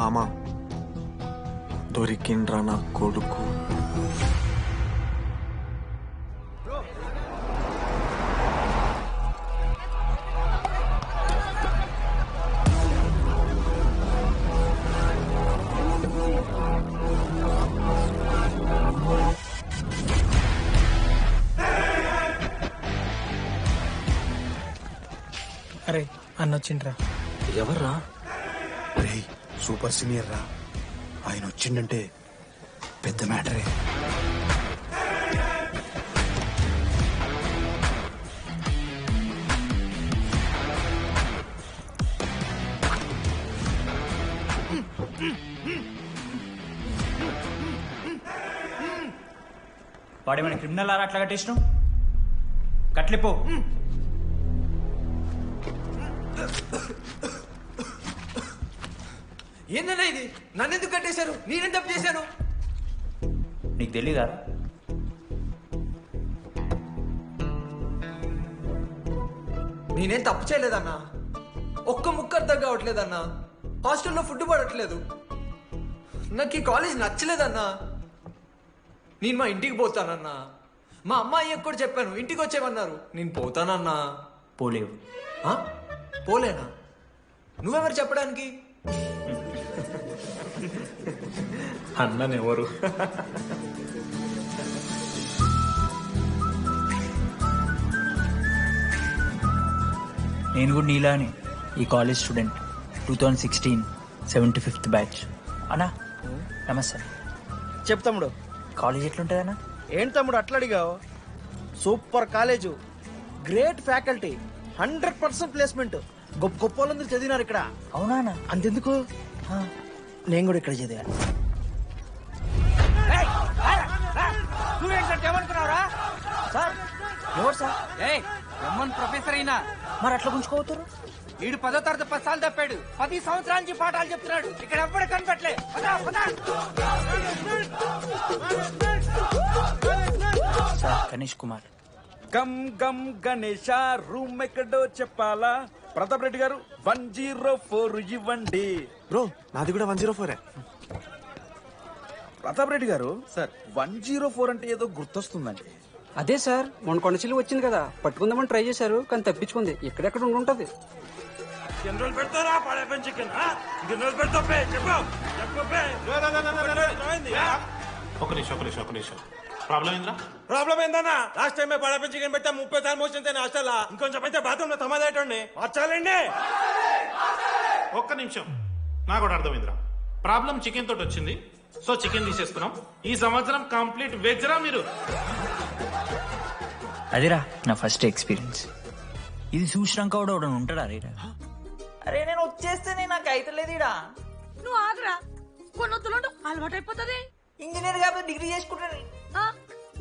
మామా దొరికిండ్రా నా కొడుకు. అరే అన్నొచ్చిండ్రా. ఎవర్రా? రే సూపర్ సీనియర్ రా, ఆయన వచ్చిండంటే పెద్ద మ్యాటరే. వాడేమైనా క్రిమినల్ ఆరా అట్లా కట్టేసినావు? కట్లిపో. ఏందన్నా ఇది? నన్నెందుకు కట్టేశారు? నేనేం తప్పు చేశాను? నీకు తెలీదా? నేనేం తప్పు చేయలేదన్నా. ఒక్క ముక్క అర్థం కావట్లేదన్నా. హాస్టల్లో ఫుడ్ పడట్లేదు. నాకు ఈ కాలేజ్ నచ్చలేదన్నా. నేను మా ఇంటికి పోతానన్నా. మా అమ్మాయి కూడా చెప్పాను, ఇంటికి వచ్చేమన్నారు. నేను పోతానన్నా. పోలేవు. పోలేనా? నువ్వెవరు చెప్పడానికి? అన్ననెవరు? నేను కూడా నీలాని ఈ కాలేజ్ స్టూడెంట్, 2016 75th బ్యాచ్. అన్నా నమస్తే. చెప్పు తమ్ముడు. కాలేజ్ ఎట్లుంటుంది అన్న? ఏంటి తమ్ముడు అట్లా అడిగావు? Super college, great faculty, 100% placement. గొప్ప గొప్ప వాళ్ళందరూ చదివినారు ఇక్కడ. అవునా అన్న? అంతెందుకు, నేను కూడా ఇక్కడ చదివా. ఏమనుకున్నావురా సార్? ఎవరు సార్? ప్రొఫెసర్ అయినా మరి అట్లా గుంజుకోవుతారు? వీడు 10వ తరగతి 10 సార్లు తప్పాడు. 10 సంవత్సరాల నుంచి పాఠాలు చెప్తున్నాడు. ఇక్కడ ఎప్పుడు కనిపెట్టలే. సార్ గణేష్ కుమార్. గమ్ గమ్ గణేష, రూమ్ ఎక్కడో చెప్పాలా? ప్రతాప్ రెడ్డి గారు 104 ఇవ్వండి. బ్రో నాది కూడా 104. ప్రతాప్ రెడ్డి గారు సార్ 104 అంటే ఏదో గుర్తొస్తుందండి. అదే సార్, మొన్న కొండచిల్లు వచ్చింది కదా, పట్టుకుందామని ట్రై చేశారు కానీ తప్పించుకుంది. ఎక్కడెక్కడ ఉండుంటది. ఒక నిమిషం ప్రాబ్లం ఏంద్రా? ప్రాబ్లం ఏందన్నా? లాస్ట్ టైం పడప చికెన్ పెట్టా 30 సార్లు మోసింది హాస్టల్లా. ఇంకొంచెం అయితే బాత్రూమ్ లో తమాదేటండి. మార్చాలండి. ఒక్క నిమిషం, నాకు కూడా అర్థమైందిరా. ప్రాబ్లం చికెన్ తోటి వచ్చింది, సో చికెన్ తీసేసుకున్నాం. ఈ సంవత్సరం కంప్లీట్ వెజ్ రా మీరు. అదేరా నా ఫస్ట్ ఎక్స్పీరియన్స్. ఇది చూసినాక కూడా ఒకడు ఉంటాడా రేరా? అరే నేను వచ్చేస్తేనే నాకు అయితలేదు ఇడా. నువ్వు ఆగురా, కొన్ని వద్దులు అలవాటు అయిపోతుంది. ఇంజనీర్ కాబట్టి డిగ్రీ చేసుకుంటాను.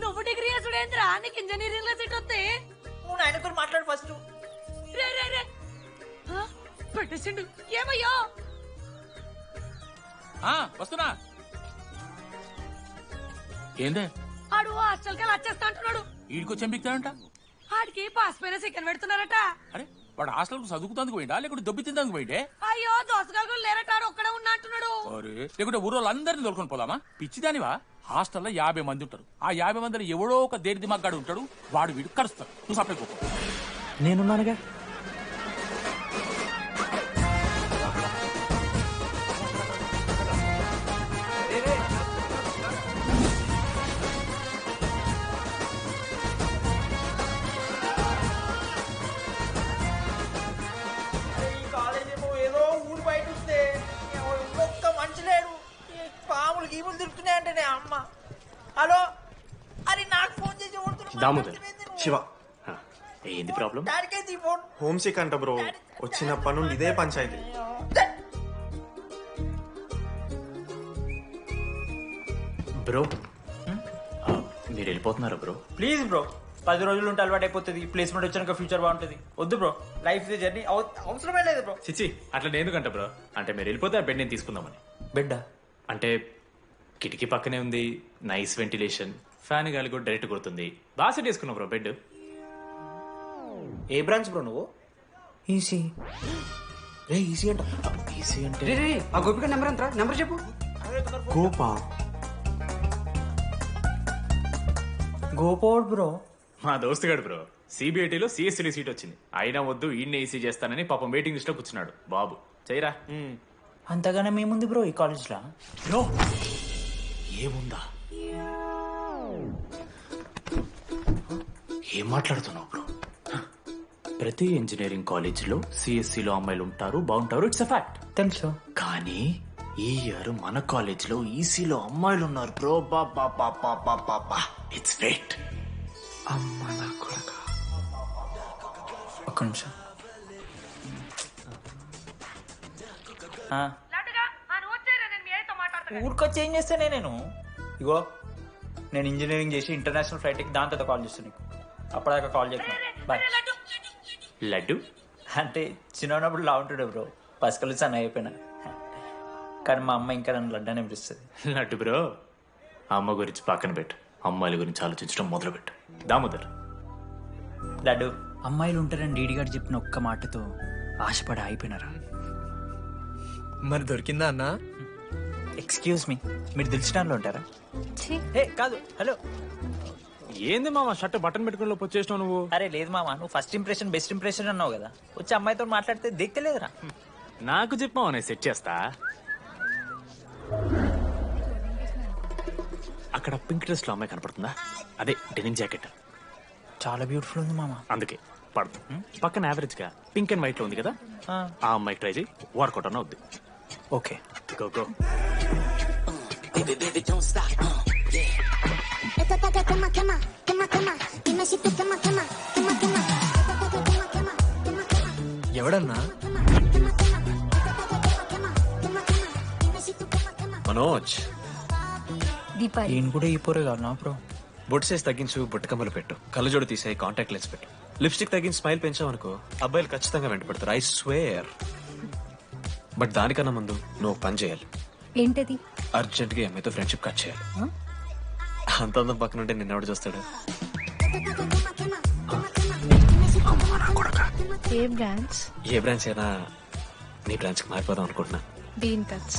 నువ్వు డిగ్రీ చేసుడేంద్రా? నీకు ఇంజనీరింగ్ లో సీట్ వస్తే నువ్వు నాయనతో మాట్లాడు ఫస్ట్. రే రే రే పెట్టేసిండు. ఏమయ్యో వస్తున్నా. ఏందే ఆడు హాస్టల్ కి వచ్చేస్తా అంటున్నాడు. ఈడికి చెంపిస్తాడంట. ఆడికి పాస్ పైన చికెన్ పెడుతున్నారట. అరే వాడు హాస్టల్ చదువుకుతానికి పోయిండా లేకుంటే దెబ్బ తిందానికి పోయిండే? అయ్యో దోసగాళ్ళు లేరట, ఆడు ఒక్కడే ఉన్నా అంటున్నాడు. అరే లేకుంటే ఊరోళ్ళు అందరిని దొరుకుని పోదామా? పిచ్చిదానివా? హాస్టల్లో 50 మంది ఉంటారు. ఆ 50 మందిలో ఎవడో ఒక దేని దిమాగ్గాడు ఉంటాడు. వాడు వీడు కరుస్తాడు. నువ్వు సపరేట్ పో. నేనున్నానుగా. హలో, అరే నాకు ఫోన్ చేసి దామోదర్ శివ, ఏంది ప్రాబ్లం? హోమ్ సిక్ అంట బ్రో. వచ్చినప్పటి నుండి ఇదే పంచాయతీ. బ్రో మీరు వెళ్ళిపోతున్నారా బ్రో? ప్లీజ్ బ్రో, 10 రోజులు ఉంటే అలవాటు అయిపోతుంది. ప్లేస్మెంట్ వచ్చాక ఫ్యూచర్ బాగుంటుంది. వద్దు బ్రో, లైఫ్ జర్నీ అవసరమే లేదు బ్రో. చిచి అట్లా ఎందుకంట బ్రో? అంటే మీరు వెళ్ళిపోతే ఆ బెడ్ నేను తీసుకుందామని. బెడ్ అంటే కిటికీ పక్కనే ఉంది, నైస్ వెంటిలేషన్, ఫ్యాన్ గాలి కూడా డైరెక్ట్ కొడుతుంది. బాగా సెట్ చేసుకున్నావు బ్రో బెడ్. ఏ బ్రాంచ్ బ్రో నువ్వు? ఈసీ. రే ఈసీ అంట. ఈసీ అంటే రే ఆ గోపిక నెంబర్ ఎంతరా? నెంబర్ చెప్పు. గోపా గోపోడ్ బ్రో. మా దోస్తుగాడు బ్రో సిబిఐటీలో సిఎస్సీ సీట్ వచ్చింది. అయినా వద్దు ఈయన ఈసీ చేస్తానని పాపం వెయిటింగ్ లిస్ట్ లో కూర్చున్నాడు. బాబు చేయరా. అంతగానే మేముంది బ్రో ఈ కాలేజ్లో. బ్రో ఏముందా? ఏం మాట్లాడుతున్నావు బ్రో? ప్రతి ఇంజనీరింగ్ కాలేజీలో సిఎస్సిలో అమ్మాయిలు ఉంటారు, బాగుంటారు. It's a fact. తెలుసు. కానీ ఈ ఇయర్ మన కాలేజీలో ఈసీలో అమ్మాయిలు ఉన్నారు బ్రో. Baba it's fate. అమ్మ నా కొడక. ఒక్క నిమిషం. ఊరికొచ్చి ఏం చేస్తానే నేను? ఇగో నేను ఇంజనీరింగ్ చేసి ఇంటర్నేషనల్ ఫ్లైట్కి దాని తర్వాత కాల్ చేస్తాను నీకు. అప్పటిదాకా కాల్ చేస్తాను. బాయ్. లడ్డు అంటే చిన్నప్పుడు లా ఉంటుండే బ్రో, పసకలు సన్న అయిపోయినా. కానీ మా అమ్మ ఇంకా నన్ను లడ్డు అని పిలుస్తుంది. లడ్డు బ్రో అమ్మ గురించి పక్కన పెట్టు, అమ్మాయిల గురించి ఆలోచించడం మొదలు పెట్టు. దామోదర్ లడ్డు, అమ్మాయిలు ఉంటారని డీడీ గారు చెప్పిన ఒక్క మాటతో ఆశపడి అయిపోయినారా? మరి దొరికిందా అన్నా? ఎక్స్క్యూజ్ మీ, మీరు దిల్చడంలో ఉంటారా? ఏ కాదు. హలో. ఏంది మామ షర్ట్ బటన్ పెట్టుకుని వచ్చేసినావు నువ్వు? అరే లేదు మామ, నువ్వు ఫస్ట్ ఇంప్రెషన్ బెస్ట్ ఇంప్రెషన్ అన్నావు కదా, వచ్చి అమ్మాయితో మాట్లాడితే దిక్కలేదురా. నాకు చెప్పావు నేను సెట్ చేస్తా. అక్కడ పింక్ డ్రెస్ లో అమ్మాయి కనపడుతుందా? అదే డెనిమ్ జాకెట్. చాలా బ్యూటిఫుల్ ఉంది మామ. అందుకే పడదు. పక్కన యావరేజ్ గా పింక్ అండ్ వైట్ లో ఉంది కదా, ఆ అమ్మాయికి ట్రై చేయి. వర్కౌట్ అన్న అవుద్ది. Okay go go. ఎవడన్నా? మనోజ్. ఈయన కూడా ఈ పోరే కాదు నా బ్రో. బొట్టు సైజ్ తగ్గించు, బుట్టకమ్మలు పెట్టు, కళ్ళజోడు తీసాయి, కాంటాక్ట్ లెన్స్ పెట్టు, లిప్స్టిక్ తగ్గించి స్మైల్ పెంచావు అనుకో, అబ్బాయిలు ఖచ్చితంగా వెంట పెడతారు. I swear. బట్ దానికన్నా ముందు నువ్వు పని చేయాలి. ఏంటది? అర్జెంట్ గా అమ్మాయితో ఫ్రెండ్షిప్ కట్ చేయాలి. అంత అందం పక్కన ఉంటే నిన్నెవడు చూస్తాడు? ఏ బ్రాంచ్? ఏ బ్రాంచ్ అయినా నీ బ్రాంచ్ కి మారిపోదాం అనుకుంటున్నా. డీన్ టచ్.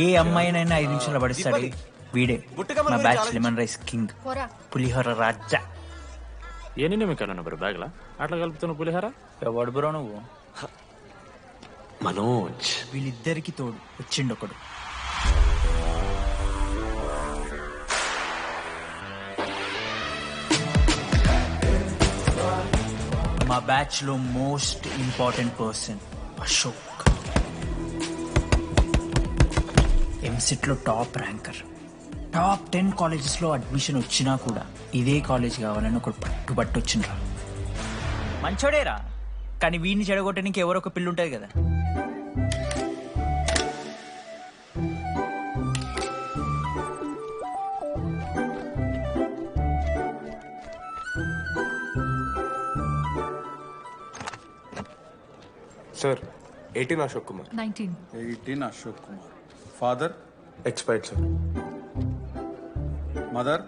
ఏ అమ్మాయినైనా 5 నిమిషాలు పడిస్తాడు వీడే. మా బ్యాచ్ లెమన్ రైస్ కింగ్, పులిహోర రాజా. ఎన్ని నిమిషాలు బ్రో బ్యాగ్ లా అట్లా కలుపుతున్న పులిహోర? ఎవడు బ్రో నువ్వు? మనోజ్. వీళ్ళిద్దరికి తోడు వచ్చిండు ఒకడు. మా బ్యాచ్ లో most important person Ashok. EAMCET లో టాప్ ర్యాంకర్. టాప్ 10 కాలేజెస్ లో అడ్మిషన్ వచ్చినా కూడా ఇదే కాలేజ్ కావాలని ఒకడు పట్టుబట్టు వచ్చిండ్రా. మంచోడేరా, కానీ వీడిని చెడగొట్టడానికి ఎవరో ఒక పిల్లు ఉంటుంది కదా. Sir 18 Ashok Kumar. 19. Ashok Kumar. Father? Expired sir. Mother?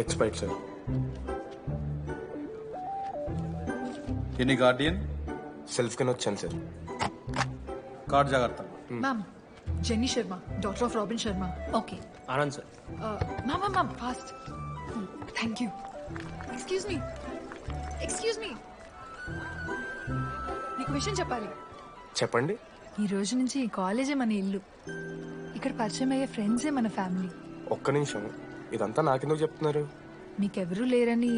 Expired sir. Any Guardian? Self కింద వచ్చాను సార్. కార్డ్ జాగ్రత్త. Ma'am, jenny Sharma, daughter of robin Sharma. Okay. Anand sir. Ma'am fast. Thank you. Excuse me నీకు విషయం చెప్పాలి. చెప్పండి. ఈ రోజు నుంచి ఈ కాలేజే మన ఇల్లు. ఇక్కడ పరిచయం అయ్యే ఫ్రెండ్సే మన ఫ్యామిలీ. ఒక్క నిమిషం, ఇదంతా నాకెందుకు చెప్తున్నారు? మీకెవరూ లేరని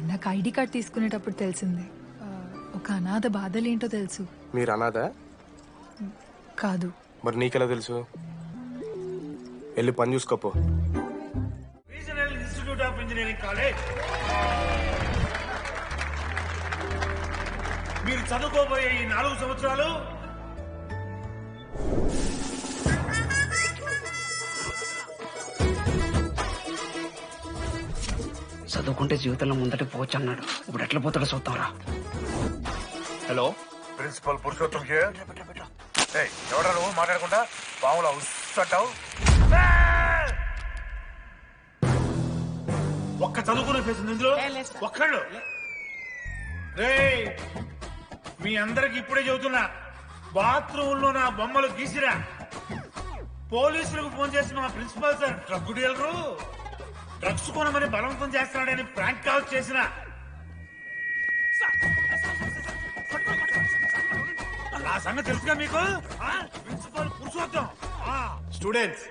ఇందాక ఐడి కార్డ్ తీసుకునేటప్పుడు తెలిసింది. ఒక అనాథ బాధలేంటో తెలుసు. మీరు అనాథా? కాదు. మరి నీకెలా తెలుసు? వెళ్ళి పని చూసుకోపో. Regional institute of engineering college. మీరు చదువుకోబోయే ఈ 4 సంవత్సరాలు చదువుకుంటే జీవితంలో ముందటికి పోవచ్చు అన్నాడు. ఇప్పుడు ఎట్లా పోతాడో చూద్దాంరా. Hello, principal Purushottam here. ఎవడా నువ్వు మాట్లాడకుండా పాములా ఉస్సంటావు? ఒక్క చదువుకునే ఫేస్ ఇందులో ఒక్కళ్ళు. రేయ్, మీ అందరికి ఇప్పుడే చెబుతున్నా, బాత్రూంలో నా బొమ్మలు గీసిరా, పోలీసులకు ఫోన్ చేసి మా principal sir drug dealer drugs కొనమని బలవంతం చేస్తున్నాడని ప్రాంక్ కాల్ చేసిన ఆ సంగతి తెలుసుగా మీకు? ప్రిన్సిపల్ పురుషోత్తం. స్టూడెంట్స్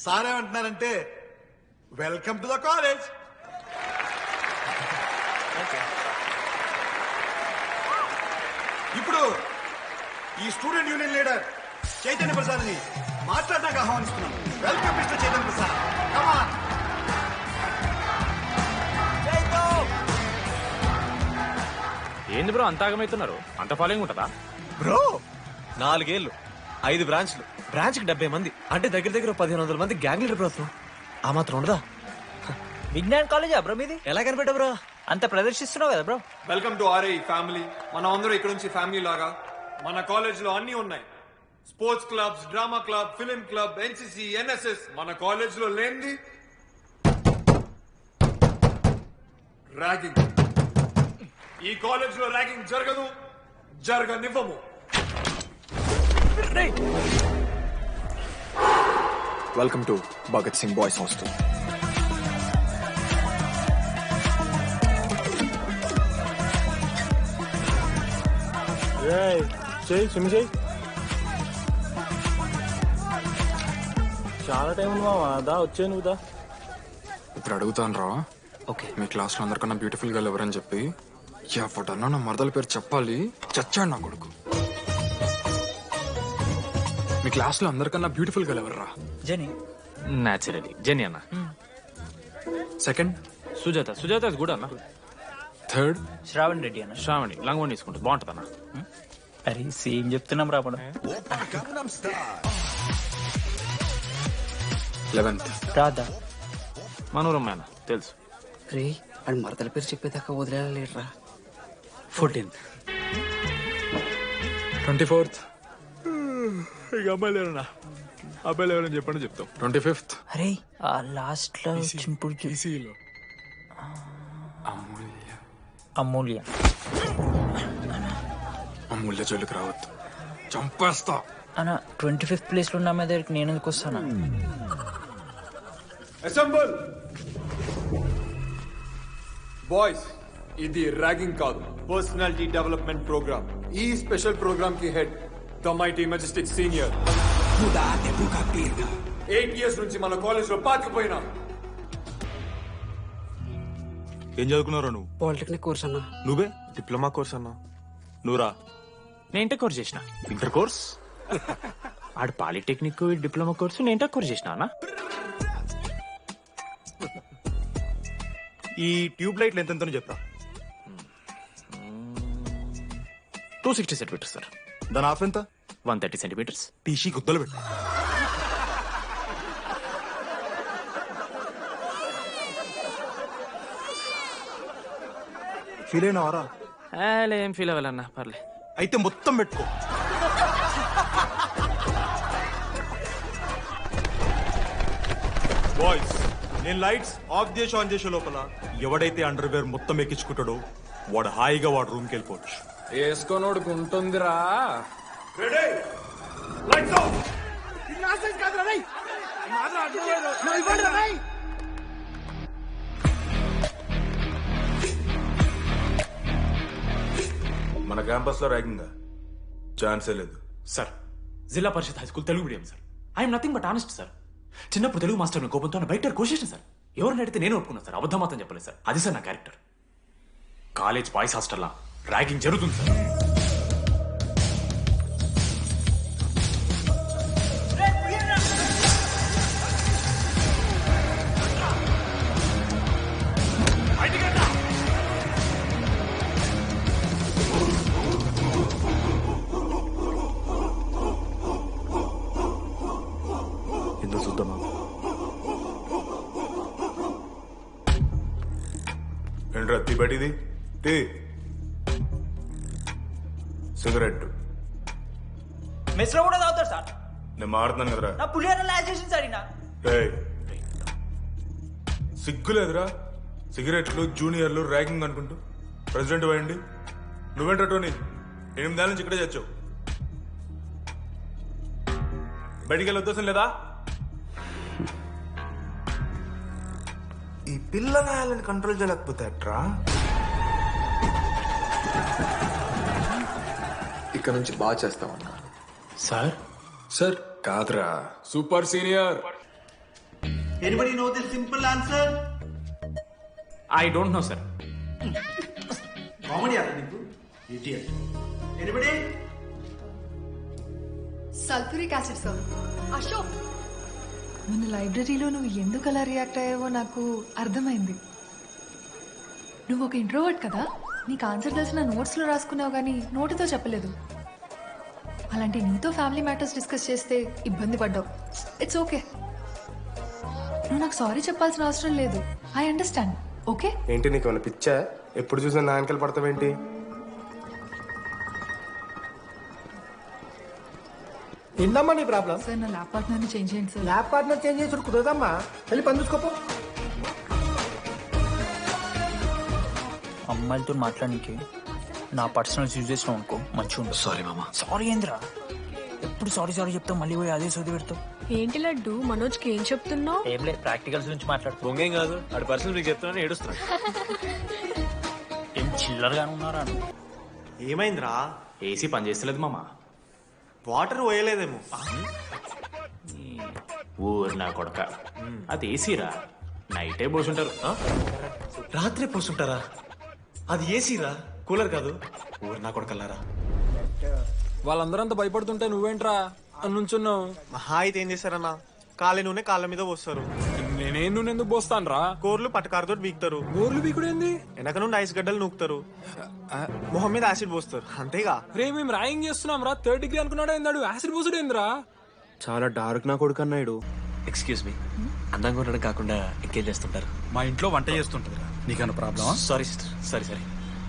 సార్ ఏమంటున్నారంటే వెల్కమ్ టు ద కాలేజ్. ఇప్పుడు ఈ student union leader Chaitanya Prasad ని మాట్లాడడానికి ఆహ్వానిస్తున్నాం. Welcome mister Chaitanya Prasad. Come on. ఏంది బ్రో అంత ఆగమవుతున్నారు? అంత ఫాలోయింగ్ ఉంటుందా బ్రో? 4 ఏళ్ళు 5 బ్రాంచ్లు, బ్రాంచ్ కి 70 మంది, అంటే దగ్గర దగ్గర 1500 మంది గ్యాంగ్ లీడర్ బ్రో. ఆ మాత్రం ఉండదా? విజ్ఞాన్ కాలేజా బ్రో మీది? ఎలా కనిపెట్టా బ్రో? అంత ప్రదర్శిస్తున్నావు కదా bro. Welcome to RI family. మనం అందరూ ఇక్కడ నుంచి ఫ్యామిలీ లాగా. మన కాలేజ్ లో అన్ని ఉన్నాయి. Sports clubs, drama club, film club, NCC, NSS. మన కాలేజ్ లో లేనిది ర్యాగింగ్. ఈ కాలేజ్ లో ర్యాగింగ్ జరగదు, జరగనివ్వము. Welcome to Bhagat Singh boys hostel. చాలా టైం ఉంది మావా, దా వచ్చే నువ్వు దా. ఇప్పుడు అడుగుతాను రా. ఓకే, మీ క్లాస్ లో అందరికన్నా బ్యూటిఫుల్ గర్ల్ ఎవరని చెప్పి ఎవడన్నా నా మరదల పేరు చెప్పాలి. చచ్చాడు నా కొడుకు. మీ క్లాస్ లో అందరికన్నా బ్యూటిఫుల్ గర్ల్ ఎవర్రా? జెనీ. న్యాచురలీ జెనీ అన్న. సెకండ్ సుజాత. సుజాత గుడ్ అన్న. థర్డ్ శ్రావణ్ రెడ్డి అన్న. శ్రావణి లంగోని తీసుకుంటుంది, బాగుంటుంది అన్న. అరే సేమ్ చెప్తున్నాం రాపడం. 11th రాధా. మనోరమ్మ అన్న తెలుసు. రే అని మరదల పేరు చెప్పేదాకా వదిలేరా. 14th 24th ఇక అమ్మాయి లేరన్నా, అబ్బాయిలు ఎవరని చెప్పండి చెప్తాం. 25th అరే ఆ లాస్ట్ లో చింపుడు అమూల్య. అమూల్య జోలికి రావద్దు, చంపేస్తా అన్న. 25th ప్లేస్ లో ఉన్న అమ్మాయి దగ్గరికి నేను ఎందుకు వస్తానా? Assemble boys. ఇది ర్యాగింగ్ కాదు, పర్సనాలిటీ డెవలప్మెంట్ ప్రోగ్రామ్. ఈ స్పెషల్ ప్రోగ్రామ్ కి head the mighty Majestic senior. 8 years నుంచి మన కాలేజ్ లో పాతిపోయినా. ఏం చదువుకున్నారా నువ్వు? పాలిటెక్నిక్ కోర్స్ అన్నా. నువ్వే? డిప్లొమా కోర్స్ అన్నా. నువ్వురా? నేను ఇంటర్ కోర్స్ చేసిన. Inter course? ఆడు పాలిటెక్నిక్, డిప్లొమా కోర్సు, నేను ఇంటర్ కోర్స్ చేసిన అన్న. ఈ ట్యూబ్ లైట్లు ఎంతెంతనో చెప్పరా. 260 సెంటీమీటర్స్ సార్. దాని ఆఫ్ ఎంత? 130 సెంటీమీటర్స్. టీసీ గుద్దలు పెట్టు. ఫీల్ అయినావారా? ఏం ఫీల్ అవ్వాలన్నా, పర్లే. అయితే మొత్తం పెట్టుకో. బాయ్స్, నేను లైట్స్ ఆఫ్ చేసి ఆన్ చేసే లోపల ఎవడైతే అండర్వేర్ మొత్తం ఎక్కించుకుంటాడో వాడు హాయిగా వాడు రూమ్కి వెళ్ళిపోవచ్చు. వేసుకోనోడుకు ఉంటుందిరా. మన క్యాంపస్ లో ర్యాగింగ్ ఛాన్సే లేదు sir. Zilla Parishad high school Telugu medium sir. I'm nothing but honest sir. చిన్నప్పుడు తెలుగు మాస్టర్ కోపంతో బయట కోసేసిన సార్. ఎవరిని అడిగితే నేను ఒప్పుకున్నాను సార్. అబద్ధం మాత్రం చెప్పలేదు సార్. అది సార్ నా క్యారెక్టర్. కాలేజ్ బాయ్స్ హాస్టల్లా ర్యాగింగ్ జరుగుతుంది సార్. ఎందుకు చూద్దామా? ఏంట్రా తీ బయటిది తీ. సిగరెట్ మెస్ లో కూడా తాగుతారు సార్. నేను మాడుతున్నాను కదరా. నా పులిహోర లాస్ట్ చేసింది సార్ ఈయన. సిగ్గులేదురా? సిగరెట్లు జూనియర్లు ర్యాగింగ్ అనుకుంటూ ప్రెసిడెంట్ అయ్యండి. నువ్వేంట్రా టోనీ? 8 ఏళ్ళ నుంచి ఇక్కడే చచ్చావు. బయటికి వెళ్ళే ఉద్దేశం లేదా? ఈ పిల్లగాయలని కంట్రోల్ చేయలేకపోతే అట్రా. ఇక్కడ నుంచి బాగా చేస్తామన్నా. సార్ సార్ కాదురా, super senior. Anybody know the simple answer? I don't know sir. Comedy అర్థం నీకు idiot. Anybody? Sulphuric acid sir. Ashok, మన లైబ్రరీలో నువ్వు ఎందుకు అలా రియాక్ట్ అయ్యావో నాకు అర్థమైంది. నువ్వు ఒక ఇంట్రోవర్ట్ కదా, నీకు ఆన్సర్ తెలిసిన నోట్స్లో రాసుకున్నావు కానీ నోటితో చెప్పలేదు. అలాంటి నీతో ఫ్యామిలీ మ్యాటర్స్ డిస్కస్ చేస్తే ఇబ్బంది పడ్డావు. ఇట్స్ ఓకే, నువ్వు నాకు సారీ చెప్పాల్సిన అవసరం లేదు. I understand. ఓకే? ఏంటి నీకు ఏమైనా పిచ్చా? ఎప్పుడు చూసినా నా వెనకాల పడతావేంటి? ఏంటమ్మా నీ ప్రాబ్లం? సార్ నా ల్యాబ్ పార్ట్నర్ని చేంజ్ చేయండి సార్. ల్యాబ్ పార్ట్నర్ చేంజ్ చేసి కుదరదమ్మా. వెళ్ళి పని చూసుకోపో. అమ్మాయిలతో మాట్లాడానికి నా పర్సనల్ యూజ్ చేసిన అనుకో మంచిగా ఉంటుంది. సారీ మామా. సారీ ఏంద్రా, ఎప్పుడు సారీ సారీ చెప్తావు, మళ్ళీ పోయి అదే సోది పెడతావు. ఏంటి లడ్డు, మనోజ్కి ఏం చెప్తున్నావు? ఏం లేదు, ప్రాక్టికల్స్ నుంచి మాట్లాడు. బొంగేం కాదు, ఆడి పర్సనల్ మీకు చెప్తున్నాను ఏడుస్తున్నాడు. ఏం చిల్లరగానే ఉన్నారా? ఏమైందిరా? ఏసీ పని చేస్తలేదు మామా. వాటర్ పోయలేదేమో. ఊరు నా కొడక, అది ఏసీరా, నైటే పోసుంటారు. రాత్రి పోసుంటారా? అది ఏసీరా, కూలర్ కాదు. ఊరు నా కొడకల్లారా. వాళ్ళందరూ అంత భయపడుతుంటే నువ్వేంట్రా నుంచున్నావు? మహా అయితే ఏం చేస్తారన్నా, కాళ్ళ నూనె కాళ్ళ మీద పోస్తారు. నేనేం నూనె ఎందుకు పోస్తాను రా? కోర్లు పట్టకారుతో బీకుతారు. గోర్లు బీకుడు ఏంది? వెనక నుండి ఐస్ గడ్డలు నూకుతారు. మొహం మీద యాసిడ్ పోస్తారు. అంతేగా? రే మేము ర్యాగింగ్ చేస్తున్నాం రా. 3rd డిగ్రీ అనుకున్నాడు ఏందాడు, యాసిడ్ పోసుడు ఏందిరా? చాలా డార్క్ నా కొడుకు అన్నాడు. ఎక్స్క్యూజ్ మీ, అందంగా ఉండడం కాకుండా ఎంకేజ్ చేస్తుంటారు. మా ఇంట్లో వంట చేస్తుంటది. నీకన్నా ప్రాబ్లమా? Sorry sister, sorry sorry.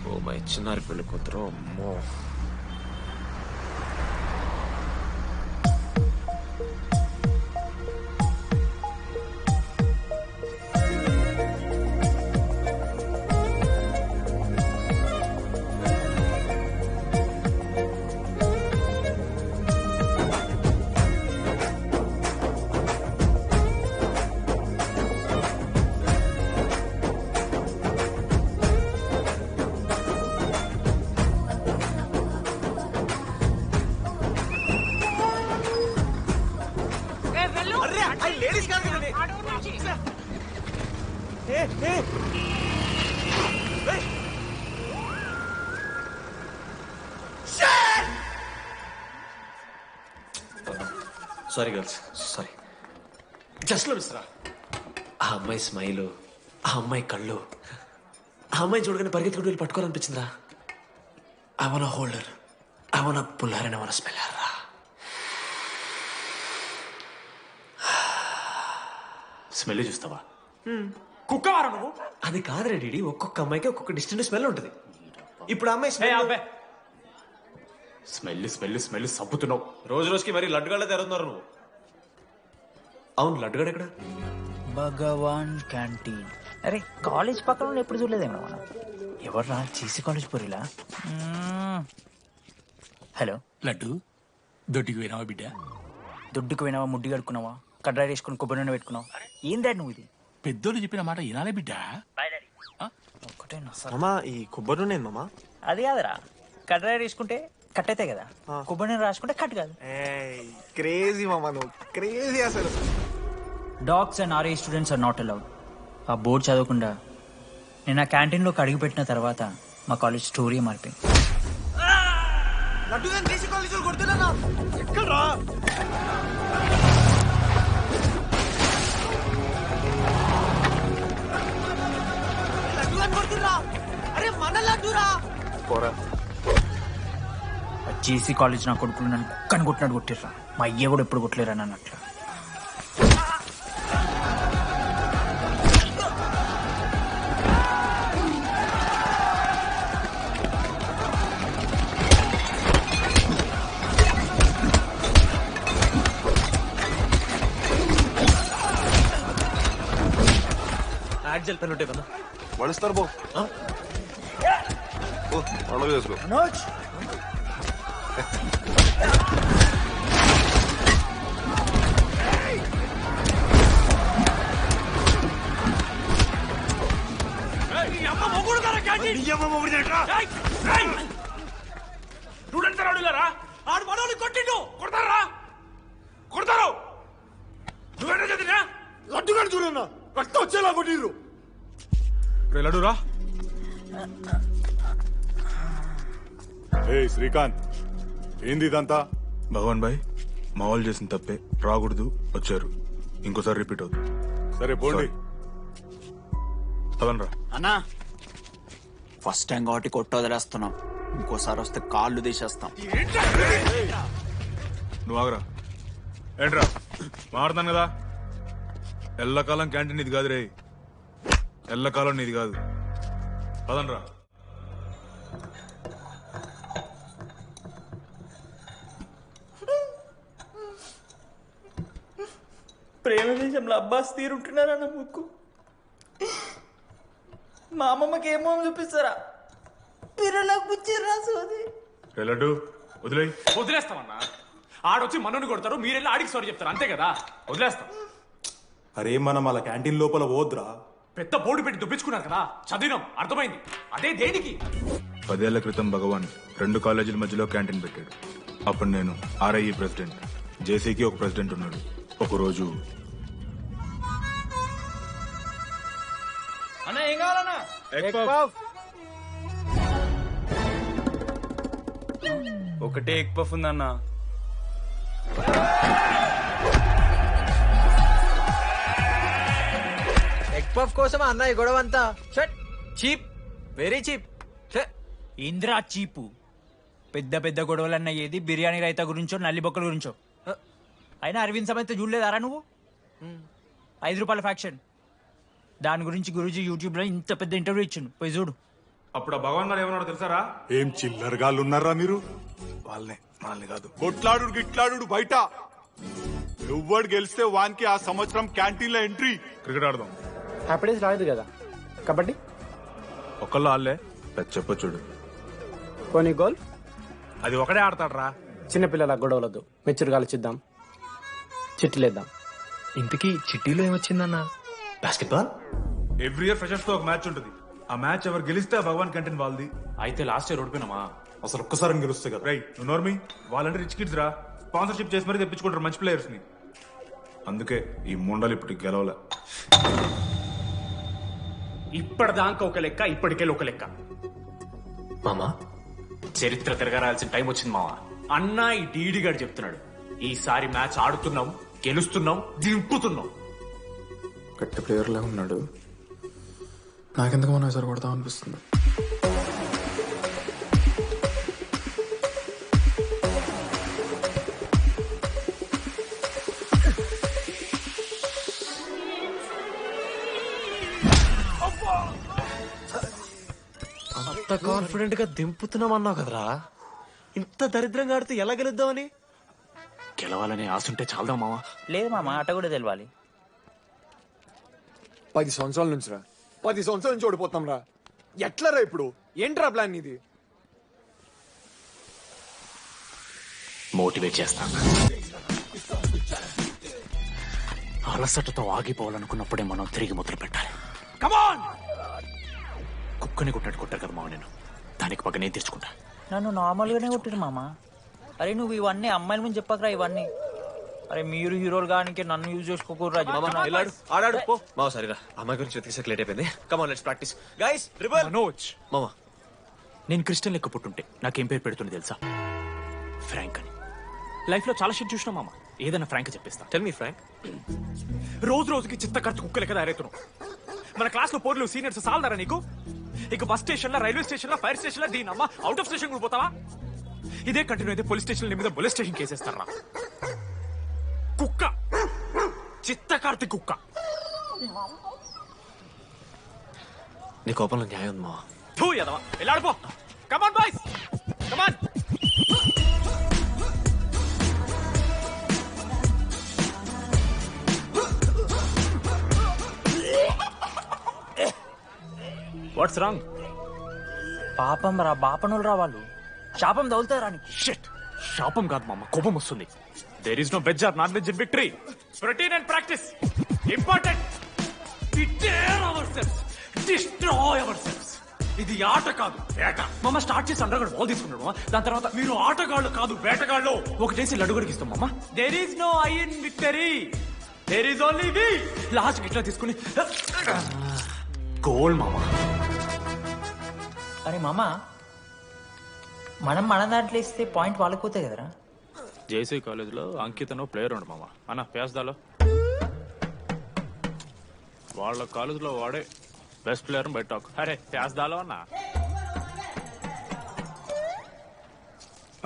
Oh my చిన్నారి పెళ్లి కూతురు. అమ్మో. Sorry girls, sorry. జస్ట్ లో మిస్రా. ఆ అమ్మాయి స్మైలు, ఆ అమ్మాయి కళ్ళు, ఆ అమ్మాయి చూడగానే పరిగెత్తుకుంటూ వెళ్ళి పట్టుకోవాలనిపించిందిరా. I want holder, I want puller and I want smell her రా. స్మెల్ చూస్తావా? కుక్క వారా నువ్వు? అది కాదురా డీడీ, ఒక్కొక్క అమ్మాయికి ఒక్కొక్క డిస్టెంట్ స్మెల్ ఉంటుంది. ఇప్పుడు అమ్మాయి స్మెల్ స్మెల్ స్మెల్ సబ్బుతున్నావు. రోజు రోజుకి మరి లడ్డుగాళ్ళ తెరుతున్నారు నువ్వు. అవును, లడ్డుగాడు ఎక్కడ? భగవాన్ క్యాంటీన్. అరే కాలేజ్ పక్కన ఎప్పుడు చూడలేదేమో మనం. ఎవర్రా చీసీ కాలేజ్ పోరిలా? హలో లడ్డు, దొడ్డికి పోయినావా బిడ్డ? దొడ్డుకు పోయినావా, ముడ్డి కడుక్కున్నావా, కడ్రాయి వేసుకుని కొబ్బరి నూనె పెట్టుకున్నావు? ఏం డాడ్ నువ్వు ఇది? పెద్దోళ్ళు చెప్పిన మాట వినాలే బిడ్డ. మామా ఈ కొబ్బరి నూనె మామా? అది కాదురా, కడ్రాయి వేసుకుంటే కట్ అవుతాయి కదా, కొబ్బరి నూనె రాసుకుంటే కట్ కాదు. క్రేజీ మామా, నువ్వు క్రేజీ అసలు. Dogs and RA students are not allowed. ఆ బోర్డు చదవకుండా నేను ఆ క్యాంటీన్లోకి అడుగుపెట్టిన తర్వాత మా కాలేజ్ స్టోరీ మారిపోయింది. ఎక్కడ్రా? అరే మన లడ్డూరా. జేసీ కాలేజ్ నా కొడుకులు నన్ను కుక్కని కొట్టినట్టు కొట్టిర్రా. మా అయ్య కూడా ఎప్పుడు కొట్టలేరా నన్ను అట్లా. యాక్జల్ పెన్ ఉంటాయి కదా, వణిస్తారు బో. పండుగ చేసుకో. కొట్టిరన్నా రక్తం వచ్చేలా కొట్టిర్రు. లడురా. ఏ శ్రీకాంత్, ఏంది ఇదంతా? భగవాన్ భాయ్, మా వాళ్ళు చేసిన తప్పే, రాకూడదు, వచ్చారు. ఇంకోసారి రిపీట్ అవుతుంది. సరే పోండి. పదనరా. అన్నా ఫస్ట్ టైం కాబట్టి కొట్టు వదిలేస్తున్నాం, ఇంకోసారి వస్తే కాళ్ళు తీసేస్తాం. నువ్వు ఆగరా. ఏంట్రా మారుతాను కదా. ఎల్లకాలం క్యాంటీన్ ఇది కాదు రే, ఎల్లకాలం నీది కాదు. పదనరా. ప్రేమ దేశంలో అబ్బాస్ తీరుంటున్నారా నా ముక్కు. మా అమ్మమ్మకి ఏమో చూపిస్తారా పిల్లలకు పుచ్చిర్రా సోది. లడ్డు వదిలే. వదిలేస్తామన్నా. ఆడొచ్చి మనోని కొడతారు, మీరెళ్ళి ఆడికి సారీ చెప్తారు, అంతే కదా. వదిలేస్తాం. అరే మనం అలా క్యాంటీన్ లోపల పోద్రా. పెద్ద బోర్డు పెట్టి దుబ్బించుకున్నారు కదా, చదివినాం, అర్థమైంది. అదే దేనికి? 10 ఏళ్ల క్రితం భగవాన్ 2 కాలేజీల మధ్యలో క్యాంటీన్ పెట్టాడు. అప్పుడు నేను ఆర్ఐఈ ప్రెసిడెంట్, జేసీకి ఒక ప్రెసిడెంట్ ఉన్నాడు. ఒకరోజు అన్న ఏం కావాలన్నా? ఒకటే ఎగ్ పఫ్ ఉందన్న. ఎగ్ పఫ్ కోసం అన్న ఈ గొడవ అంతా. Cheap, very cheap. ఇంద్రా చీపు. పెద్ద పెద్ద గొడవలన్న ఏది బిర్యానీ రైతా గురించో నల్లి బొక్కల గురించో. అయినా అరవింద్ సమేత చూడలేదారా నువ్వు? 5 రూపాయల ఫ్యాక్షన్ దాని గురించి గురూజీ యూట్యూబ్ లో ఇంత పెద్ద ఇంటర్వ్యూ ఇచ్చిండు, పోయి చూడు. అప్పుడు ఆ భగవాన్ గారు ఏమన్నాడో తెలుసారా? ఏం చిల్లరగాళ్ళు ఉన్నారా మీరు? వాళ్ళని కాదు, కొట్లాడు గిట్లాడు బయట. ఎవ్వడు గెలిస్తే వానికి ఆ సంవత్సరం క్యాంటీన్ లో ఎంట్రీ. క్రికెట్ ఆడదాం. హ్యాపీడేస్ రాలేదు కదా. కబడ్డీ ఒకళ్ళు ఆడలే, చెప్పొచ్చుడు. పోనీ గోల్ అది ఒకడే ఆడతాడ్రా. చిన్నపిల్లల గొడవలొద్దు, మెచ్యూర్గా ఆలోచిద్దాం, చిట్టిలేద్దాం. ఇంతకీ చిట్టీలో ఏమొచ్చిందన్నా? బాస్కెట్బాల్. ఎవ్రీ ఇయర్ ఫ్రెషర్స్ తో ఒక మ్యాచ్ ఉంటుంది. ఆ మ్యాచ్ ఎవరు గెలిస్తే ఆ భగవాన్ క్యాంటీన్ వాళ్ళది. అయితే లాస్ట్ ఇయర్ ఓడిపోయినామా? అసలు ఒక్కసారి గెలుస్తే కదా. రైట్, నువ్వు నోర్మి. వాళ్ళంటే రిచ్ కిడ్స్ రా, స్పాన్సర్షిప్ చేసి మరీ తెప్పించుకుంటారు మంచి ప్లేయర్స్ ని. అందుకే ఈ ముండలు ఇప్పుడు గెలవలే. ఇప్పటిదాకా ఒక లెక్క, ఇప్పటికెళ్ళి ఒక లెక్క. మామా చరిత్ర తిరగరాల్సిన టైం వచ్చింది మావా. అన్నా ఈ డీడీ గారు చెప్తున్నాడు, ఈసారి మ్యాచ్ ఆడుతున్నాం, గెలుస్తున్నాం, దింపుతున్నాం. గట్టి ప్లేయర్లే ఉన్నాడు. నాకెందుకు మనం ఎసరు కొడతాం అనిపిస్తుంది. అంత కాన్ఫిడెంట్ గా దింపుతున్నాం అన్నావు కదరా. ఇంత దరిద్రంగా ఆడితే ఎలా గెలుద్దామని? గెలవాలని ఆశుంటే చాలదా మావా? లేదు మామ, ఆట కూడా తెలవాలి. 10 సంవత్సరాల నుంచి రా, 10 సంవత్సరాల నుంచి ఓడిపోతాం రా. ఎట్లా రా ఇప్పుడు? ఏంట్రా ప్లాన్ ఇది? మోటివేట్ చేస్తాను. అలసటతో ఆగిపోవాలనుకున్నప్పుడే మనం తిరిగి మొదలు పెట్టాలి. కమాన్! కుక్కని కొట్టినట్టు కొట్టారు కదా మావ నేను. దానికి పక్క నేను తెచ్చుకుంటా. నన్ను నార్మల్ గానే కొట్టిరు మామ. అరే నువ్వు ఇవన్నీ అమ్మాయిల ముందు చెప్పకరా ఇవన్నీ. అరే మీరు హీరోలు కానీ నన్ను యూజ్ చేసుకోకూడరా. ఆడాడు పో మావ. సరిగా అమ్మాయి గురించి వెతికేసాక లేట్ అయిపోయింది. Come on let's practice guys. Rebel Manoj మామ, నేను క్రిస్టియన్ లెక్క పుట్టుంటే నాకేం పేరు పెడుతుంది తెలుసా? ఫ్రాంక్ అని. లైఫ్ లో చాలా షిట్ చూసినా మామ, ఏదైనా ఫ్రాంక్ చెప్పేస్తా. Tell me prank. రోజు రోజుకి చిత్త ఖర్చు కుక్క లెక్క తయారవుతున్నావు. మన క్లాస్ లో పోర్లు సీనియర్స్ సాలదారా నీకు? ఇక బస్ స్టేషన్ లో, రైల్వే స్టేషన్ లో, ఫైర్ స్టేషన్ లో దీని అమ్మ అవుట్ ఆఫ్ స్టేషన్ కూడా పోతావా? ఇదే కంటిన్యూ అయితే పోలీస్ స్టేషన్ మీద పోలీస్ స్టేషన్ కేసేస్తారా? కుక్క, చిత్త కార్తీ కుక్క. నీ కోపంలో న్యాయం ఉంది మావా. తూ ఎదవా, వెళ్ళాడిపో. Come on boys, come on. What's wrong? పాపం రా, బాపనులు రా వాళ్ళు. శాపం తగులుతారా నీకు? షిట్, శాపం కాదు మామ, కోపం వస్తుంది. There is no veg or non veg in victory. Routine and practice important. We dare ourselves, destroy ourselves. ఇది ఆట కాదు, వేట. మామ స్టార్ట్ చేసి అండర్గాడు బాల్ తీసుకున్నాడు. దాని తర్వాత మీరు ఆటగాళ్ళు కాదు వేటగాళ్ళు. ఒకటేసి లడ్డుగడికి ఇస్తాం మామ. There is no I in victory. There is only we last గిట్లా తీసుకుని గోల్ మామా. అరే మామ, మనం మన దాంట్లో ఇస్తే పాయింట్ వాళ్ళకి పోతాయి కదరా. జేసీ కాలేజ్లో అంకితను ప్లేయర్ ఉండు మామ. అన్న పేస్దాలో వాళ్ళ కాలేజ్లో వాడే బెస్ట్ ప్లేయర్ బయట. అరే పేస్దాలో అన్న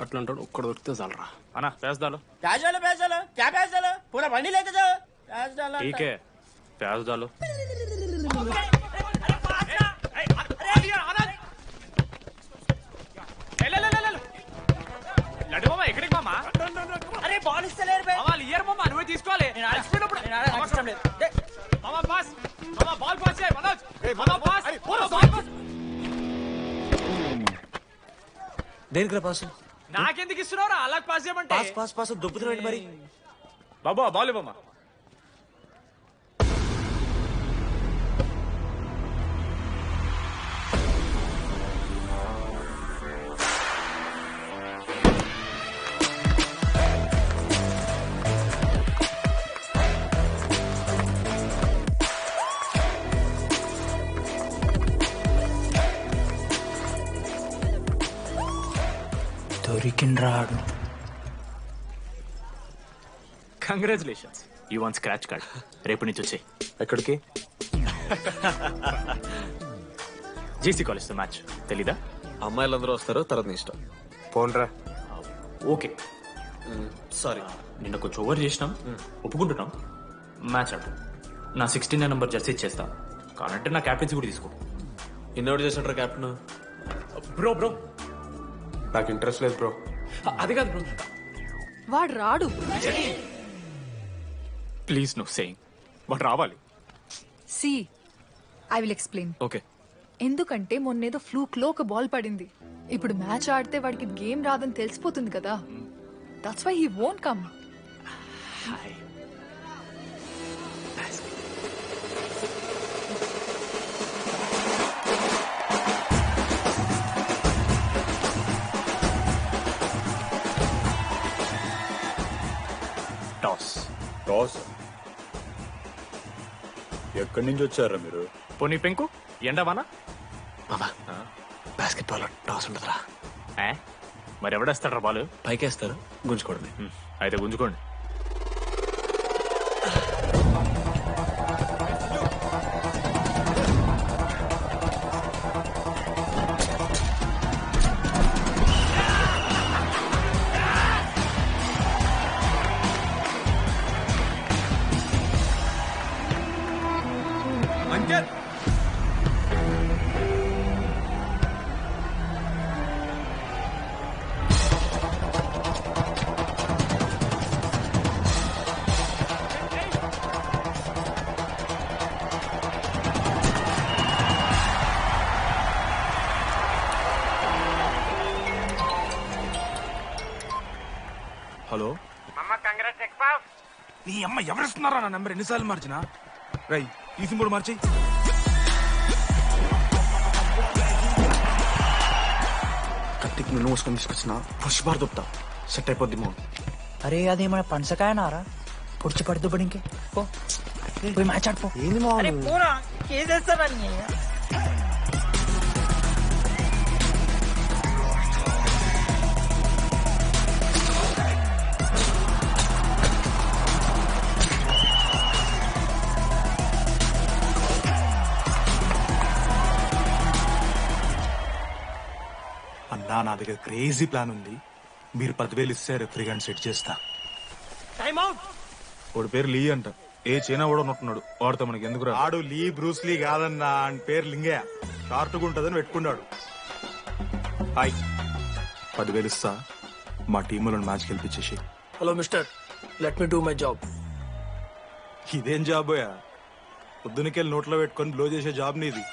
అట్లా అంటాడు. ఒక్కడ దొరికితే చాలరా అన్న పేస్దాలో. ప్యాజాలో ప్యాజాలో క్యా ప్యాజాలో పూరా బండి లేక జాओ ప్యాజాలో. ఠీకే పేస్దాలో. లడ్డు మామ ఎక్కడికి మామ? అరే బాల్ ఇస్తలేరు బే. వాళ్ళు ఇయర్ మామ, నువ్వే తీసుకోవాలి. నేను అలసిపోయినప్పుడు నాకు ఇష్టం లేదు. మామ పాస్, మామ బాల్ పాస్ చేయి మనోజ్. మామ పాస్, బాల్ పాస్. దేనికి రా పాస్? నాకెందుకు ఇస్తున్నావురా అలా పాస్ చేయమంటే? పాస్ పాస్ పాస్ దుబ్బుతున్నాడు మరి. బాబా బాల్ ఇవ్వమ్మా. దొరికిండ్రాడు. Congratulations, you won scratch card. రేపు నుంచి వచ్చాయి. ఎక్కడికి? జేసీ కాలేజ్తో మ్యాచ్ తెలీదా? అమ్మాయిలందరూ వస్తారు, తర్వాత నీ ఇష్టం. పోన్రా. ఓకే సారీ, నిన్న కొంచెం ఓవర్ చేసినాం, ఒప్పుకుంటున్నాం. మ్యాచ్ ఆడు. నా 69 నెంబర్ జెర్సీ ఇచ్చేస్తా. కానంటే నా క్యాప్టెన్సీ కూడా తీసుకో. ఇన్నోటి చేసినట్రా కెప్టెన్? బ్రో బ్రో నాకు ఇంట్రెస్ట్ లేదు బ్రో. అది కాదు బ్రో, వాడు రాడు. ప్లీజ్ నో సేయింగ్ వాడు రావాలి. See I will explain. Okay. ఎందుకంటే మొన్నేదో ఫ్లూక్ లో ఒక బాల్ పడింది. ఇప్పుడు మ్యాచ్ ఆడితే వాడికి గేమ్ రాదని తెలిసిపోతుంది కదా. That's why he won't come. Toss. Toss? ఎక్కడి నుంచి వచ్చారా మీరు? పోనీ పెంకు ఎండవానా? మామా బాస్కెట్ బాల్ టాస్ ఉండదురా. మరి ఎవడేస్తాడ్రా బాల్? పైకేస్తారు, గుంజుకోవడమే. అయితే గుంజుకోండి. హలో నీ అమ్మ ఎవరిస్తున్నారా నా నెంబర్? ఎన్నిసార్లు మార్చినా? రై తీసి మూడు మార్చి. కత్తికి నువ్వు మోసుకొని తీసుకొచ్చిన పుష్ బార్ దొప్తా సెట్ అయిపోద్ది మో. అరే అదేమైనా పంచకాయ నారా? పొడిచి పడుతూ పడి ఇంకే పోయి మ్యాచ్ ఆడిపో. ఏంది మా కేసేస్తారని. అన్నా నా దగ్గర క్రేజీ ప్లాన్ ఉంది. మీరు 10,000 ఇస్తే రెఫ్రీ గాని సెట్ చేస్తా. Time out. వాడి పేరు లీ అంట. ఏ చైనా కూడా ఉన్నట్టున్నాడు. వాడితో మనకి ఎందుకు రా? ఆడు లీ బ్రూస్ లీ కాదన్నా, అని పేరు లింగే. షార్ట్గా ఉంటుందని పెట్టుకున్నాడు. హాయ్, 10,000 ఇస్తా. మా టీంలో మ్యాచ్ గెలిపించేసి. Hello mister, let me do my job. ఇదేం జాబోయా? పొద్దునకెళ్ళి నోట్లో పెట్టుకొని బ్లో చేసే జాబ్ నీది.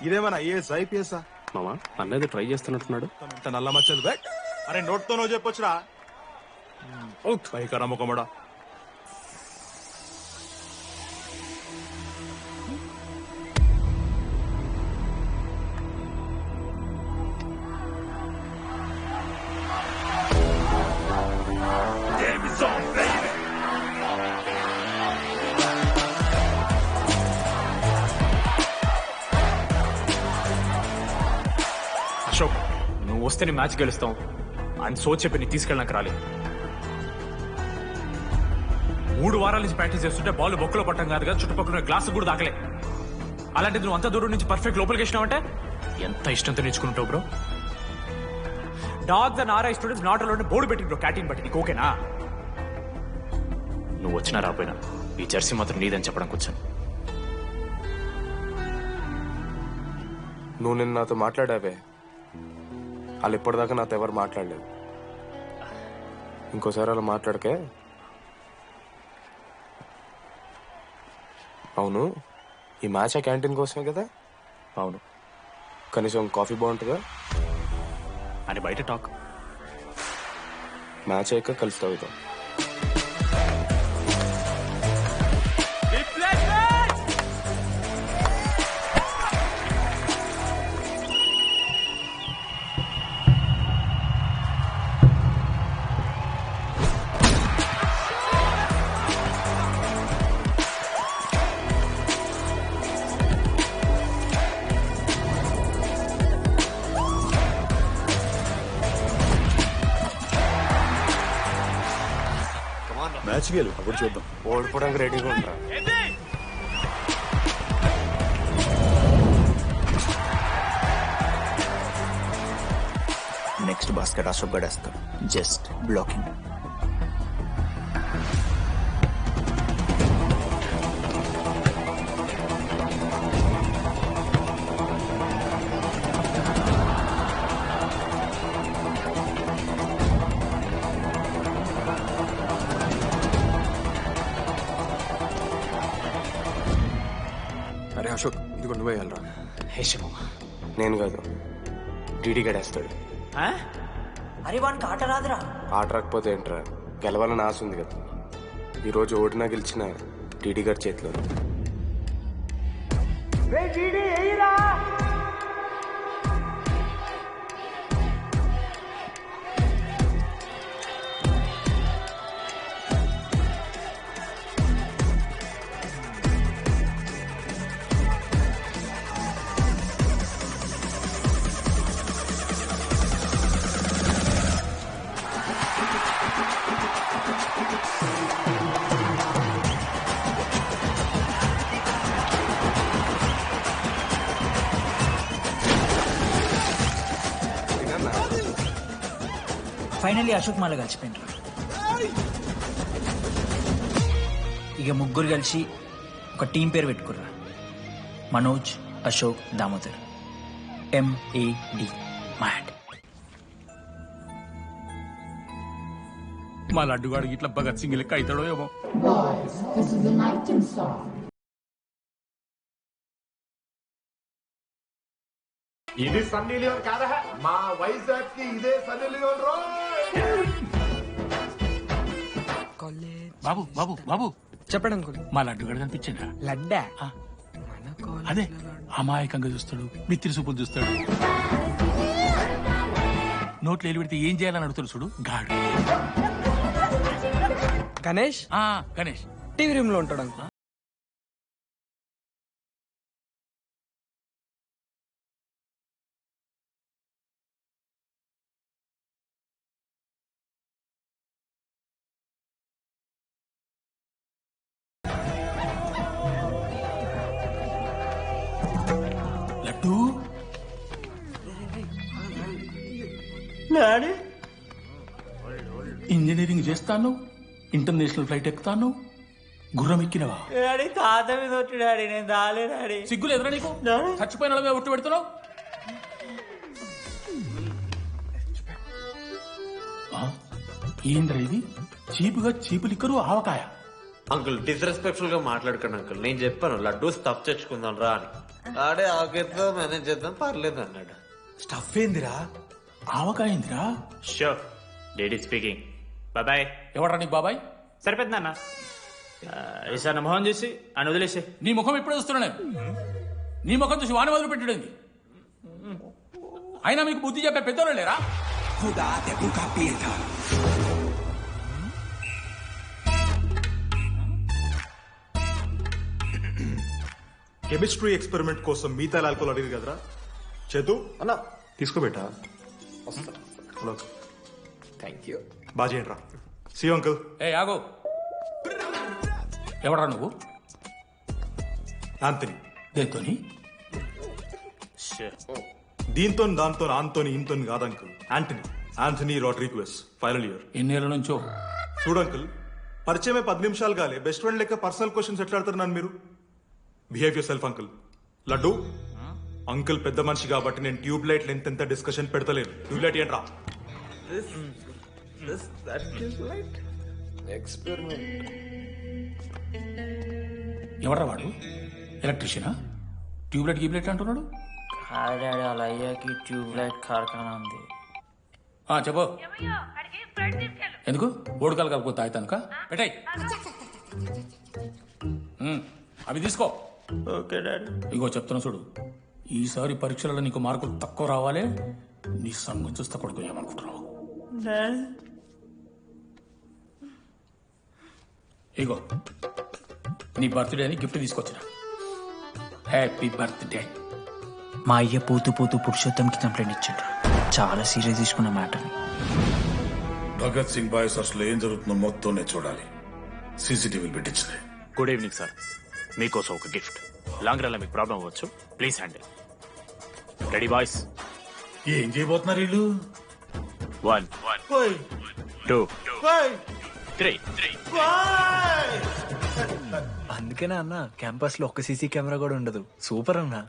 ఇదేమన్నా ఐఏఎస్ ఐపీఎస్? మామా అన్నది ట్రై చేస్తున్నట్టున్నాడు. ఇంత నల్ల మచ్చలు బెట్. అరే నోట్తో నువ్వు చెప్పొచ్చురా. పైకరా ముఖమడా. వస్తే నీ మ్యాచ్ గెలుస్తాం అని సో చెప్పి నీ తీసుకెళ్ళడానికి రాలేదు. 3 వారాల నుంచి ప్రాక్టీస్ చేస్తుంటే బాల్ బొక్కలో పట్టం కాదు కదా, చుట్టుపక్కల గ్లాసు కూడా దాకలే. అలాంటిది నువ్వు అంత దూరం నుంచి పర్ఫెక్ట్ లోపలికి వేసినావంటే ఎంత ఇష్టంతో నేర్చుకుంటావు bro. Dogs and RI students not allowed board పెట్టి బ్రో, క్యాటీన్ బట్టి. నీకు ఓకేనా? నువ్వు వచ్చినా రాపోయినా ఈ జెర్సీ మాత్రం నీదని చెప్పడానికి వచ్చాను. నువ్వు నిన్న నాతో మాట్లాడావే, వాళ్ళు ఇప్పటిదాకా నాతో ఎవరు మాట్లాడలేదు. ఇంకోసారి అలా మాట్లాడకే. అవును, ఈ మ్యాచ్ ఆ క్యాంటీన్ కోసమే కదా? అవును. కనీసం కాఫీ బాగుంటుందా అని బయట టాక్. మ్యాచ్ అయ్యాక కలిసి తాగుతాం. మ్యాచ్ గెలు అప్పుడు చూద్దాం. ఓడిపోవడానికి రెడీగా ఉంటా. నెక్స్ట్ బాస్కెట్ అశోక్ గడేస్తాడు. Just blocking. అరే అశోక్, ఇదిగో నువ్వే వెళ్ళరా. హే శివ, నేను కాదు, డీడీ గడేస్తాడు. అరే వానికి ఆట రాదురా. ఆట రాకపోతే ఏంట్రా, గెలవాలని ఆశ ఉంది కదా. ఈరోజు ఓడినా గెలిచిన డీడీ గారి చేతిలో. ఫైనల్లీ అశోక్ మాల కలిసిపోయినరా. ఇక ముగ్గురు కలిసి ఒక టీం పేరు పెట్టుకుర్రా. మనోజ్, అశోక్, దామోదర్. MAD. మ్యాడ్. మా లడ్డుగాడికి ఇట్లా భగత్ సింగ్ లెక్క అవుతాడో ఏమో. ఇది సన్నీ లియోన్ కాదా? మా వైజాగ్ కి ఇదే సన్నీ లియోన్ రో. బాబు బాబు బాబు చెప్పండి అంకుల్. మా లడ్డుగాడు కనిపించిందా? లడ్డా? అదే అమాయకంగా చూస్తాడు, మిత్రి సూపులు చూస్తాడు, నోట్లు ఎలి పెడితే ఏం చేయాలని అడుగుతాడు చూడు గాడు. గణేష్? గణేష్ టీవీ రూమ్ లో ఉంటాడు అంకుల్. లడ్డు ఇంజనీరింగ్ చేస్తాను, ఇంటర్నేషనల్ ఫ్లైట్ ఎక్కుతాను, గుర్రం ఎక్కినవా? తాత మీద ఒట్టు డాడీ, నేను దాలే డాడీ. సిగ్గులు ఎదురా నీకు? చచ్చిపోయిన వాళ్ళ మీద ఒట్టు పెడుతున్నావు. ఏంద్రా ఇది? చీపుగా చీపు లిక్కరు ఆవకాయ. అంకుల్ డిస్రెస్పెక్ట్ఫుల్ గా మాట్లాడకండి అంకుల్. నేను చెప్పాను లడ్డూ స్టఫ్ తెచ్చుకుందాం రా అని. ఆడే ఆకేతో మేనేజ్ చేద్దాం పర్లేదు అన్నాడు. స్టఫ్ ఏందిరా? ఆవకాయ ఏందిరా? Sure daddy speaking. బాబాయ్. ఎవరా నీకు బాబాయ్? సరిపోతుంది అన్న. ఈసారి మొహం చూసి అని వదిలేసే. నీ ముఖం ఎప్పుడు చూస్తున్నా నేను? నీ ముఖం చూసి వాని వదిలి పెట్టడండి. అయినా మీకు బుద్ధి చెప్పే పెద్దోళ్ళు లేరా? కెమిస్ట్రీ ఎక్స్పెరిమెంట్ కోసం మిగతా ఆల్కహాల్ అడిగింది కదరా చేతు అన్నా. తీసుకోబెట్టా. Hello thank you. బాగా చేయండి రా. See uncle. ఏ ఆగో, ఎవడరా నువ్వు? ఆంథనీ. దేంతోని? దీంతో దాంతో ఆంతోని ఇంతో కాదు uncle. Anthony Rodrigues, final year. ఎన్నేళ్ళ నుంచో? చూడు అంకుల్, పరిచయమే 10 నిమిషాలు కాలే బెస్ట్ ఫ్రెండ్ లెక్క పర్సనల్ క్వశ్చన్స్ ఎట్లా ఆడతారు నన్ను మీరు? Behave yourself uncle. లడ్డు అంకుల్ పెద్ద మనిషి కాబట్టి నేను ట్యూబ్ లైట్ లెంత్ ఎంత డిస్కషన్ పెడతలేను. ట్యూబ్ లైట్ ఏంట్రా? ఎవడ్రా వాడు? ఎలక్ట్రీషియనా? ట్యూబ్లైట్ గీబ్లైట్ అంటున్నాడు. డాడీ అలా అయ్యాకి ట్యూబ్లైట్ కార్ఖానా ఉంది. చెప్పు. ఎందుకు ఓడికాలు కలుపుతా అవుతానుక? పెట్టాయి అవి తీసుకో. Okay daddy. ఇగో చెప్తున్నా చూడు, ఈసారి పరీక్షలలో నీకు మార్కులు తక్కువ రావాలి. నీ సంగతి చూస్తే కొడుకు ఏమనుకుంటున్నావు? ఇగో నీ బర్త్డే అని గిఫ్ట్ తీసుకొచ్చిన. Happy birthday. మా అయ్య పోతూ పోతూ పురుషోత్తంకి కంప్లైంట్ ఇచ్చాడు. చాలా సీరియస్ తీసుకున్న మ్యాటర్ని. భగత్ సింగ్ బాయ్స్ అసలు ఏం జరుగుతుందో మొత్తం నేను చూడాలి. సీసీటీవీలు పెట్టించింది. గుడ్ ఈవినింగ్ సార్, మీకోసం ఒక గిఫ్ట్. లాంగ్ రన్ లో మీకు ప్రాబ్లం అవ్వచ్చు, ప్లీజ్ హ్యాండిల్. Ready boys? ఏం చేయబోతున్నారు వీళ్ళు? 1 2 3. అందుకేనా అన్న క్యాంపస్ లో ఒక్క సీసీ కెమెరా కూడా ఉండదు. సూపర్ అన్నా.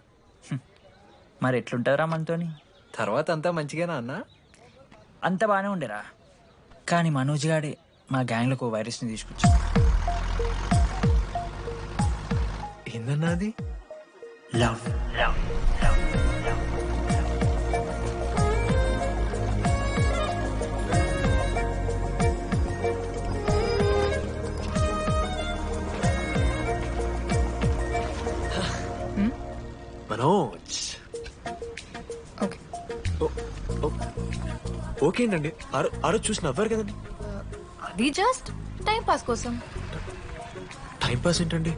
మరి ఎట్లుంటారా మనతోని? తర్వాత అంతా మంచిగానా అన్న? అంత బాగానే ఉండేరా, కానీ మనోజ్ గాడే మా గ్యాంగ్లకు ఓ వైరస్ని తీసుకొచ్చా. ఏందన్నా అది? లవ్. మనోజ్. ఓకే అండి. ఆ రోజు చూసి నవ్వారు కదండి. అది జస్ట్ టైం పాస్ కోసం. టైం పాస్ ఏంటండి?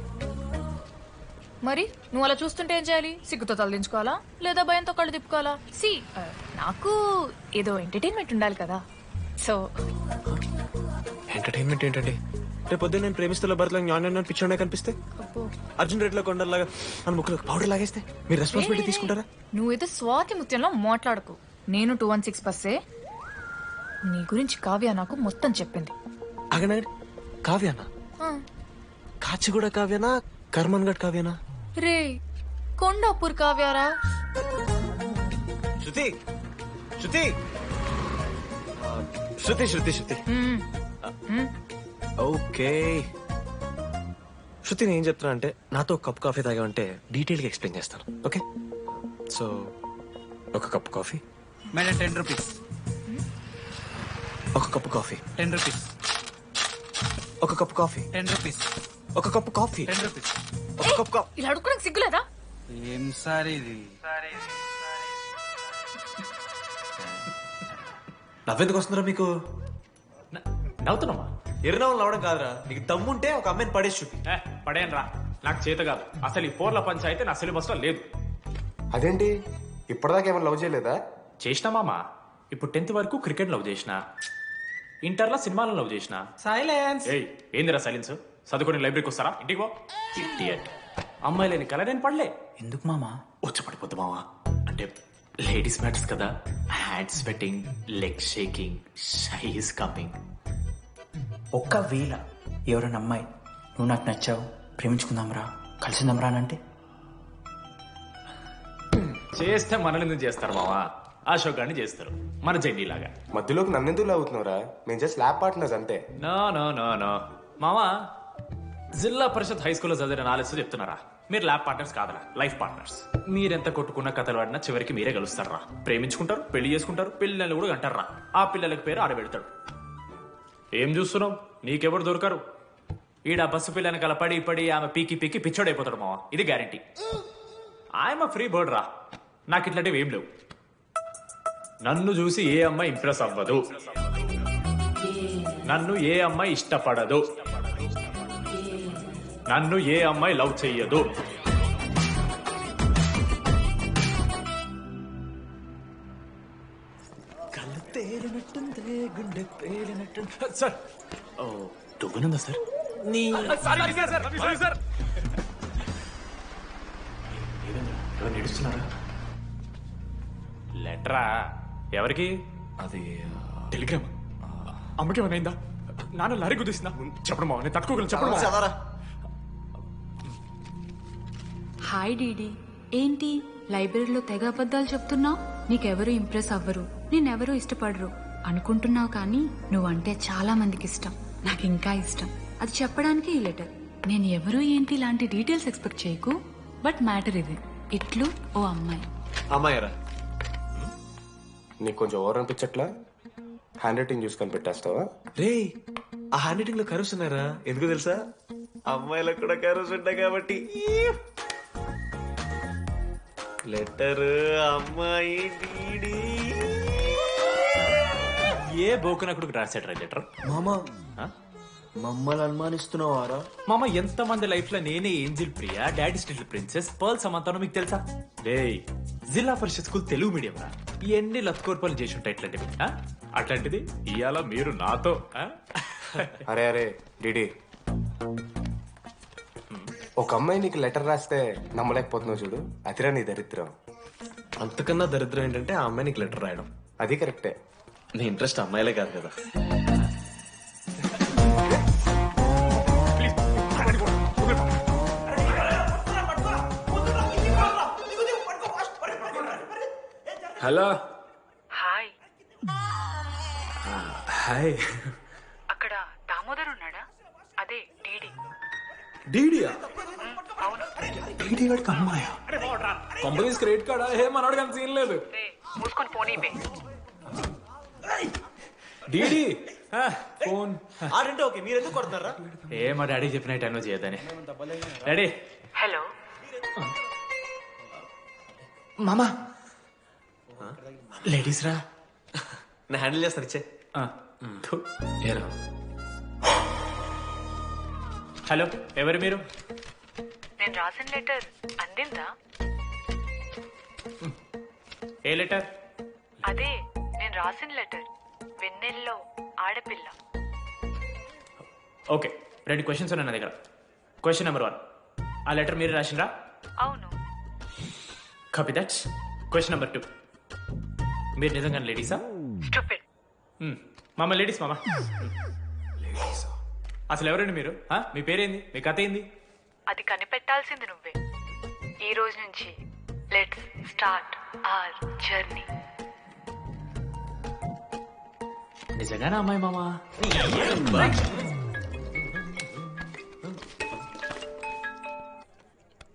మరి నువ్వు అలా చూస్తుంటే ఏం చేయాలి? సిగ్గుతో తలదించుకోవాలా లేదా భయంతో కళ్ళు తిప్పుకోవాలా? సి నాకు ఏదో ఎంటర్టైన్మెంట్ ఉండాలి కదా. సో ఎంటర్టైన్మెంట్ ఏంటండి? రేపు పొద్దున్న నేను ప్రేమిస్తున్న భర్తలో జ్ఞానం పిచ్చోడే కనిపిస్తే, అర్జున్ రెడ్డిలో కొండలాగా మన ముక్కలకు పౌడర్ లాగేస్తే మీరు రెస్పాన్సిబిలిటీ తీసుకుంటారా? నువ్వేదో స్వాతి ముత్యంలో మాట్లాడకు. నేను 216 బస్సే. నీ గురించి కావ్య నాకు మొత్తం చెప్పింది. అగనగ కావ్యానా? కాచిగూడ కావ్యానా? కర్మన్ గడ్ కావ్యానా? రే కొండాపూర్ కావ్యారా? శృతి శృతి శృతి శృతి శృతి ఓకే. శృతి నేను ఏం చెప్తున్నా అంటే, నాతో ఒక కప్ కాఫీ తాగామంటే డీటెయిల్ గా ఎక్స్ప్లెయిన్ చేస్తాను. ఓకే? సో ఒక కప్ కాఫీ. Madam 10 rupees. ఒక కప్పు కాఫీ. 10 రూపీస్. ఒక కప్పు కాఫీ. 10 రూపీస్. ఒక కప్పు కాఫీ. 10 రూపీస్. ఒక కప్పు కాఫీ. ఇలా అడుక్కోడానికి సిగ్గులేదా? ఏం సార్ ఇది? నవ్వెందుకు వస్తున్నారా మీకు? నవ్వుతున్నామా? ఎర్రనవ్వులు నవ్వడం కాదురా, నీకు దమ్ముంటే ఒక అమ్మాయిని పడేసి చూపి. పడేయను రా, నాకు చేత కాదు. అసలు ఈ పోర్ల పంచాయితీ నా సిలబస్ లో లేదు. అదేంటి ఇప్పటిదాకా ఏమైనా లవ్ చేయలేదా? చేసినా మామా. ఇప్పుడు 10th వరకు క్రికెట్ లవ్ చేసిన, ఇంటర్లో సినిమాలను లవ్ చేసిన. సైలెన్స్. ఏయ్ ఏందిరా సైలెన్స్? చదువుకొని లైబ్రరీకి వస్తారా? ఇంటికి పో. ఇడియట్. అమ్మాయి లేని కల నేను పడలే. ఎందుకు మామా? వచ్చి పడిపోద్దు మావా. అంటే లేడీస్ మ్యాటర్స్ కదా. Hand sweating, leg shaking, shy is coming. ఒక్కవేళ ఎవరైనా అమ్మాయి నువ్వు నాకు నచ్చావు, ప్రేమించుకుందాంరా, కలిసిందాంరా అని అంటే చేస్తే మనల్ని ఎందుకు చేస్తారు మావా? అశోక్ గారిని చేస్తారు, మన జెండీ లాగా. మధ్యలోకి నన్నెందుకు లాగుతున్నావురా? మేము జస్ట్ ల్యాబ్ పార్ట్నర్స్ అంతే. నో నో నో నో మావా, జిల్లా పరిషత్ హై స్కూల్లో చదివిన నాలెడ్జ్ చెప్తున్నారా? మీరు ల్యాబ్ పార్ట్నర్స్ కాదరా, లైఫ్ పార్ట్నర్స్. మీరెంత కొట్టుకున్న కథలు ఆడినా చివరికి మీరే కలుస్తారా. ప్రేమించుకుంటారు, పెళ్లి చేసుకుంటారు, పిల్లల్ని కూడా కంటారా. ఆ పిల్లలకి పేరు ఆడబెడతాడు. ఏం చూస్తున్నావు? నీకెవరు దొరకరు. ఈడ బస్సు పిల్లని కల పడి పడి ఆమె పీకి పీకి పిచ్చోడైపోతాడు మావా. ఇది గ్యారంటీ. ఆయమ ఫ్రీ బర్డ్ రా. నాకు ఇట్లాంటివి ఏం లేవు. నన్ను చూసి ఏ అమ్మాయి ఇంప్రెస్ అవ్వదు, నన్ను ఏ అమ్మాయి ఇష్టపడదు, నన్ను ఏ అమ్మాయి లవ్ చెయ్యదు. సార్ ఓ దువ్వనుందా సార్ నీ ఎవరు నడుస్తున్నారా లెటరా ఎవరికి అది టెలిగ్రామ్ అమ్మకి ఏమైనా నాన్న లారీ కుదిసిందా చెప్పడం నేను తట్టుకోగలను చెప్పడం హాయ్ డీడీ ఏంటి లైబ్రరీలో తెగ అబద్ధాలు చెప్తున్నావు నీకెవరూ ఇంప్రెస్ అవ్వరు నేనెవరూ ఇష్టపడరు అనుకుంటున్నావు కానీ నువ్వంటే చాలా మందికి ఇష్టం నాకు ఇంకా ఇష్టం అది చెప్పడానికి ఈ లెటర్ నేను ఎవరు ఏంటి ఇలాంటి డీటెయిల్స్ ఎక్స్పెక్ట్ చేయకు బట్ మ్యాటర్ ఇది ఇట్లు ఓ అమ్మాయి అమ్మాయరా నీకు కొంచెం ఓవర్ అనిపించట్లా హ్యాండ్ రైటింగ్ చూసి కనిపెట్టేస్తావా రే ఆ హ్యాండ్ రైటింగ్ లో కర్వ్స్ ఉన్నారా ఎందుకు తెలుసా అమ్మాయిలకు కూడా కర్వ్స్ ఉంటాయి కాబట్టి లెటర్ అమ్మాయి డీడీ ఏ బోకనకుడికి రాశాడు రా లెటర్ మామా మమ్మల్ని అనుమానిస్తున్నావారా మామ ఎంత మంది లైఫ్ లో నేనే angel Priya daddy still princess pearl సమంతానో మీకు తెలుసా రే జిల్లా పరిషత్ స్కూల్ తెలుగు మీడియం రా ఎన్ని లత్కోర్పాలు చేసి ఉంటాయి ఇట్లాంటివి అట్లాంటిది ఇవాళ మీరు నాతో అరే అరే డిడి ఒక అమ్మాయి నీకు లెటర్ రాస్తే నమ్మలేకపోతున్నావు చూడు అతిరా నీ దరిద్రం అంతకన్నా దరిద్రం ఏంటంటే ఆ అమ్మాయి నీకు లెటర్ రాయడం అది కరెక్టే నీ ఇంట్రెస్ట్ అమ్మాయిలే కాదు కదా హలో హాయ్ హాయ్ అక్కడ దామోదర్ ఉన్నాడా అదే డీడీ డీడీయా డీడీ వాడికి అమ్మాయా కంపెనీస్ క్రెడిట్ కార్డా ఏ మనోడికి అంత సీన్ లేదు మూసుకొని పోనీ డీడీ ఫోన్ ఆడంటే ఓకే మీరు ఎందుకు కొడుతున్నారా ఏ మా డాడీ చెప్పిన టైంలో చేయదని డాడీ హలో మామా లేడీస్ రా నా హ్యాండిల్ చేస్తాను ఇచ్చే హలో ఎవరు మీరు నేను రాసిన లెటర్ అందిందా ఏ లెటర్ అదే నేను రాసిన లెటర్ వెన్నెల్లో ఆడపిల్ల ఓకే 2 క్వశ్చన్స్ ఉన్నాయి నా దగ్గర క్వశ్చన్ నెంబర్ 1 ఆ లెటర్ మీరు రాసిండ్రా అవును కాపీ దట్ క్వశ్చన్ నెంబర్ 2 మీరు నిజంగా లేడీసా స్టూపిడ్ మామ లేడీస్ మామ అసలు ఎవరండి మీరు మీ పేరేంది మీ కథ ఏంది అది కనిపెట్టాల్సింది నువ్వే ఈ రోజు నుంచి లెట్స్ స్టార్ట్ ఆర్ జర్నీ నిజంగానే అమ్మాయి మామ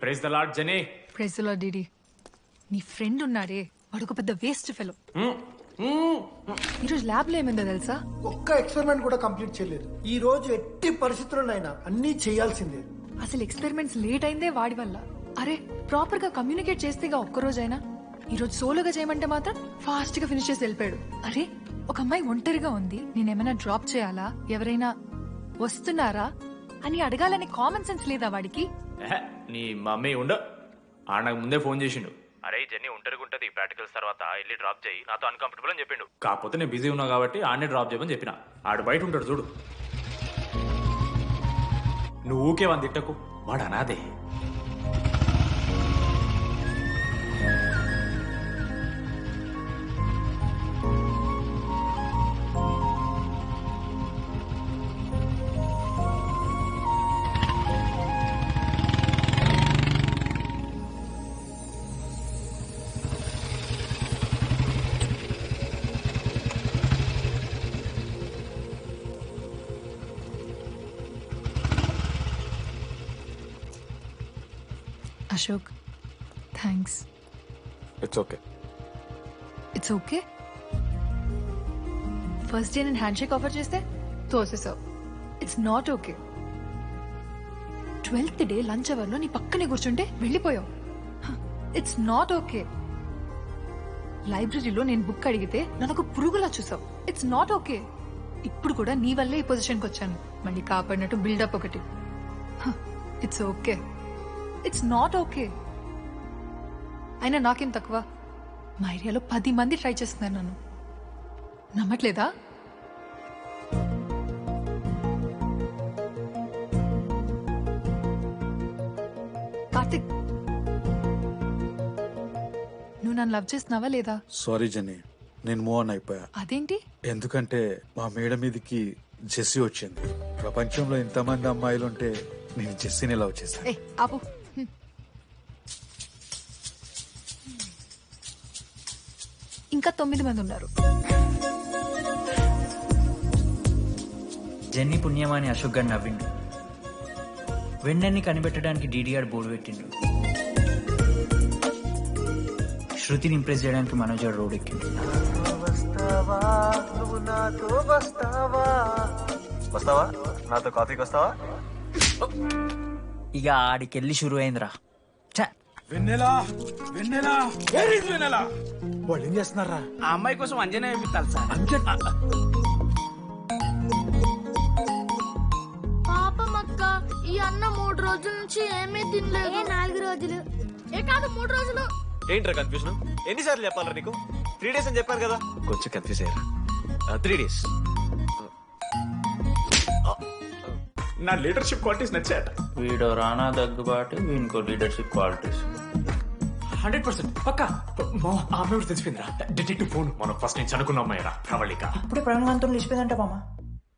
ప్రైజ్ ద లార్డ్ జనీ ప్రైజ్ ది లార్డ్ డీడీ నీ ఫ్రెండ్ ఉన్నాడే వాడు ఒక పెద్ద వేస్ట్ ఫెలో ఈరోజు ల్యాబ్ లో ఏమైందో తెలుసా ఒక్క ఎక్స్పెరిమెంట్ కూడా కంప్లీట్ చేయలేదు ఈ రోజు ఎట్టి పరిస్థితుల్లోనైనా అన్ని చేయాల్సిందే అసలు ఎక్స్పెరిమెంట్స్ లేట్ అయిందే వాడి వల్ల అరే ప్రాపర్ గా కమ్యూనికేట్ చేస్తేగా ఒక్కరోజైనా ఈ రోజు సోలోగా చేయమంటే మాత్రం ఫాస్ట్ గా ఫినిష్ చేసి వెళ్ళిపోయాడు అరే ఒక అమ్మాయి ఒంటరిగా ఉంది నేనేమైనా డ్రాప్ చేయాలా ఎవరైనా వస్తున్నారా అని అడగాలని కామన్ సెన్స్ లేదా వాడికి నీ మమ్మీ ఉండ నాకు ముందే ఫోన్ చేసిండు అరే జర్నీ ఉంటది ప్రాక్టికల్స్ తర్వాత వెళ్ళి డ్రాప్ చేయి నాతో అన్కంఫర్టబుల్ అని చెప్పిండు కాకపోతే నేను బిజీ ఉన్నా కాబట్టి ఆడనే డ్రాప్ చేయమని చెప్పిన ఆడు బయట ఉంటాడు చూడు నువ్వు ఊకే వన్ తిట్టకు వాడు అనాదే Ashok thanks it's okay it's okay first day నేను హ్యాండ్ షేక్ ఆఫర్ చేస్తే తోసేసావు it's not okay 12th day lunch అవర్లో నీ పక్కనే కూర్చుంటే వెళ్ళిపోయావు ఇట్స్ నాట్ ఓకే లైబ్రరీలో నేను బుక్ అడిగితే నన్ను ఒక పురుగులా చూసావు ఇట్స్ నాట్ ఓకే ఇప్పుడు కూడా నీ వల్లే ఈ పొజిషన్కి వచ్చాను మళ్ళీ కాపాడినట్టు బిల్డప్ ఒకటి it's okay it's not okay అయినా నాకేం తక్కువ మా ఏరియాలో 10 మంది ట్రై చేస్తున్నారు నన్ను నమ్మట్లేదా నువ్వు నన్ను లవ్ చేస్తున్నావా లేదా? సారీ జెన్నీ, నేను మూవ్ ఆన్ అయిపోయా. అదేంటి? ఎందుకంటే మా మేడ మీదకి జెస్సీ వచ్చింది. ప్రపంచంలో ఇంతమంది అమ్మాయిలు ఉంటే నేను జెస్సీని లవ్ చేశాను. ఏ ఆపు. ఇంకా 9 మంది ఉన్నారు. జెన్నీ పుణ్యమాని అశోక్ గారు నవ్విండు. వెన్నెన్ని కనిపెట్టడానికి డీడీఆర్ బోర్డు పెట్టిండు. శృతిని ఇంప్రెస్ చేయడానికి మనోజ్ గారు రోడ్ ఎక్కిండు. వస్తావా నాతో కాఫీకి వస్తావా? ఇక ఆడికెళ్ళి షురు అయిందిరా. వెన్నెలా వెన్నెలా వెన్నెలా వాళ్ళు ఏం చేస్తున్నారా? ఆ అమ్మాయి కోసం అంజనే వేపిస్తారు సార్. పాపమక్క, ఈ అన్న 3 రోజుల నుంచి ఏమీ తినలేదు. 4 రోజులు కాదు 3 రోజులు. ఏంట్రా కన్ఫ్యూజన్? ఎన్నిసార్లు చెప్పాలరా నీకు? 3 days అని చెప్పాను కదా. కొంచెం కన్ఫ్యూజ్ అయ్యారా? 3 days. నా లీడర్షిప్ క్వాలిటీస్ నచ్చాట. వీడో రానా దగ్గుబాటు, వీనికో లీడర్షిప్ క్వాలిటీస్. 100% పక్కా. ఆ అమ్మాయి కూడా తెలిసిపోయిందిరా. డిటెక్టివ్ ఫోన్ మనం ఫస్ట్ నుంచి అనుకున్న అమ్మాయిరా ప్రవళిక. ఇప్పుడే ప్రవీణ్ నిలిచిపోయిందంట మామ.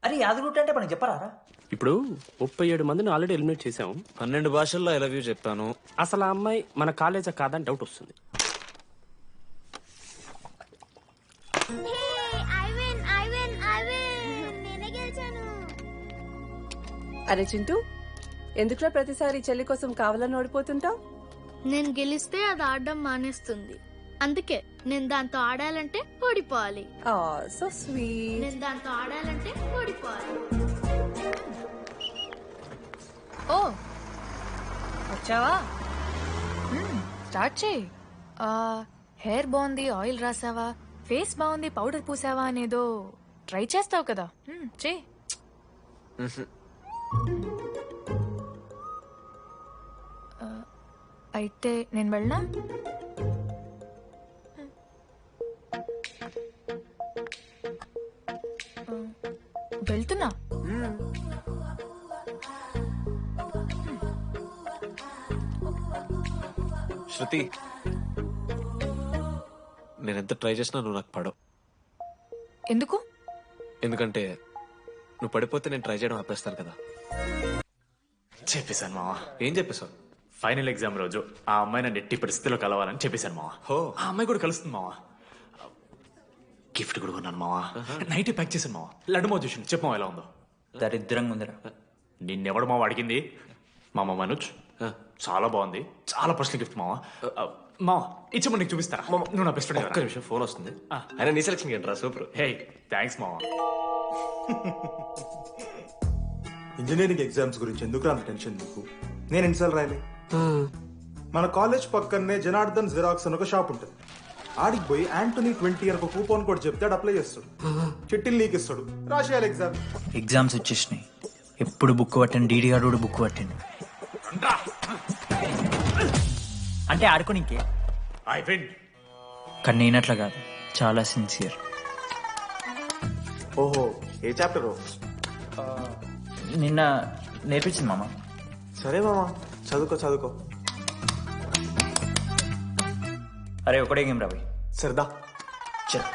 అరే యాద రూట్ అంటే మనకి చెప్పరా? ఇప్పుడు 37 మందిని ఆల్రెడీ ఎలిమినేట్ చేసాం. 12 భాషల్లో ఐ లవ్ యూ చెప్పాను. అసలు ఆ అమ్మాయి మన కాలేజా కాదని డౌట్ వస్తుంది. అరే చింటూ, ఎందుకురా ప్రతిసారి చెల్లి కోసం కావాలని ఓడిపోతుంటావు? నేను గెలిస్తే అది ఆడడం మానేస్తుంది. అందుకే నేను దాంతో ఆడాలంటే ఓడిపోవాలి. So sweet. నేను దాంతో ఆడాలంటే ఓడిపోవాలి. ఓ వచ్చావా? స్టార్ట్ చేయి. హెయిర్ బాగుంది, ఆయిల్ రాసావా, ఫేస్ బాగుంది, పౌడర్ పూసావా అనేదో ట్రై చేస్తావు కదా. చేయి. అయితే నేను వెళ్ళనా? వెళ్తున్నా. శృతి, నేనెంత ట్రై చేసినా నువ్వు నాకు పడవు. ఎందుకు? ఎందుకంటే నువ్వు పడిపోతే నేను ట్రై చేయడం ఆపేస్తాను కదా. చెప్పేశాను మావా. ఏం చెప్పేశావు? ఫైనల్ ఎగ్జామ్ రోజు ఆ అమ్మాయి నన్ను ఎట్టి పరిస్థితిలో కలవాలని చెప్పేశాను మావా. ఆ అమ్మాయి కూడా కలుస్తుంది మావా. గిఫ్ట్ కూడా కొన్నాను మావా. నైట్ ప్యాక్ చేశాను మావా. లడ్డు మావ చూసి చెప్పు మావా ఎలా ఉందో. దరిద్రంగా ఉందిరా. నిన్నెవడు మావ అడిగింది? మామ మనోజ్. చాలా బాగుంది, చాలా పర్సనల్ గిఫ్ట్ మావా. మావా ఇచ్చమని నీకు చూపిస్తారా? నువ్వు నా బెస్ట్ ఫ్రెండ్. ఒక్క నిమిషం, ఫోన్ వస్తుంది. అయినా నీ సెలక్షన్ ఏంట్రా? సూపర్. హే థ్యాంక్స్ మావా. ఇంజనీరింగ్ ఎగ్జామ్స్ గురించి ఎందుకు అంత టెన్షన్ నీకు? నేను ఎన్నిసార్లు రాయలే. మన కాలేజ్ పక్కనే జనార్దన్ జిరాక్స్ అని ఒక షాప్ ఉంటుంది. ఆడికి పోయి యాంటనీ 20 ఒక కూపన్ కోడ్ చెప్తే అప్లై చేస్తాడు. చిట్టిల్ నీకు ఇస్తాడు, రాసేయాలి ఎగ్జామ్. ఎగ్జామ్స్ వచ్చేసినాయి. ఎప్పుడు బుక్ పట్టాను, డీడీ గారు కూడా బుక్ పట్టిండు. అంటే ఆడుకోనికే. కానీ నేనట్లా కాదు, చాలా సిన్సియర్. ఓహో, ఏ చాప్టర్? నిన్న నేర్పించింది మామ. సరే మామ, చదువుకో చదువుకో. అరే ఒకటే గేమ్ రావి. సరదా చల్.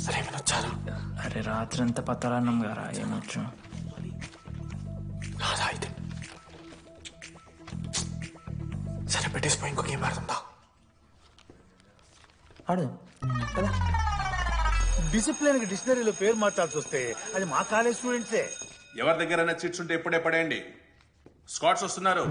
సరే చాలు. అరే రాత్రంతా పతరాన్నం గారా, ఏమొచ్చు. అయితే సరే పెట్టేసిపోయి ఇంకో గేమ్ ఆడుతుందా? ఆడు. డిసిప్లిన్ కి డిక్షనరీలో పేరు మార్చాల్సి వస్తే అది మా కాలేజ్ స్టూడెంట్సే. ఎవరి దగ్గర చిట్స్ ఉంటే ఇప్పుడే పడేయండి. స్కాట్స్ వస్తున్నారు.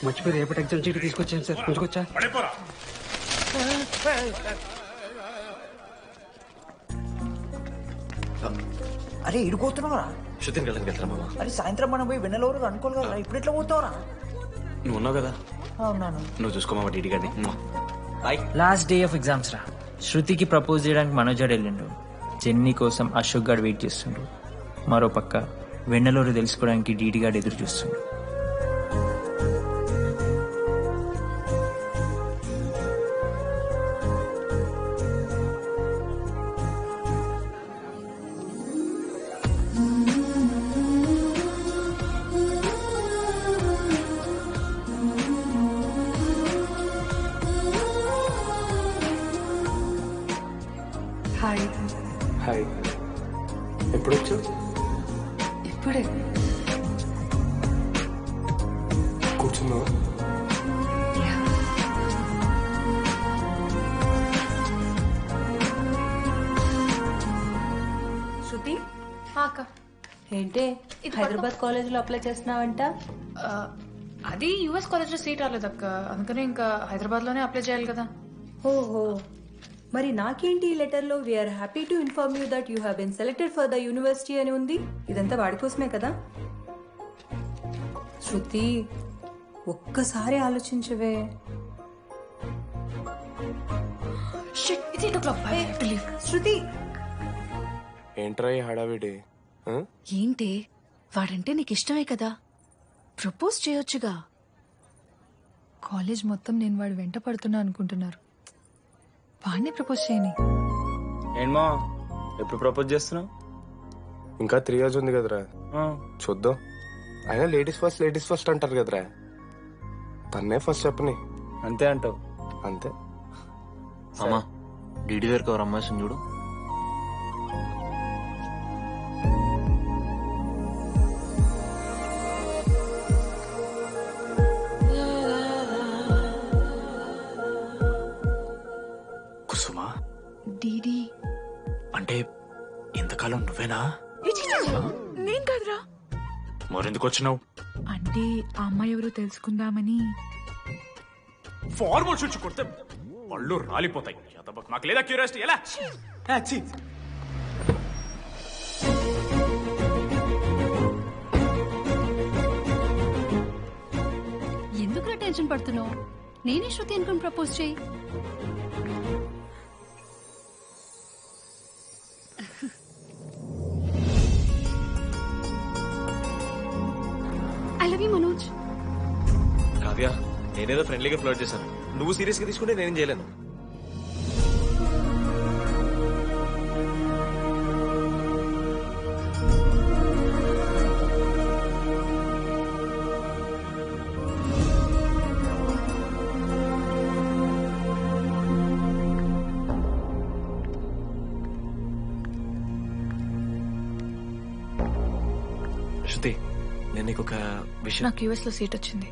మర్చిపోయి రేపటి ఎగ్జామ్ చీటి తీసుకొచ్చాను సార్. కొంచెం అరే ఇడిపోతున్నావురా. శృతిని వెళ్ళకి వెళ్తారా మామ? అరే సాయంత్రం మనం పోయి వెన్నెలవరు అనుకోవాలి కదా, ఇప్పుడు ఎట్లా పోతావురా? నువ్వు ఉన్నావు కదా. అవునాను. నువ్వు చూసుకోమా డీడీ గారిని. లాస్ట్ డే ఆఫ్ ఎగ్జామ్స్ రా. శృతికి ప్రపోజ్ చేయడానికి మనోజ్ గారు వెళ్ళిండు. జెన్నీ కోసం అశోక్ గారు వెయిట్ చేస్తుండు. మరో పక్క వెన్నెలూరు తెలుసుకోవడానికి డీడీ గారు ఎదురు చూస్తుండు. హాయ్. హాయ్. ఎప్పుడు వచ్చావు? ఇప్పుడే. కూర్చున్నావా? శృతి అక్క ఏంటే హైదరాబాద్ కాలేజీలో అప్లై చేస్తున్నావంట? అది యుఎస్ కాలేజ్లో సీట్ రాలేదు అక్క, అందుకనే ఇంకా హైదరాబాద్లోనే అప్లై చేయాలి కదా. ఓహో, మరి నాకేంటి ఈ లెటర్లో we're happy to inform you that you have been selected for the university అని ఉంది. ఇదంతా వాడి కోసమే కదా? శృతి ఒక్కసారి ఆలోచించవే. శృతి ఏంట్రా ఈ హడావిడి? ఏంటే వాడంటే నీకు ఇష్టమే కదా, ప్రపోజ్ చేయొచ్చుగా. కాలేజ్ మొత్తం నేను వాడు వెంట పడుతున్నా అనుకుంటున్నారు. వాడిని ప్రపోజ్ చేయని. ఏంటమ్మా ఎప్పుడు ప్రపోజ్ చేస్తున్నావు? ఇంకా 3 years ఉంది కదరా, చూద్దాం. అయినా లేడీస్ ఫస్ట్ అంటారు కదరా, తన్నే ఫస్ట్ చెప్పని. అంతే అంటావు? అంతే. అమ్మా డీడీ దగ్గర ఒక అమ్మాయి చూడు. కుసుమా డీడీ అంటే ఇంతకాలం నువ్వేనా? నేను కాదురా. మరెందుకు వచ్చినావు? అంటే ఆ అమ్మాయి ఎవరో తెలుసుకుందామని. ఫార్మల్ షూట్ కొడితే పళ్ళు రాలిపోతాయి. మాకు లేదా క్యూరియాసిటీ? ఎలా? ఎందుకు టెన్షన్ పడుతున్నావు? నేనే శృతి అనుకుని ప్రపోజ్ చేయి. I love you Manoj. Kavya నేనేదో ఫ్రెండ్లీగా ఫ్లర్ట్ చేశాను, నువ్వు సీరియస్ గా తీసుకుంటే నేనేం చేయలేను. శృతి నేను నీకు ఒక విషయం. నాకు యుఎస్ లో సీట్ వచ్చింది.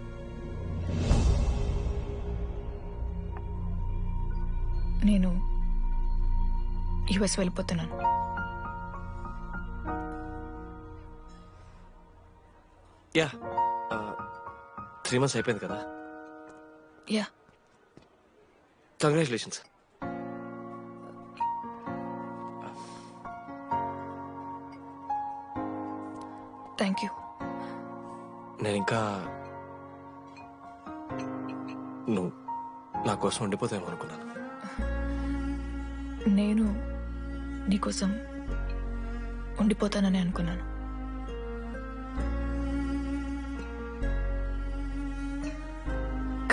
నేను యుఎస్ వెళ్ళిపోతున్నాను. యా 3 months అయిపోయింది కదా. Yeah congratulations. Thank you. నేను ఇంకా నువ్వు నా కోసం ఉండిపోతాయేమో అనుకున్నాను. నేను నీకోసం ఉండిపోతానని అనుకున్నాను.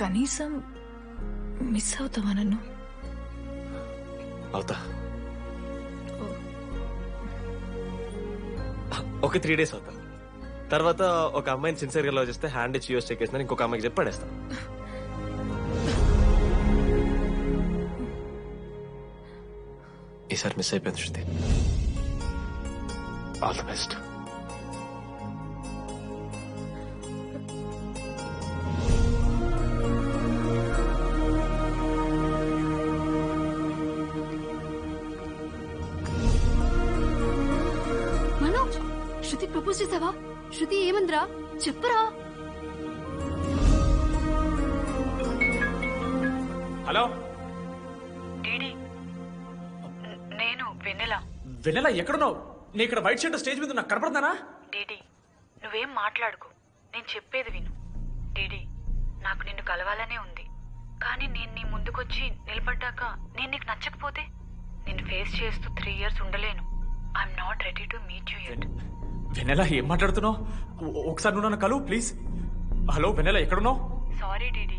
కనీసం మిస్ అవుతావా నన్ను? అవుతా. ఒక 3 days అవుతా. తర్వాత ఒక అమ్మాయిని సిన్సియర్ గా లవ్ చేస్తే హ్యాండ్ ఇచ్చి యూఎస్ చెక్ చేసిన ఇంకొక అమ్మాయికి చెప్పి పడేస్తాను. ఈసారి మిస్ అయిపోయింది Shruti. All the best. Manoj, Shruti propose చేసావా? శృతి ఏమందిరా చెప్పరా? హలో నేను వెన్నెల. వెన్నెల ఎక్కడున్నావు? నీ ఇక్కడ వైట్ షర్ట్ స్టేజ్ మీద నాకు కనపడుతున్నానా? డీడీ నువ్వేం మాట్లాడుకో, నేను చెప్పేది విను. డీడీ నాకు నిన్ను కలవాలనే ఉంది, కానీ నేను నీ ముందుకొచ్చి నిలబడ్డాక నేను నీకు నచ్చకపోతే నిన్ను ఫేస్ చేస్తూ 3 years ఉండలేను. I'm not ready to meet you yet. Vennela ఏం మాట్లాడుతున్నావు? ఒకసారి నువ్వు నన్ను కలువు ప్లీజ్. హలో వెన్నెల ఎక్కడున్నావు? Sorry DD.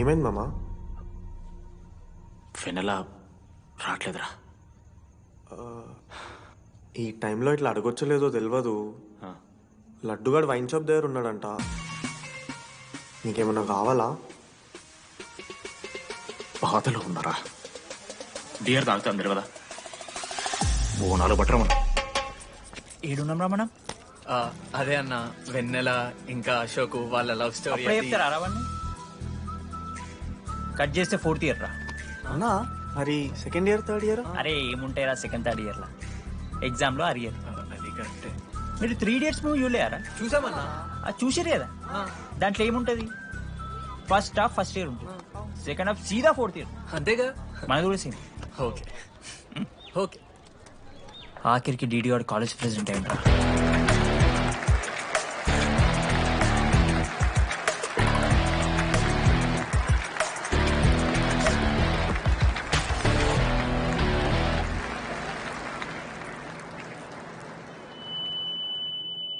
ఏమైంది మామా? వెన్నెల రావట్లేదురా. ఈ టైంలో ఇట్లా అడగొచ్చలేదో తెలియదు. లడ్డుగాడు వైన్ షాప్ దగ్గర ఉన్నాడంట. నీకేమన్నా కావాలా? బాధలో ఉన్నారా? బియర్ తాగుతా అందరు కదా, బోనాలు బట్టరా మనం. ఏడున్నాం రా మనం? అదే అన్న, వెన్నెల ఇంకా అశోక్ వాళ్ళ లవ్ స్టోరీ. అప్పుడే చెప్తారా రావణ్ణి? కట్ చేస్తే 4th ఇయర్ రా. అవునా? మరి సెకండ్ ఇయర్ థర్డ్ ఇయర్? అరే ఏముంటాయి రా సెకండ్ థర్డ్ ఇయర్ లా, ఎగ్జామ్ లో అరియర్. అది కరెక్టే. మీరు 3 Idiots మూవీ చూడలేరా? చూసామన్నా. చూసారు కదా, దాంట్లో ఏముంటది? ఫస్ట్ హాఫ్ ఫస్ట్ ఇయర్ ఉంటుంది, సెకండ్ హాఫ్ సీదా 4th ఇయర్. అంతేగా మనది కూడా సేమ్. Okay okay. ఆఖరికి డీడీ వాడు కాలేజ్ ప్రెసిడెంట్ అయ్యిండ్రా.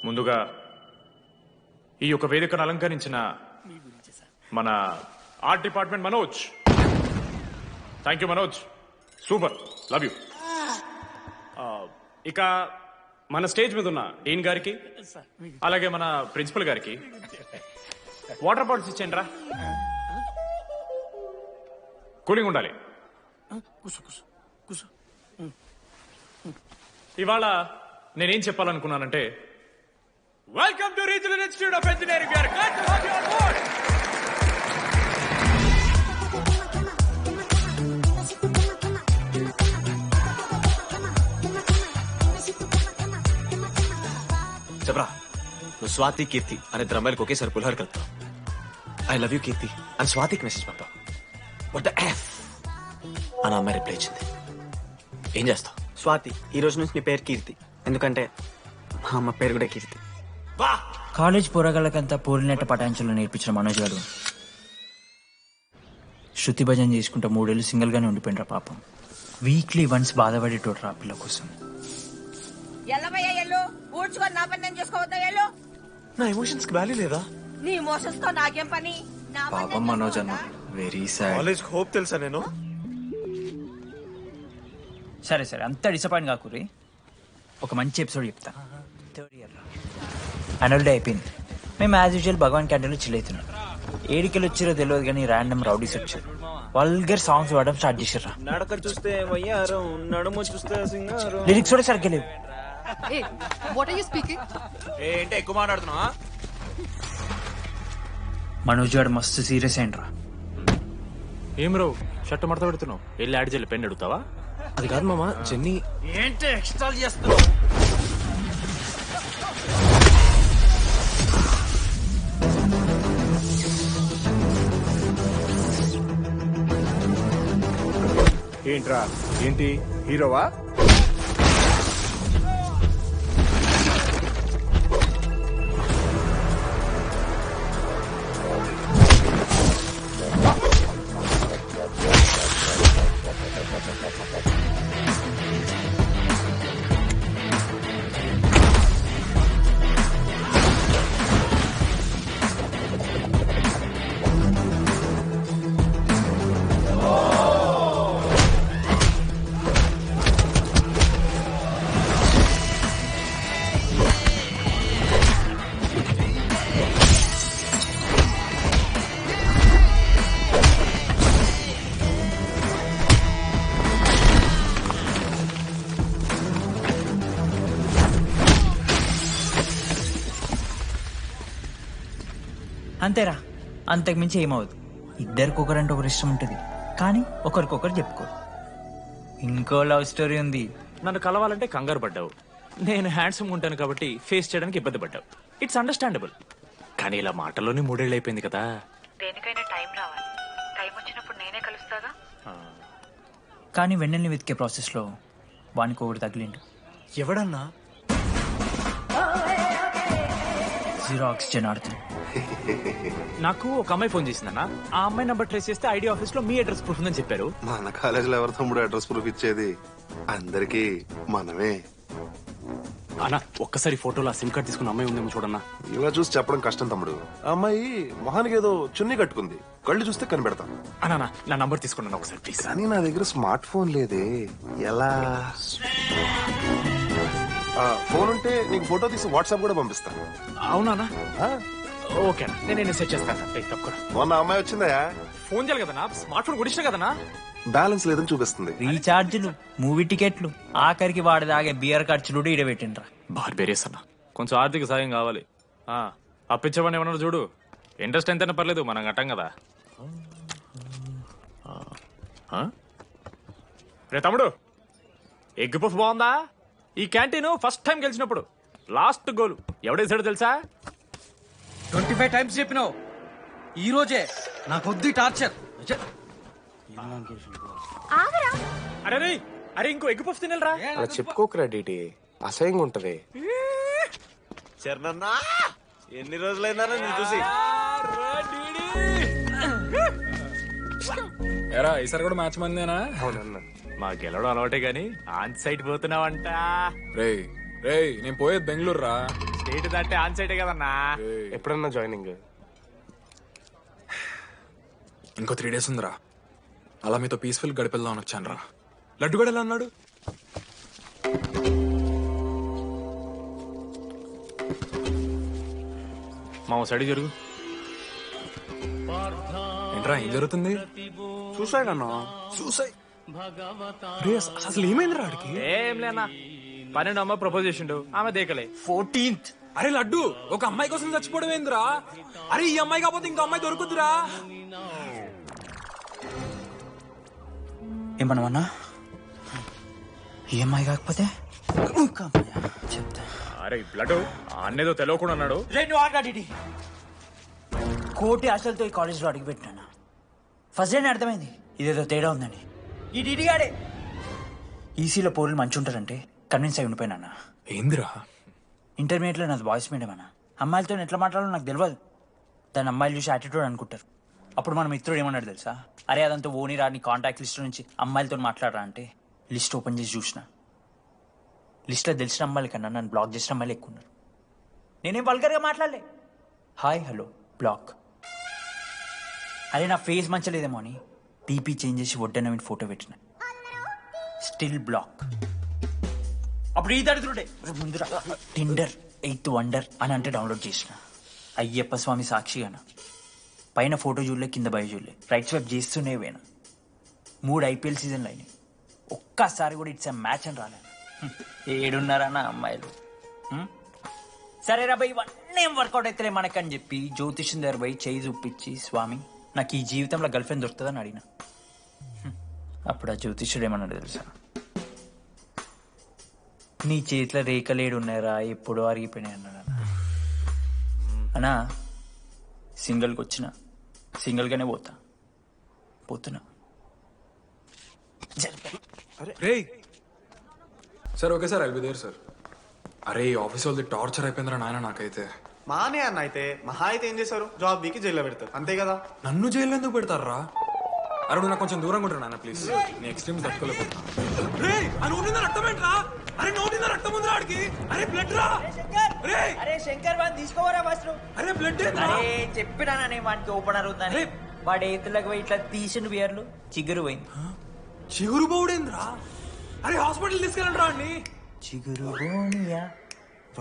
ముందుగా ఈ యొక్క వేదికను అలంకరించిన మన art department Manoj, thank you Manoj, super, love you. ఇక మన స్టేజ్ మీద ఉన్న డీన్ గారికి అలాగే మన ప్రిన్సిపల్ గారికి వాటర్ బాటిల్స్ ఇచ్చేయండి రా, కూలింగ్ ఉండాలి. ఇవాళ నేనేం చెప్పాలనుకున్నానంటే, welcome to regional institute of engineering. We are glad to have you on board. చెప్పరా, నువ్వు స్వాతి కీర్తి అనే ద్రమ్మాయిలకు ఒకేసారి పులిహోర కలుపుతావు. ఐ లవ్ యూ కీర్తి అని స్వాతికి మెసేజ్ పంపావు. వాట్ ద ఎఫ్ అని అమ్మాయి రిప్లై ఇచ్చింది. ఏం చేస్తావు? స్వాతి, ఈ రోజు నుంచి నీ పేరు కీర్తి, ఎందుకంటే మా అమ్మ పేరు కూడా కీర్తి. కాలేజ్ పోరగాళ్ళకంతా పోరినట్ట పటాంచలు నేర్పించిన మనోజ్ గారు శృతి భజన చేసుకుంటా 3 ఏళ్ళు సింగిల్ గానే ఉండిపోయినరా పాపం. వీక్లీ వన్స్ బాధపడేటోడ్రా పిల్ల కోసం. నా ఎమోషన్స్ కి వాల్యూ లేదా? నీ ఎమోషన్స్ తో నాకేం పని? పాపం మనోజ్ అన్న, వెరీ సాడ్. కాలేజ్ హోప్ తెలుసా నేను? సరే సరే, అంత డిసప్పాయింట్ కాకురి. ఒక మంచి ఎపిసోడ్ చెప్తా. 3rd ఇయర్ యాన్యువల్ డే అయిపోయింది. మేము యాజ్ యూజువల్ భగవాన్ క్యాంటీన్లో చిల్ అవుతున్నాం. ఏడికెళ్ళి వచ్చారో తెలియదు కానీ ర్యాండమ్ రౌడీస్ వచ్చారు. వల్గర్ సాంగ్స్ పాడడం స్టార్ట్ చేసారా. నడక చూస్తే వయ్యారం, నడుము చూస్తే సింగారం. లిరిక్స్ కూడా సరిగ్గా లేవు. Hey, what are you speaking? ఏంటి ఎక్కువ మాట్లాడుతున్నావా? మనోజ్ గారు మస్తు సీరియస్ అయిండ్రా. ఏం రావు, షర్ట్ మడత పెడుతున్నావు, వెళ్ళి యాడ్ చేయాలి, పెన్ అడుగుతావా? అది కాదు మామ, జెన్నీ. ఏంటి ఎక్స్ట్రా చేస్తున్నావు? ఏంట్రా, ఏంటి హీరోవా? అంతేరా, అంతకుమించి ఏమవదు. ఇద్దరికొకరంటే ఒకరు ఇష్టం ఉంటుంది, కానీ ఒకరికొకరు చెప్పుకోరు. ఇంకో లవ్ స్టోరీ ఉంది. నన్ను కలవాలంటే కంగారు పడ్డావు, నేను హ్యాండ్సమ్ ఉంటాను కాబట్టి ఫేస్ చేయడానికి ఇబ్బంది పడ్డావు. It's understandable. కానీ ఇలా మాటల్లోనే 3 ఏళ్ళు అయిపోయింది కదా. దేనికైనా టైం రావాలి, టైం వచ్చినప్పుడు నేనే కలుస్తాగా. కానీ వెన్నెల్ని వెతికే ప్రాసెస్లో వానికి ఒకటి తగిలిండు. ఎవడన్నా? జీరో ఆక్సిజన్ ఆడుతుంది. నాకు ఒక అమ్మాయి ఫోన్ చేసిందన్న, ఆ అమ్మాయి నంబర్ ట్రేస్ చేస్తే ఐడి ఆఫీస్ లో మీ అడ్రస్ ప్రూఫ్ ఉందని చెప్పారు. మన కాలేజీలో ఎవరు తమ్ముడు అడ్రస్ ప్రూఫ్ ఇచ్చేది? అందరికి మనమే. అన్న ఒక్కసారి ఫోటోలో సిమ్ కార్డ్ తీసుకున్న అమ్మాయి ఉందేమో చూడన్నా. ఇలా చూసి చెప్పడం కష్టం తమ్ముడు. ఆ అమ్మాయి మొహానికి ఏదో చున్నీ కట్టుకుంది, కళ్ళు చూస్తే కనిపెడతాం. అన్నా నా నంబర్ తీసుకున్నాను ఒకసారి ప్లీజ్. కానీ నా దగ్గర స్మార్ట్ ఫోన్ లేదే, ఎలా? ఫోన్ ఉంటే నీకు ఫోటో తీసి వాట్సాప్ కూడా పంపిస్తాను. అవునా? ఓకే అన్న నేను సెట్ చేస్తాను తప్పకుండా. మొన్న అమ్మాయి వచ్చిందా? ఫోన్ చేయాలి కదన్నా, స్మార్ట్ ఫోన్ కొడిచిన కదన్నా. బ్యాలెన్స్ లేదని చూపిస్తుంది. రీఛార్జ్లు, మూవీ టికెట్లు, ఆఖరికి వాడి దాగే బియర్ ఖర్చులు కూడా ఇడబెట్టిండ్రా. బార్బేరియస్ అన్న, కొంచెం ఆర్థిక సాయం కావాలి. అప్పించమని ఏమన్నా చూడు, ఇంట్రెస్ట్ ఎంతైనా పర్లేదు, మనం కట్టాం కదా. రే తమ్ముడు, ఎగ్ పఫ్ బాగుందా? ఈ క్యాంటీన్ ఫస్ట్ టైం గెలిచినప్పుడు లాస్ట్ గోల్ ఎవడేసాడో తెలుసా? 25 times చెప్పినావు. ఈ రోజే నాకు వద్దు టార్చర్. అరే అరే ఇంకో ఎగ్ పఫ్ తినరా. అలా చెప్పుకోకరా డీటీ, అసహ్యంగా ఉంటది. చరణన్నా ఎన్ని రోజులైనా నేను చూసి. ఎరా ఈసారి కూడా మ్యాచ్ మందేనా? అవునన్నా, మా గెలవడం అలవాటే గాని ఆన్ సైడ్ పోతున్నావంట. రేయ్ రేయ్ నేను పోయేది బెంగళూరు రా. స్టేట్ దాటే ఆన్ సైడే కదన్నా. ఎప్పుడన్నా జాయినింగ్? ఇంకో 3 days ఉందిరా. అలా మీతో పీస్ఫుల్ గడిపెళ్దామని వచ్చాను రా. లడ్డు కూడా ఎలా అన్నాడు? మా సైడ్ జరుగు. ఏంట్రా ఏం జరుగుతుంది? సూసైడ్ అన్నా. సూసైడ్? అసలు ఏమైంది రాడికి? ఏం లేనా, 12 అమ్మ ప్రపోజ్ చేసిండు, ఆమె దేకలే. 14th. అరే లడ్డు, ఒక అమ్మాయి కోసం చచ్చిపోవడం ఏందిరా? అరే ఈ అమ్మాయి కాకపోతే ఇంకో అమ్మాయి దొరుకుతురా. ఏమన్నా ఈ అమ్మాయి కాకపోతే చెప్తా. అరే బ్లడ్ అన్నేదో తెలియకుండా అన్నాడు. కోటి ఆశలతో ఈ కాలేజ్లో అడుగుపెట్టినా. ఫస్ట్ డే అర్థమైంది ఇదేదో తేడా ఉందని. ఈ డీడీగాడే ఈసీలో పౌరులు మంచి ఉంటారంటే కన్విన్స్ అయి ఉండిపోయినా. ఏందిరా? ఇంటర్మీడియట్లో నాది బాయ్స్ మీడియం అన్న. అమ్మాయిలతో ఎట్లా మాట్లాడాలో నాకు తెలియదు. దాని అమ్మాయిలు చూసి యాటిట్యూడ్ అనుకుంటారు. అప్పుడు మన మిత్రుడు ఏమన్నాడు తెలుసా? అరే అదంతా ఓని రాని కాంటాక్ట్ లిస్ట్ నుంచి అమ్మాయిలతో మాట్లాడరా అంటే లిస్ట్ ఓపెన్ చేసి చూసిన. లిస్ట్లో తెలిసిన అమ్మాయిల కన్నా నన్ను బ్లాక్ చేసిన అమ్మాయిలు ఎక్కువ ఉన్నారు. నేనేం వల్గర్గా మాట్లాడలే. Hi hello block. అరే నా ఫేస్ మంచలేదేమో అని డీపీ చేంజ్ చేసి వడ్డన ఫోటో పెట్టిన. Still block. అప్పుడు ఈ దరిద్రుడే ముందు టిండర్ 8th వండర్ అని అంటే డౌన్లోడ్ చేసిన. అయ్యప్ప స్వామి సాక్షిగాన పైన ఫోటో చూడలే, కింద బయ చూడలే, రైట్ స్వైప్ చేస్తూనే పోయినా. 3 IPL సీజన్లు అయినాయి, ఒక్కసారి కూడా ఇట్స్ మ్యాచ్ అని రాలేదు. 7 అమ్మాయిలు. సరే రా భయ్, ఇవన్నీ ఏం వర్కౌట్ అవుతాయి మనకని చెప్పి జ్యోతిష్యం దగ్గర పోయి చేయి చూపించి, స్వామి నాకు ఈ జీవితంలో గర్ల్ ఫ్రెండ్ దొరుకుతుందని అడిగిన. అప్పుడు ఆ జ్యోతిష్యుడు ఏమన్నాడు తెలుసా? నీ చేతిలో రేఖలేడు ఉన్నాయరా, ఎప్పుడో అరిగిపోయినాయి అన్నాడు. అన్నా సింగిల్కి వచ్చిన సింగిల్గానే పోతున్నా. రేయ్ sir okay sir, I'll be there sir. అరే ఈ ఆఫీస్ వాళ్ళది టార్చర్ అయిపోయిందిరా నాయన నాకైతే. మానే అన్న అయితే మహా అయితే ఏం చేశారు? జాబ్ వీకి జైల్లో పెడతారు అంతే కదా. నన్ను జైలు ఎందుకు పెడతారా? అరే నువ్వు నాకు కొంచెం దూరంగా ఉంటాను నాన్న ప్లీజ్. నీ ఎక్స్ట్రీమ్స్ తట్టుకోలేకపోతున్నా. అరే నోటిందా రక్తం ఉందిరా ఆడికి. అరే బ్లడ్ రా. అరే శంకర్ వాడిని తీసుకోవరా ఫస్ట్. అరే బ్లడ్ చెప్పినా వాడికి ఓపెనర్ ఉందని. వాడు ఎత్తులకు పోయి ఇట్లా తీసిన బియర్లు చిగురు పోయింది. చిగురు పోవుడేంద్రా? అరే హాస్పిటల్ తీసుకెళ్ళండి రా అండి. చిగురు బోనియా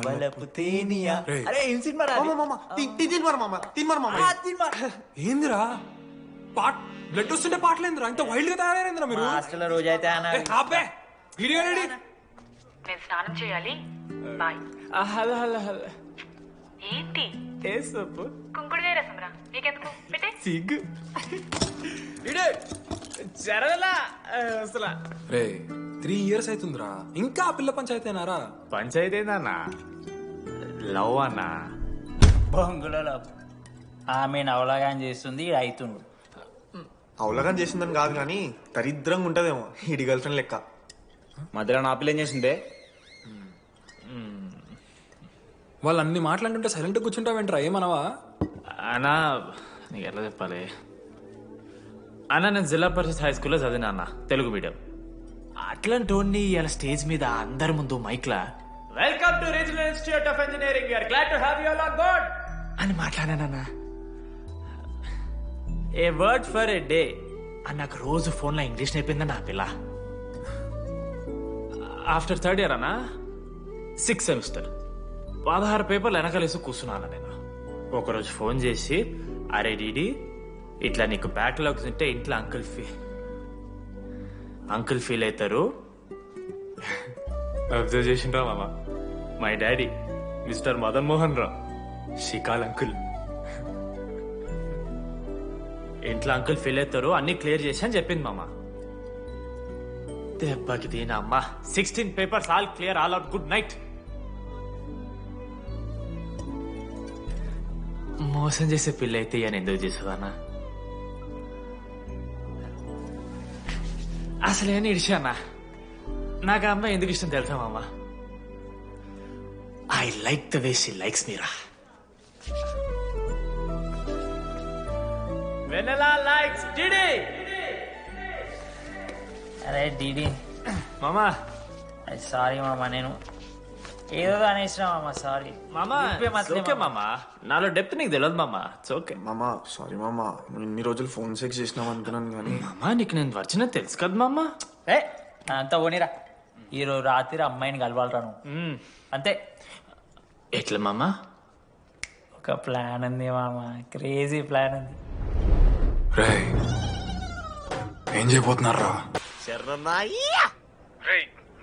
వలపు తేనియా. అరే ఏం సినిమా రా? ఏందిరా బ్లడ్ వస్తుంటే పాటలేందిరా? ఇంత వైల్డ్ గా తయారైందిరా మీరు. హాస్టల్ రోజు అయితే నేను స్నానం చేయాలి. బాయ్. Hello hello hello. ఏంటి ఏ సొప్పు? కుంకుడుగాయ రసం రా, నీకెందుకు పెట్టే. సిగ్గు జరగలా అసలు. రే 3 years అవుతుందిరా, ఇంకా ఆ పిల్ల పంచాయతీ అయినారా? పంచాయతీ ఏందన్నా? లవ్ అన్నా. బొంగులో లవ్. ఆమె అవలాగాని చేస్తుంది, అవుతుండు. అవలగాని చేసిందని కాదు కానీ దరిద్రంగా ఉంటదేమో ఈడి గర్ల్ ఫ్రెండ్ లెక్క. మధ్యలో నా పిల్ల ఏం చేసిందే? వాళ్ళు అన్ని మాట్లాడుతుంటే సైలెంట్ కూర్చుంటావేంట్రా? ఏమనవా? అన్నా నీకు ఎట్లా చెప్పాలి అన్న, నేను జిల్లా పరిషత్ హై స్కూల్లో చదివినా అన్న, తెలుగు మీడియం. అట్లాంటి వాడిని ఇలా స్టేజ్ మీద అందరి ముందు మైక్లా welcome to regional institute of engineering, we are glad to have you all on board అని మాట్లాడానన్నా. A word for a day అని నాకు రోజు ఫోన్లో ఇంగ్లీష్ నేర్పింది నా పిల్ల. ఆఫ్టర్ 3rd year అన్నా, 6th semester 16 పేపర్లు వెనకాలేసి కూర్చున్నాను నేను. ఒకరోజు ఫోన్ చేసి, అరే డీడీ ఇట్లా నీకు బ్యాక్లాగ్స్ ఉంటే ఇంట్లో అంకుల్ ఫీల్ అవుతారు. అబ్జర్వ్ చేసిండ్రా మామ, my daddy mister Madan Mohan Rao షికాల్ అంకుల్. ఇంట్లో అంకుల్ ఫీల్ అవుతారు, అన్ని క్లియర్ చేసి అని చెప్పింది మామ. దెబ్బకి దీనమ్మా 16 papers all clear, all out, good night. మోసం చేసే పిల్ల అయితే అని ఎందుకు చేసేదానా? అసలేని ఇడిచానా? నాకు ఆ అమ్మాయి ఎందుకు ఇష్టం తెలుసా మామ? I like the way she likes me రా. Vennela likes DD. అరే డీడీ మామా, సారీ మామా, నేను ఏదో అనేసిన మామా, సారీ మామా. ఓకే మామా, నాలో డెప్త్ నీకు తెలియదు మామా. ఇట్స్ ఓకే మామా. సారీ మామా, నువ్వు ఇన్ని రోజులు ఫోన్ సెక్స్ చేసినావు అనుకున్నాను కానీ. మామా నీకు నేను వచ్చిన తెలుసు కదా మామా. ఏ అంతా పోనీరా, ఈరోజు రాత్రి అమ్మాయిని కలవాలరా నువ్వు, అంతే. ఎట్లా మామా? ఒక ప్లాన్ ఉంది మామా, క్రేజీ ప్లాన్ ఉంది. ఏం చేయబోతున్నారా?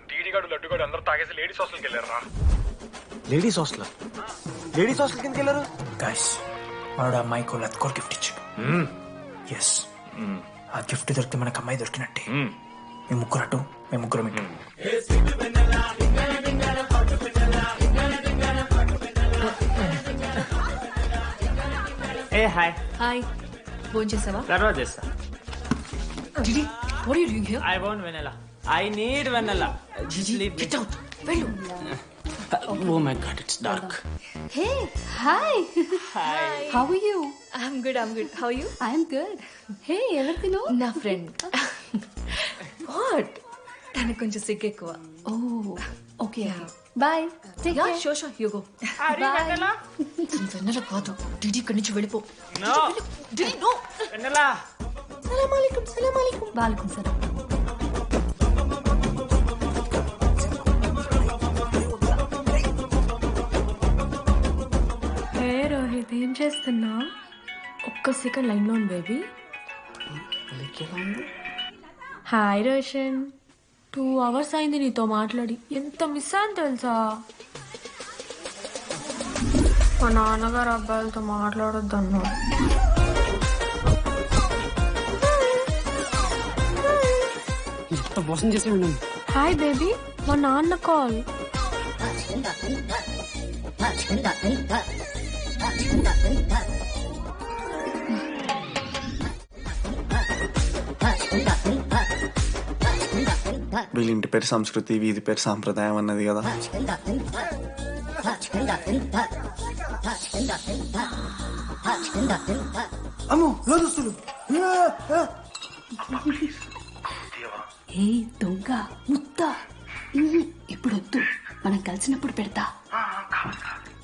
టీడీగాడు లడ్డుగాడు అందరూ తాగేసి లేడీస్ హాస్టల్కి వెళ్ళారా? Ladies hostel? లేడీస్ హాస్టల్ కిందకి వెళ్ళారు? గైస్, వాడు అమ్మాయికి లత్కోర్ గిఫ్ట్ ఇచ్చాడు. ఎస్, ఆ గిఫ్ట్ దొరికితే మనకు అమ్మాయి దొరికినట్టే. మేము ముగ్గురు అటు, మేము ముగ్గురం ఇటు. ఏ హాయ్. హాయ్, ఫోన్ చేసావా? తర్వాత చేస్తా. Didi, what are you doing here? I want vanilla. I need vanilla. Gigi, get out. Vellu. Oh my god, it's dark. Hey, hi. Hi. How are you? I'm good. How are you? I'm good. Hey, everything నా friend. What? తనకు కొంచెం సిగ్గు ఎక్కువ. Oh, okay. Bye. Take care. Sure, you go. Bye. వెన్నెల కాదు, DD ఇక్కడి నుంచి వెళ్ళిపో. No. DD, no. Vanilla. సలాం అలైకుం. వాలేకుం సలాం. హే రోహిత్, ఏం చేస్తున్నా? ఒక్క సెకండ్ లైన్లో ఉంది బేబీ. హాయ్ రోషన్, 2 hours అయింది నీతో మాట్లాడి. ఎంత మిస్ అని తెలుసా? మా నాన్నగారు అబ్బాయిలతో మాట్లాడొద్దు అన్నారు. మోసం చేసి హాయ్ బేబీ, మా నాన్న కాల్. వీళ్ళ ఇంటి పేరు సంస్కృతి, వీధి పేరు సాంప్రదాయం అన్నది కదా. అమ్మో లోదుస్తులు. ఏ దొంగ ముత్త, ఇప్పుడు వద్దు, మనం కలిసినప్పుడు పెడతా.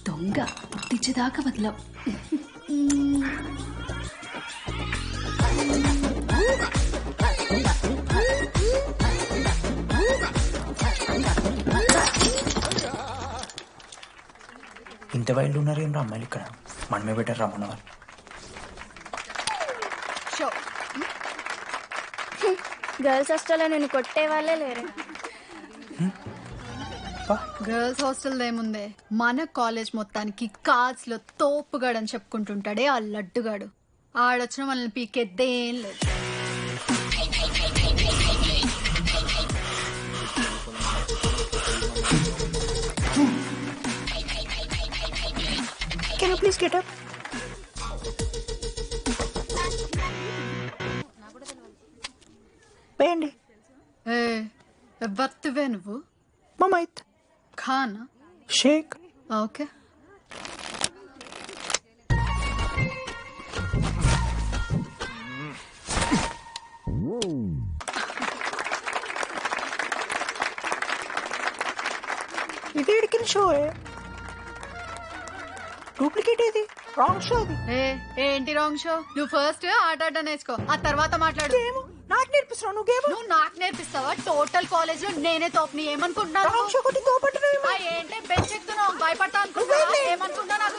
దొంగ పుట్టించేదాకా వదలం. ఇంత వైల్డ్ ఉన్నారు ఏం రా అమ్మాయిలు ఇక్కడ? మనమే బెటర్ రా మనవాళ్ళు. గర్ల్స్ హాస్టల్లో నేను కొట్టే వాళ్ళే లేరు. గర్ల్స్ హాస్టల్ ఏముందే, మన కాలేజ్ మొత్తానికి కార్డ్స్ లో తోపుగాడని చెప్పుకుంటుంటాడే ఆ లడ్డుగాడు. ఆడొచ్చిన మనల్ని పీకెద్దేం లేదు. Can you please get up? వేయండి. ఎవరివే నువ్వు? మమైత్ ఖానా? షేక్. ఓకే. ఇది ఎడికిన షో, డూప్లికేట్ ఇది, రాంగ్ షో అది. ఏంటి రాంగ్ షో? నువ్వు ఫస్ట్ ఆట ఆట నేర్చుకో, ఆ తర్వాత మాట్లాడు. నాకు నేర్పిస్తున్నావు, నువ్వు నాకు నేర్పిస్తావా? టోటల్ కాలేజ్ లో నేనే తోపుని ఏమనుకుంటున్నావు? ఏంటి బెంచ్ ఎక్కుతున్నావు, భయపడతా అనుకుంటున్నావా? ఏమనుకుంటున్నా నాకు?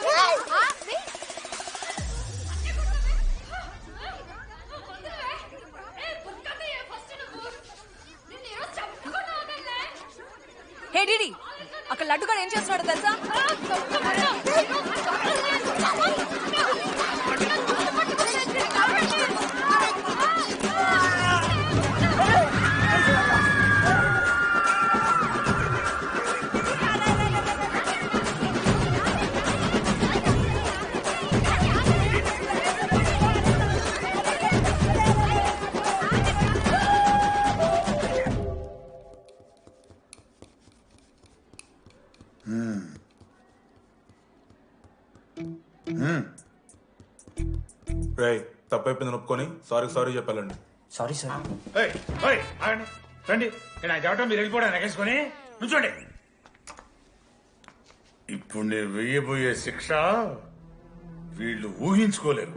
పని చేస్తున్నాడు తెలుసా? రై తప్పైపోయింది ఒప్పుకొని సారీ చెప్పాలండి. Sorry sir. రండి నేను చెప్పడం మీరు వెళ్ళిపోవడానికి ఎగేసుకొని నుంచోండి. ఇప్పుడు నేను వెయ్యబోయే శిక్ష వీళ్ళు ఊహించుకోలేరు.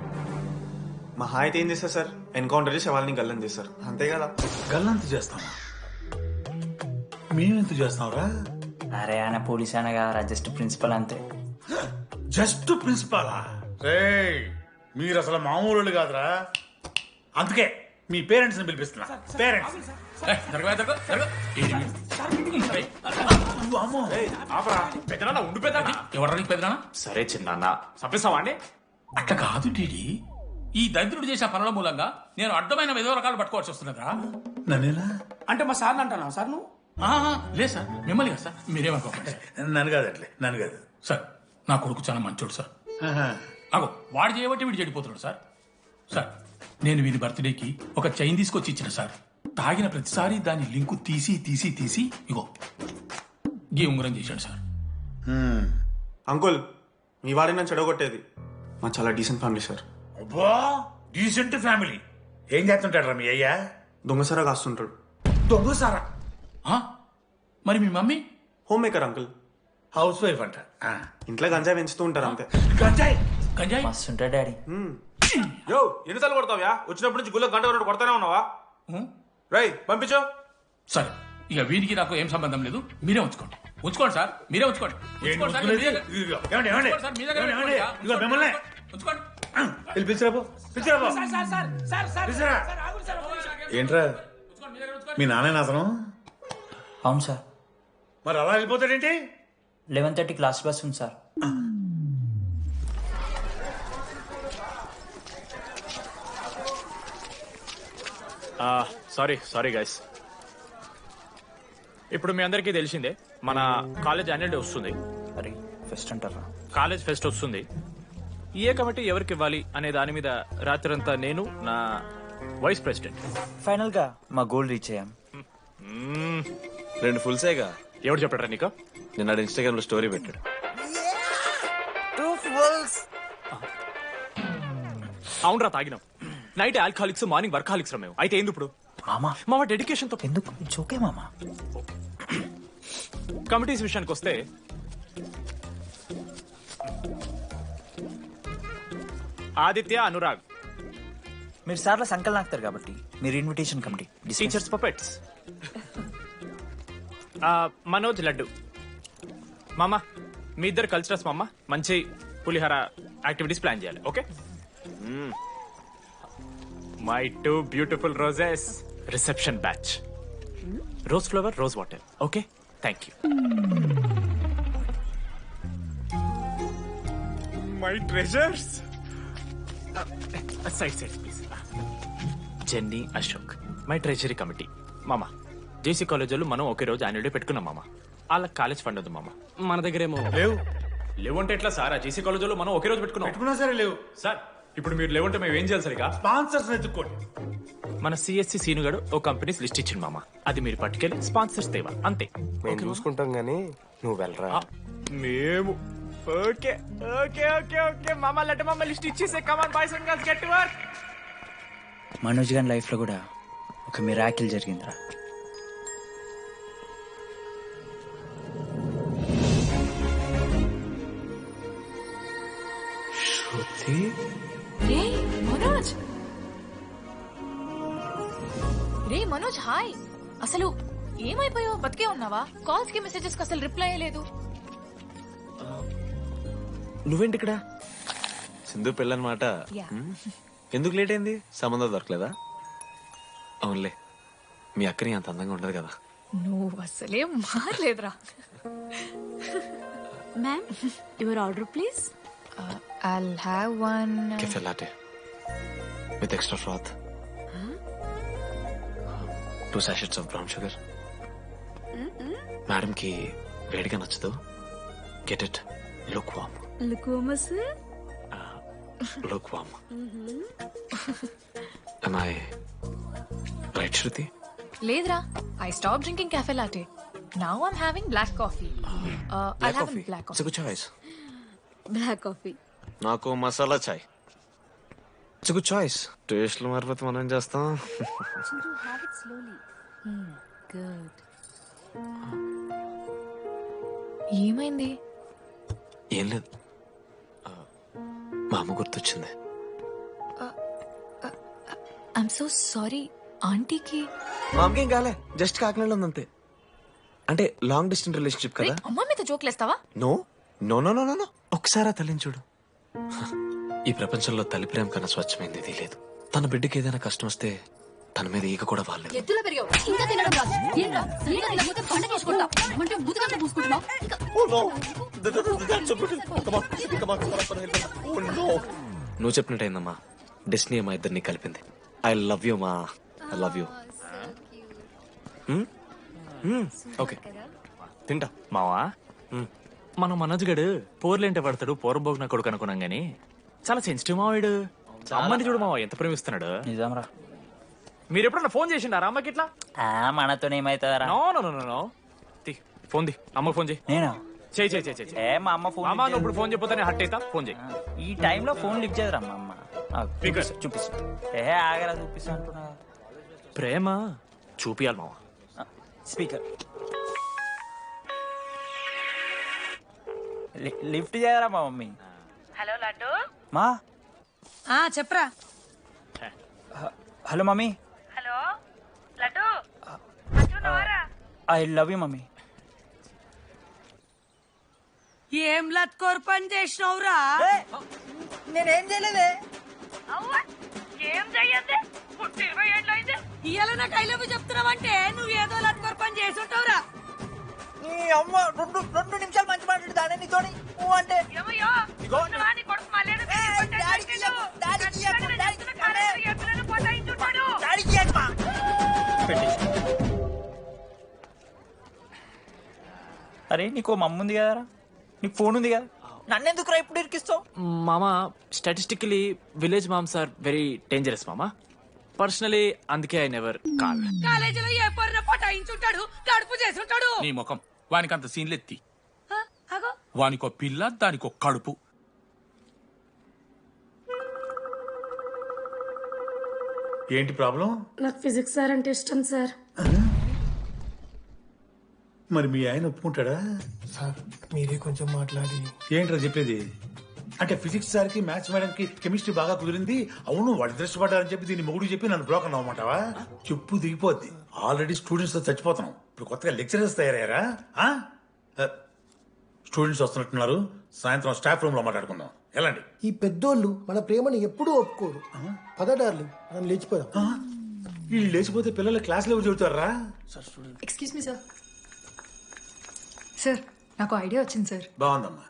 మా హాయితే ఏం చేస్తారు సార్? ఎన్కౌంటర్ చేసి వాళ్ళని గల్లం చేస్తారు అంతే కదా. గల్లంత చేస్తామా? మేమెంత చేస్తాంరా? అరే ఆయన పోలీస్ ఆయన కదా, జస్ట్ ప్రిన్సిపల్ అంతే. జస్ట్ ప్రిన్సిపాలా? రేయ్ మీరు అసలు మామూలు కాదురా. అందుకే మీ పేరెంట్స్ ని పిలిపిస్తున్నా. పేరెంట్స్ ఎవరికి పెద్దనా? సరే చిన్న చంపేస్తావా అండి? అట్లా కాదు టీడీ, ఈ దరిద్రుడు చేసిన పనుల మూలంగా నేను అడ్డమైన విధవ రకాలు పట్టుకోవాల్సి వస్తున్నదా? నన్నేనా అంటే మా సార్ని అంటానా సార్ నువ్వు? లేదు సార్, మిమ్మల్ని కదా సార్, మీరేమనుకోకండి. నన్ను కాదు అట్లే, నన్ను కాదు సార్. నా కొడుకు చాలా మంచోడు సార్. అగో వాడు చేయబట్టి వీడు చెడిపోతున్నాడు సార్. సార్ నేను వీడి బర్త్డేకి ఒక చైన్ తీసుకొచ్చి ఇచ్చిన సార్. తాగిన ప్రతిసారి దాని లింకు తీసి ఇగో గీ ఉంగరం చేశాడు సార్. అంకుల్ మీ వాడిని నన్ను చెడగొట్టేది. మా చాలా డీసెంట్ ఫ్యామిలీ సార్. అబ్బా డీసెంట్ ఫ్యామిలీ. ఏం చేస్తుంటాడు రా మీ అయ్యా? దొంగసారా కాస్తుంటాడు. దొంగసారా? మరి మీ mummy? Homemaker uncle. Housewife అంట. ఇంట్లో గంజాయి పెంచుతూ ఉంటారు అంతే. గంజాయి మస్తు ఉంటాడు డాడీ. యో ఎన్నిసార్లు కొడతావ్యా? వచ్చినప్పటి నుంచి గుళ్ళ గంట కొట్టు కొడతానే ఉన్నావా? రై పంపించో. సరే ఇక వీరికి నాకు ఏం సంబంధం లేదు, మీరే ఉంచుకోండి. ఉంచుకోండి సార్, మీరే ఉంచుకోండి. ఏంట్రా మీ నాన్న అతను? అవును సార్. మరి అలా వెళ్ళిపోతాడేంటి? 11:30 క్లాస్ బస్ ఉంది సార్. Sorry guys. ఇప్పుడు మీ అందరికీ తెలిసిందే మన కాలేజ్ యాన్యువల్ డే వస్తుంది. అరే ఫెస్ట్ అంటారా? కాలేజ్ ఫెస్ట్ వస్తుంది. ఏ కమిటీ ఎవరికి ఇవ్వాలి అనే దాని మీద రాత్రంతా నేను నా వైస్ ప్రెసిడెంట్ ఫైనల్ గా మా గోల్ రీచ్ అయ్యాం. 2 ఫుల్సేగా. ఎవరు చెప్పారా నీకు? నిన్న ఇన్స్టాగ్రామ్ లో స్టోరీ పెట్టాడు. 2 ఫుల్స్. అవునరా తాగినాం. నైట్ ఆల్కహాలిక్స్, మార్నింగ్ వర్కాలిక్స్ రా మేము. అయితే ఏంది ఇప్పుడు? మామ డెడికేషన్ తో ఎందుకు? ఇట్స్ ఓకే మామా. కమిటీస్ విషయానికి వస్తే ఆదిత్య, అనురాగ్ మీరు సార్ల సంకల్ నాకుతారు కాబట్టి మీరు invitation committee. Teachers puppets. Manoj, laddu. మామ మీ ఇద్దరు కల్చరల్స్ మామ. మంచి పులిహార యాక్టివిటీస్ ప్లాన్ చేయాలి. Okay? My 2 beautiful roses. Reception batch. Rose flower, rose water. Okay, thank you. My treasures. Side please. Jenny, Ashok my treasury committee. మామ జేసీ కాలేజీలో మనం ఒకే రోజు యాన్యువల్ డే పెట్టుకున్నాం మామ. వాళ్ళకి కాలేజ్ ఫండ్ ఉంది మామ. మన దగ్గర ఏమో లేవంటే ఎట్లా సార్? జేసీ కాలేజీలో మనం ఒకే రోజు పెట్టుకున్నా సరే లేవు సార్. ఇప్పుడు మీరు లేవంటే మేము ఏం చేయాలి సరిగా? స్పాన్సర్స్ ఎత్తుక్కోండి. మన సిఎస్సి సీనుగాడు ఓ కంపెనీస్ లిస్ట్ ఇచ్చింది మామ. అది మీరు పట్టుకెళ్ళి స్పాన్సర్స్ తేవా అంతే. మేము చూసుకుంటాం గానీ నువ్వు వెళ్ళరా. మేము ఓకే ఓకే ఓకే ఓకే మామ. లెట్ మామ లిస్ట్ ఇచ్చేసే. Come on boys and girls, get to work. Manoj గారి లైఫ్ లో కూడా ఒక మిరాకిల్ జరిగిందిరా. మనోజ్ హాయ్. అసలు ఏమైపోయావు? బతికే ఉన్నావా? కాల్స్ కి మెసేజెస్ కి అసలు రిప్లై లేదు. నువ్వేంటి ఇక్కడ? సింధు పెళ్ళనమాట. ఎందుకు లేట్ అయింది? సంబంధం దొరకలేదా? అవునులే, మీ అక్కని అంత అందంగా ఉండదు కదా. నువ్వు అసలే మారలేదురా. Ma'am your order please. I'll have one. Cafe latte with extra froth. 2 sachets of brown sugar. Madam కి వేడిగా నచ్చదు. Get it look warm. లుకోమస్. Look warm. Am I right, Shruti? లేదురా, I stopped drinking cafe latte. Now I'm having black coffee. I'll have a black It's a coffee. good choice. Black coffee. నాకు మసాలా చాయ్. It's a good choice. టేస్ట్లు మారిపోతే మనం ఏం చేస్తాం? Have it slowly. Good. ఏమైంది? ఏం లేదు, మా అమ్మ గుర్తొచ్చింది. I'm so sorry. ఆంటీకి మా అమ్మకేం కాలే, జస్ట్ కాకినాడలో ఉందంతే. అంటే లాంగ్ డిస్టెన్స్ రిలేషన్షిప్ కదా. అమ్మ మీద జోక్లేస్తావా? No no no no no ఒకసారి ఆ తల్లిని చూడు. ఈ ప్రపంచంలో తల్లి ప్రేమ కన్నా స్వచ్ఛమైంది ఇది లేదు. తన బిడ్డకి ఏదైనా కష్టం వస్తే తన మీద ఈగ కూడా వాళ్ళలేదు. ఎత్తులో పెరిగావు ఇంకా తినడం రాదు. ఏంట్రా సరిగా తినకపోతే పంట చేసుకుంటా అంటే బుద్ధగా పూసుకుంటున్నావు. నువ్వు చెప్పినట్టయిందమ్మా, డెస్టినీ మా ఇద్దరిని కలిపింది. ఐ లవ్ యూ మా, ఐ లవ్ యూ. ఓకే తింటా. మావా మన మనోజ్ గడు పోర్లేంటే పడతాడు, పోరబోగు నా కొడుకు అనుకున్నాం గానీ చాలా సెన్సిటివ్ మావాడు. అమ్మని చూడు మావా ఎంత ప్రేమిస్తున్నాడు. నిజంరా. మీరు ఎప్పుడన్నా ఫోన్ చేసిండారా అమ్మకి ఇట్లా? మనతో ఏమైతుందరా? No no no no no. Phone ది, అమ్మకి ఫోన్ చేయి. నేనా? చేయి చేయి చేయి చేయి. ఏ మా అమ్మ ఫోన్. అమ్మ నువ్వు ఇప్పుడు ఫోన్ చెప్పితే హట్ అవుతా. ఫోన్ చేయి. ఈ టైంలో ఫోన్ లిఫ్ట్ చేయదురా మా అమ్మ. చూపిస్తా. ఏ ఆగరా చూపిస్తా అంటున్నా. ప్రేమ చూపియాలి మావా. స్పీకర్ లిఫ్ట్ చేయరా మా మమ్మీ. హలో లడ్డు. మా చెప్పరా. Hello mummy. Hello laddu. I love you mummy. ఏం లత్కోర్ పని చేసినవురా? నేనేం చేయలేదే. ఏం చెయ్యద్దే. పుట్టి 20 ఏళ్ళు అయితే ఇవాళ నాకు ఐ లవ్ యూ చెప్తున్నావంటే నువ్వు ఏదో లత్కోర్ పని చేసి ఉంటావురా. నీ అమ్మ రెండు నిమిషాలు మంచి మాట్లాడు దాని నీతోని నువ్వు అంటే అరే నీకు మమ్మ ఉంది కదరా, నీకు ఫోన్ ఉంది కదా, నన్నెందుకురా ఇప్పుడు ఇరికిస్తావు? మామా statistically village moms are very dangerous మామా. పర్సనలీ అందుకే ఐ నెవర్ కాల్. కాలేజీలో ఏ పొరిన పటాయించుంటాడు, కడుపు చేసి ఉంటాడు. నీ ముఖం వానికంత సీన్లెత్తి. వానికో పిల్ల దానికో కడుపు. ఏంటి ప్రాబ్లం? నాకు ఫిజిక్స్ సార్ అంటే ఇష్టం సార్. మరి మీ ఆయన ఒప్పుకుంటాడా? సార్ మీరే కొంచెం మాట్లాడి. ఏంట్రా చెప్పేది? అంటే ఫిజిక్స్ సార్కి మ్యాథ్స్ మేడంకి కెమిస్ట్రీ బాగా కుదిరింది. అవును వాళ్ళు ఇష్టపడ్డారని చెప్పి దీన్ని మొగుడు చెప్పి నన్ను బ్రోక్ అన్నమాటవా? చెప్పు దిగిపోద్ది. ఆల్రెడీ స్టూడెంట్స్ తో చచ్చిపోతున్నాం, ఇప్పుడు కొత్తగా లెక్చరర్స్ తయారయ్యారా? స్టూడెంట్స్ వస్తున్నట్టున్నారు, సాయంత్రం స్టాఫ్ రూమ్ లో మాట్లాడుకుందాం. ఎలాంటి ఈ పెద్దోళ్ళు మన ప్రేమని ఎప్పుడూ ఒప్పుకోరు. పద డార్లింగ్ మనం లేచిపోదాం. వీళ్ళు లేచిపోతే పిల్లలు క్లాస్లో ఎవరు చెబుతారా? Excuse me sir. సార్ నాకు ఐడియా వచ్చింది సార్. బాగుందమ్మా.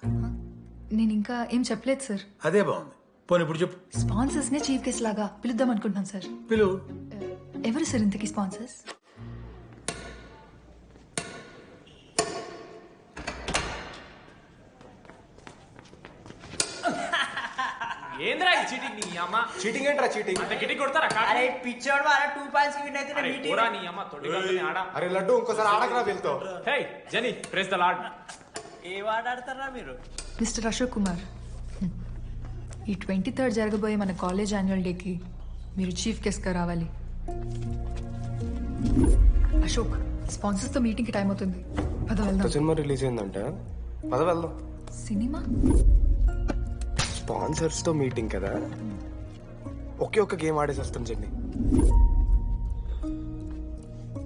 నేను ఇంకా ఏం చెప్పలేదు సార్. అదే బాగుంది. పోనీ ఇప్పుడు చెప్పు. స్పాన్సర్స్ నే చీఫ్ గెస్ట్ లాగా పిలుద్దాం అనుకుంటున్నాను సార్. పిలువు. ఎవరు సార్ ఇంతకీ స్పాన్సర్స్? ఏంద్రా ఈ చీటింగ్? నీ అమ్మ చీటింగ్ ఏంట్రా చీటింగ్? అంత గిటి కొడతారా? అరే పిచ్చోడు అలా 2 పాయింట్స్ విన్ అయితే మీటింగ్. నీ అమ్మ తొడి ఆడ. అరే లడ్డు ఇంకోసారి ఆడకరా వెళ్తావు. హే జెనీ ప్రెస్ ద లార్డ్. ఏ వాడు ఆడతారా మీరు? మిస్టర్ అశోక్ కుమార్, ఈ 23rd జరగబోయే మన కాలేజ్ యాన్యువల్ డేకి మీరు చీఫ్ గెస్ట్గా రావాలి. అశోక్, స్పాన్సర్స్తో మీటింగ్కి టైం అవుతుంది. పద వెళ్దాం. సినిమా రిలీజ్ అయిందంట, పద వెళ్దాం. సినిమా? స్పాన్సర్స్ తో మీటింగ్ కదా, ఒకే ఒక్క గేమ్ ఆడేసి వస్తాం చెన్ని.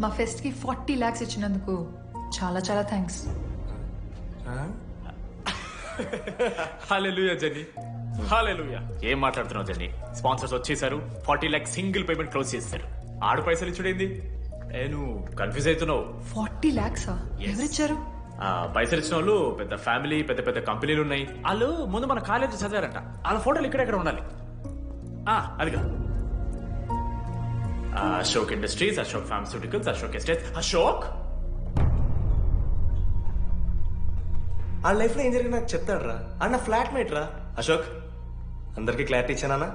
మా ఫెస్ట్ కి 40 lakhs ఇచ్చినందుకు చాలా చాలా థ్యాంక్స్. హల్లెలూయా జెన్నీ, హల్లెలూయా. ఏం మాట్లాడుతున్నావు జెన్నీ? స్పాన్సర్స్ వచ్చేసారు, 40 lakhs సింగిల్ పేమెంట్ క్లోజ్ చేస్తారు. ఆడు పైసలు ఇచ్చుడేంది? నువ్వు కన్ఫ్యూజ్ అవుతున్నావు. 40 lakhs ఎవరిచ్చారు? పైసలు ఇచ్చిన వాళ్ళు పెద్ద ఫ్యామిలీ, పెద్ద పెద్ద కంపెనీలు ఉన్నాయి. వాళ్ళు ముందు మన కాలేజ్ చదివారంట. వాళ్ళ ఫోటోలు ఇక్కడెక్కడ ఉండాలి. అదిగా Ashok industries, Ashok pharmaceuticals, Ashok estates. Ashok ఆ లైఫ్ లో ఏం జరిగింది నాకు చెప్తాడు రా. అన్న ఫ్లాట్ మేట్ రా అశోక్. అందరికి క్లారిటీ ఇచ్చానా?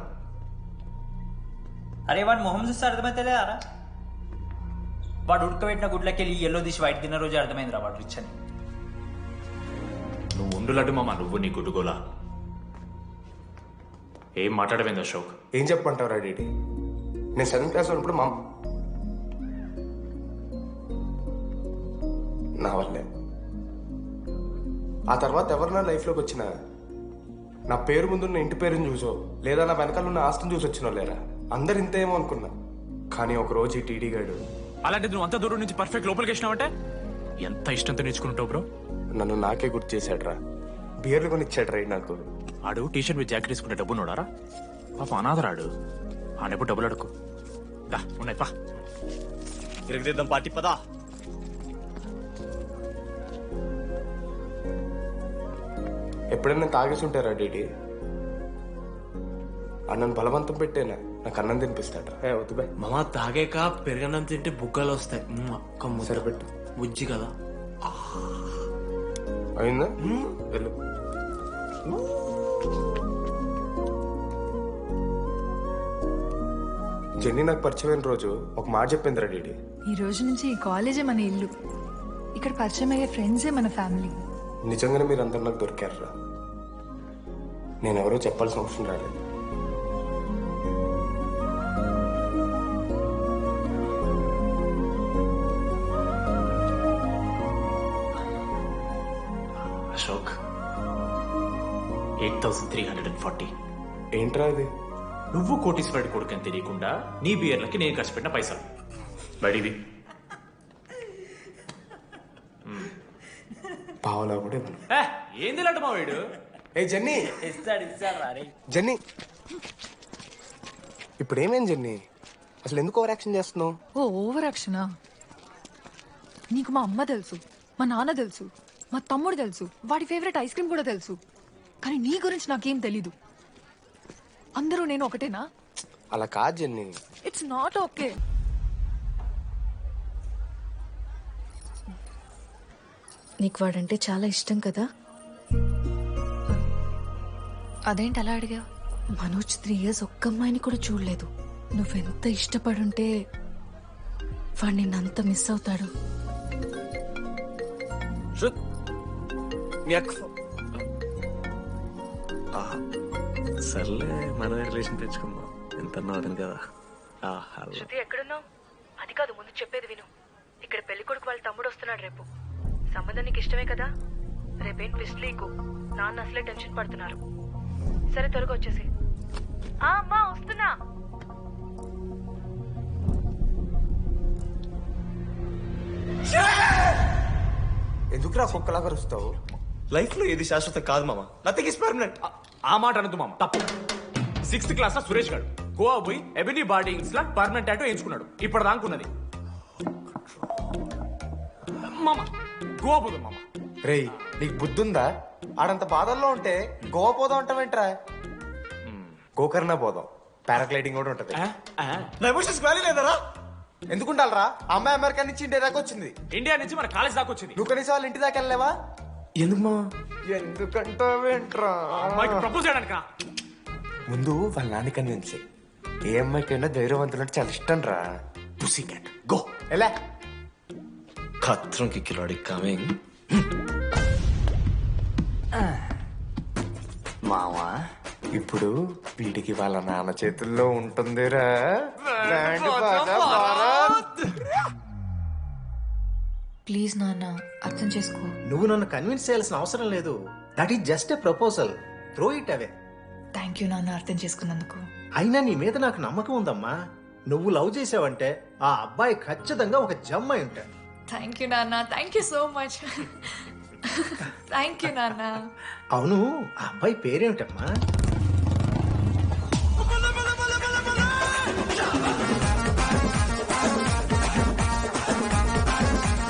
అరే వాడు మొహం చూస్తే అర్థమైతే అరా. వాడు ఉడకబెట్టిన గుడ్లకి వెళ్ళి ఎల్లో తీసి వైట్ తిన్న రోజు అర్థమైందిరా వాడు రిచ్ అని. నువ్వు ఉండులడ్డు మామ, నువ్వు నీ గుడ్డుగోలా. ఏం మాట్లాడమైంది అశోక్? ఏం చెప్పమంటావు డీడీ? నేను 7th క్లాస్ ఉన్నప్పుడు నా వల్లే. ఆ తర్వాత ఎవరు నా లైఫ్లోకి వచ్చినా నా పేరు ముందున్న ఇంటి పేరుని చూసో లేదా నా వెనకాల ఉన్న ఆస్తిని చూసి వచ్చినో లేరా. అందరు ఇంతేమో అనుకున్నా. కానీ ఒక రోజు ఈ టీడీ గాడు అలాంటిది నువ్వు అంత దూరం నుంచి పర్ఫెక్ట్ లోపలికి వచ్చినావంటే ఎంత ఇష్టంతో నేర్చుకుంటావు బ్రో. నన్ను నాకే గుర్తు చేశాడు రా. బియర్లు కొని ఇచ్చాడు రా నాకు. ఆడు టీషర్ట్ మీద జాకెట్ తీసుకుంటే డబ్బు నోడారా? పాప అనాథరాడు. ఆడెప్పుడు డబ్బులు అడుకు ఉన్నాయి. పా తిరగదిద్దాం పార్టీ పదా. ఎప్పుడైనా తాగేసి ఉంటారా డీడీ? అన్నను బలవంతం పెట్టేనా నాకు అన్నం తినిపిస్తాడు. వద్దు బాయ్ మామ, తాగాక పెరగన్నం తింటే బుగ్గలు వస్తాయి. సరిపెట్టు. బుజ్జి కదా. అయిందా? వెళ్ళు. జెన్నీ నాకు పరిచయమైన రోజు ఒక మాట చెప్పిందిరా డీడీ. ఈ రోజు నుంచి ఈ కాలేజే మన ఇల్లు. ఇక్కడ పరిచయం అయ్యే ఫ్రెండ్సే మన ఫ్యామిలీ. నిజంగానే మీరు అందరు నాకు దొరికారురా. నేను ఎవరో చెప్పాల్సిన అవసరం రాలేదు. అశోక్ 8,340. ఏంట్రా ఇది? నువ్వు కోటీశ్వరుడి కొడుకు అని తెలియకుండా నీ బియర్లకి నేను ఖర్చు పెట్టిన పైసలు బడివి. పావలా కూడా ఏంది లాంటి మా వీడు? ఏ జెన్నీ, ఇస్తాడు జెన్నీ ఇప్పుడు ఏమేం జెన్నీ? అసలు ఎందుకు ఓవర్ యాక్షన్ చేస్తున్నావు? ఓవర్ యాక్షనా? నీకు మా అమ్మ తెలుసు, మా నాన్న తెలుసు, మా తమ్ముడు తెలుసు, వాడి ఫేవరెట్ ఐస్ క్రీమ్ కూడా తెలుసు. కానీ నీ గురించి నాకేం తెలీదు. అందరూ నేను ఒకటేనా? అలా కాదు జెన్నీ. It's not okay. నీకు వాడంటే చాలా ఇష్టం కదా? అదేంటి అలా అడిగా? మనోజ్ 3 years ఒక్క అమ్మాయిని కూడా చూడలేదు. నువ్వెంత ఇష్టపడుంటే వాడు నిన్నంత మిస్ అవుతాడు. సర్లే, మనమే రిలేషన్ తెచ్చుకుందాం. ఎంత అర్థం కదా. శృతి ఎక్కడున్నావు? అది కాదు, ముందు చెప్పేది విను. ఇక్కడ పెళ్లి కొడుకు వాళ్ళ తమ్ముడు వస్తున్నాడు రేపు. సంబంధం నీకు ఇష్టమే కదా? రేపేం ట్విస్ట్ లీకు. నాన్న అసలే టెన్షన్ పడుతున్నారు. సరే త్వరగా వచ్చేసి. అమ్మా వస్తున్నా. ఎందుకురా కుక్కలాగా వస్తావు? లైఫ్ లో ఏది శాశ్వతం కాదు మామ. Nothing is permanent. ఆ మాట అనదు మామ, తప్పు. 6th క్లాస్ లో సురేష్ గారు గోవా పోయి ఎబినీ బార్డింగ్స్ లా పర్మనెంట్ టాటూ ఎంచుకున్నాడు. ఇప్పుడు దానుకున్నది మామ. గోవా పోదాం మామ. రేయ్, నీకు బుద్ధుందా? ఆడంత బాధల్లో ఉంటే గోవా పోదాం అంటావేంట్రా? గోకర్ణ పోదాం. పారాగ్లైడింగ్ కూడా ఉంటది. నా ఎమోషన్స్ వాల్యూ లేదరా? ఎందుకుంటారా? అమ్మాయి అమెరికా నుంచి ఇండియా దాకా వచ్చింది. ఇండియా నుంచి మన కాలేజ్ దాకా వచ్చింది. నువ్వు కనీసం వాళ్ళ ఇంటి దాకా వెళ్ళలేవా? ఎందుకు మా? ఎందుకంటావేంట్రా? అమ్మాయికి ప్రపోజ్ చేయడానికా? ముందు వాళ్ళ నాన్న కన్విన్స్. ఏ అమ్మాయికైనా ధైర్యవంతులంటే చాలా ఇష్టం రా. పుసీ క్యాట్ గో. ఎలా? ఖత్రం కి కిలాడి కమింగ్. మావా, ఇప్పుడు వీడికి వాళ్ళ నాన్న చేతుల్లో ఉంటుందిరా. ప్లీజ్ నాన్న, అర్థం చేసుకో. నువ్వు నన్ను కన్విన్స్ చేయాల్సిన అవసరం లేదు. That is just a proposal. Throw it away. Thank you నాన్న, అర్థం చేసుకున్నందుకు. అయినా నీ మీద నాకు నమ్మకం ఉందమ్మా. నువ్వు లవ్ చేసావంటే ఆ అబ్బాయి ఖచ్చితంగా ఒక జమ్ అయి ఉంటాడు. థ్యాంక్ యూ నాన్న, thank you so much. Thank you నాన్న. అవును, ఆ అబ్బాయి పేరేమిటమ్మా?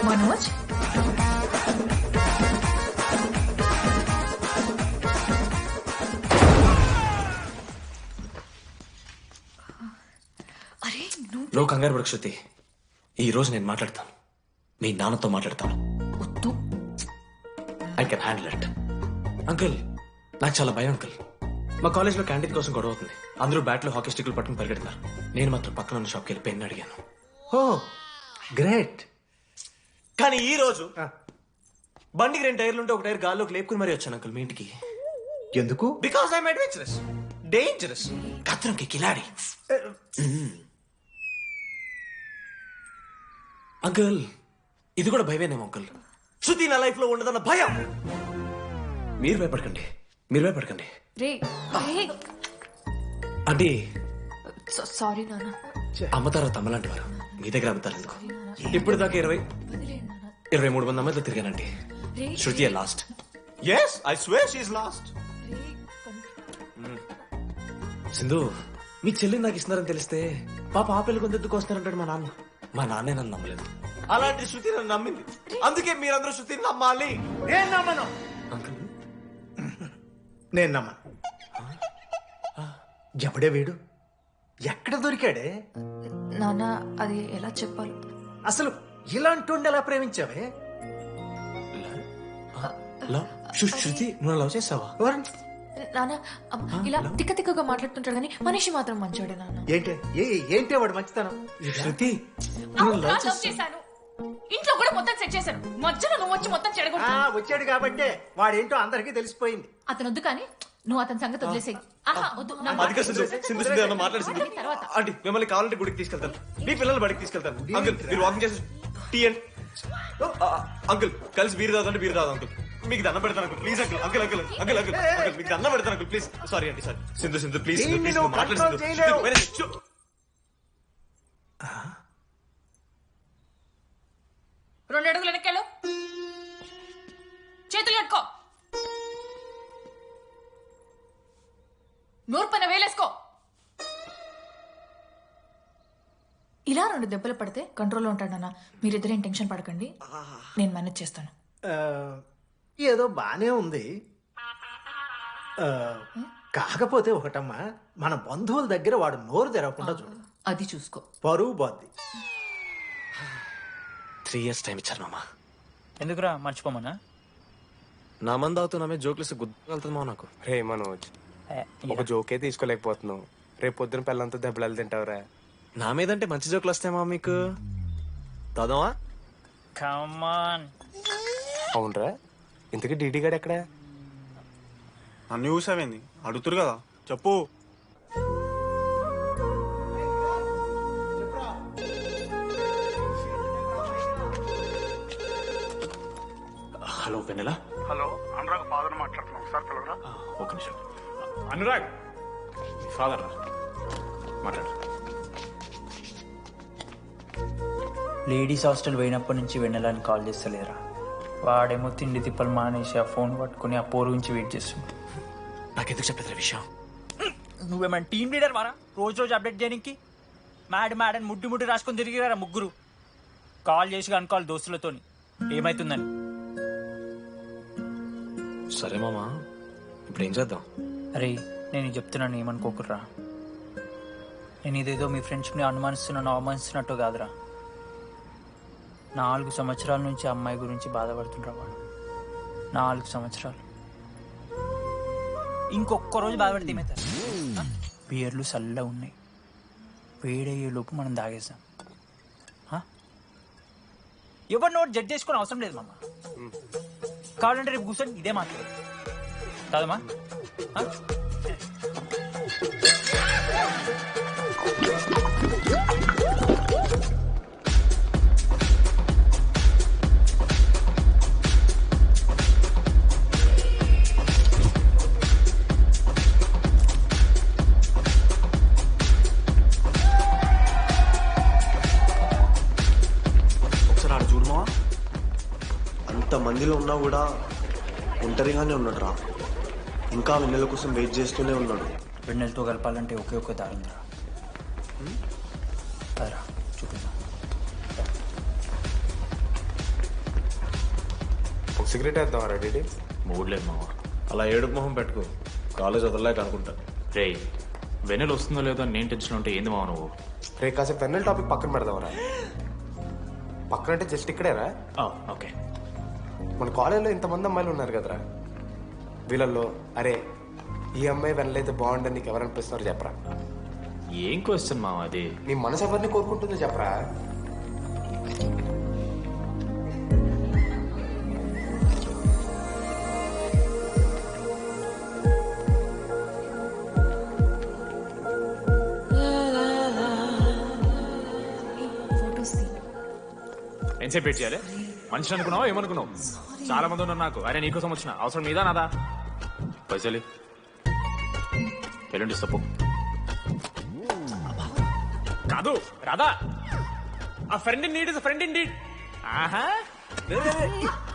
మనోజ్. నువ్వు కంగారు పడకు శృతి. ఈ రోజు నేను మాట్లాడతాను, మీ నాన్నతో మాట్లాడతాను. I can handle it. Uncle, నాకు చాలా భయం అంకుల్. మా కాలేజ్లో క్యాంటీన్ కోసం గొడవ అవుతుంది. అందరూ బ్యాట్లో హాకీ స్టిక్లు పట్టుకుని పరిగెడుతున్నారు. నేను మాత్రం పక్కన ఉన్న షాప్కి వెళ్ళి పెన్ అడిగాను. ఓ గ్రేట్. కానీ ఈ రోజు బండికి 2 టైర్లు ఉంటే ఒక టైర్ గాల్లోకి లేపుకుని మరీ వచ్చాను అంకుల్ మీ ఇంటికి. ఎందుకు? బికాస్ ఐఎమ్ అడ్వెంచరస్, డేంజరస్, కత్రంకి కిలాడి. అంకుల్, ఇది కూడా భయమేనేమో అంకుల్. శృతి నా లైఫ్ లో ఉండదన్న భయం. మీరు భయపడకండి, మీరు భయపడకండి. రే అంటే సారీ నాన్న. అమ్మ తర్వాత అమ్మలాంటి వారు మీ దగ్గర అమ్ముతారు ఎందుకు? ఇప్పుడు దాకా 23 మంది అమ్మాయితో తిరిగానండి. Shruti last. Yes, I swear she is last. Sindhu, మీ చెల్లిని నాకు ఇస్తున్నారని తెలిస్తే పాప ఆ పెళ్లి కొందెత్తుకు వస్తారంటాడు మా నాన్న. మా నాన్నే నన్ను నమ్మలేదు, అలాంటి శృతి నన్ను నమ్మింది. అందుకే మీరందరూ శృతిని నమ్మాలి. నేను నమ్మను. నేను నమ్మను. ఎవడే వీడు? ఎక్కడ దొరికాడే? నాన్న, అది ఎలా చెప్పాలి? అసలు ఇలాంటి ఎలా ప్రేమించావే? శృతి, నువ్వు లవ్ చేసావా? నాన్న, ఇలా తిక్క తిక్కగా మాట్లాడుతుంటాడు కానీ మనిషి మాత్రం మంచోడే నాన్న. ఏంటి వాడు మంచితనం? శృతి, లవ్ చేశాను, ఇంట్లో కూడా మొత్తం సెట్ చేశాను, మధ్యలో నువ్వు వచ్చి మొత్తం చెడగొట్టావు. వచ్చాడు కాబట్టే వాడేంటో అందరికీ తెలిసిపోయింది. అతను వద్దు కానీ నువ్వు అతని సంగతి వదిలేసేయి. తర్వాత ఆంటీ, మిమ్మల్ని కావాలంటే గుడికి తీసుకెళ్తాను, మీ పిల్లలు బడికి తీసుకెళ్తాను. అంకుల్, మీరు వాకింగ్ చేసి టీ అండ్ అంకుల్ కలిసి బీరు తాగుతుంటే బీరు తాగు అంకుల్. మీకు దండం పెడతాను uncle, please uncle. Uncle uncle uncle uncle uncle మీకు దండం పెడతాను అంకుల్, ప్లీజ్. సారీ అండి, సారీ. సింధు ప్లీజ్ ప్లీజ్ మాట్లాడు. 2 అడుగులు వెనక్కెళ్ళు, చేతులు కట్టుకో, నూరు పైన వేలేసుకో. ఇలా 2 దెబ్బలు పడితే కంట్రోల్లో ఉంటాడన్నా. మీరిద్దరేం టెన్షన్ పడకండి, నేను మేనేజ్ చేస్తాను. ఏదో బానే ఉంది. కాకపోతే ఒకటమ్మా, మన బంధువుల దగ్గర వాడు నోరు తెరవకుండా చూడు. అది చూసుకో, పరువు బాద్ది. 3 years టైం ఇచ్చారు మామ. ఎందుకురా మర్చిపోమన్నా? నా మంది అవుతున్నా మీద జోక్లు గుర్తుకెళ్తుంది మా నాకు. రే మనోజ్, ఒక జోకే తీసుకోలేకపోతున్నావు. రేపు పొద్దున పిల్లలతో దెబ్బలు తింటావురా. నా మీదంటే మంచి జోకులు వస్తాయి మా మీకు. దాదావా? కమాన్. అవునరా, ఇంతకీ డీడీ గాడు ఎక్కడ? అన్ని చూసావేంది? అడుగుతురు కదా, చెప్పు. హలో వెన్నెలా. హలో, అనురాగ్ ఫాదర్ మాట్లాడుతున్నాం సార్, పిల్లరా. ఒక నిమిషం. అనురాగ్ ఫాదర్ మాట్లాడు. లేడీస్ హాస్టల్ పోయినప్పటి నుంచి వెన్నెలని కాల్ చేస్తలేరా? వాడేమో తిండి తిప్పలు మానేసి ఆ ఫోన్ పట్టుకుని ఆ పోరు గురించి వెయిట్ చేస్తుంది. నాకెందుకు చెప్పలేదు విషయం? నువ్వేమైనా టీం లీడర్ మారా రోజు అప్డేట్ చేయడానికి? మ్యాడ్ ముడ్డి రాసుకొని తిరిగిరారా ముగ్గురు. కాల్ చేసి అనుకోవాలి దోస్తులతోని ఏమైతుందని. సరే మామా, ఇప్పుడు ఏం చేద్దాం? అరే, నేను చెప్తున్నాను, ఏమనుకోకుర్రా. నేను ఇదేదో మీ ఫ్రెండ్స్ని అవమానిస్తున్నట్టు కాదురా. 4 సంవత్సరాల నుంచి అమ్మాయి గురించి బాధపడుతుండ్రా వాడు. 4 సంవత్సరాలు. ఇంకొక్క రోజు బాధపడితే ఏమవుతారు? బియర్లు చల్లగా ఉన్నాయి, వేడయ్యే లోపు మనం తాగేసాం. ఎవరు నోట్ జడ్జ్ చేసుకుని అవసరం లేదు మామ. కావాలంటే రేపు కూర్చొని ఇదే మాట్లాడు కాదమ్మా. ఒకసారి ఆడ చూడమా. అంత మందిలో ఉన్నా కూడా ఒంటరిగానే ఉన్నాడు రా. ఇంకా వెన్నెల కోసం వెయిట్ చేస్తూనే ఉన్నాడు. వెన్నెలతో కలపాలంటే ఒకే ఒక దారి ఉందిరా. అదరా చూపిద్దాం. ఒక సిగరెట్ వేద్దాం రెడీ? మూడ్లేదు మామ, అలా ఏడుపు మొహం పెట్టుకో. కాలేజ్ వదలలేక అనుకుంటా. రే, వెన్నెల వస్తుందో లేదో అని నేను టెన్షన్ ఉంటే ఏంది మావ నువ్వు? రే కాసేపు వెన్నెల టాపిక్ పక్కన పెడదామరా. పక్కన అంటే జస్ట్ ఇక్కడేరా. ఓకే. మన కాలేజీలో ఇంతమంది అమ్మాయిలు ఉన్నారు కదరా, వీళ్ళల్లో అరే ఈ అమ్మాయి వెన్నెలైతే బాగుండని నీకు ఎవరు అనిపిస్తున్నారు చెప్పరా? ఏం క్వశ్చన్ మావ అది? నీ మనసు ఎవరిని కోరుకుంటుందో చెప్పరా? ఎంతసేపు వెయిట్ చేయాలి? మనిషి అనుకున్నావు ఏమనుకున్నావు? చాలా మంది ఉన్నారు నాకు. అరే నీకోసం వచ్చిన అవసరం మీదా నాదా? పైసలి ఎల్లుండి సప్పు కాదు రాదా? ఆ friend in need is friend in need. ఆహా,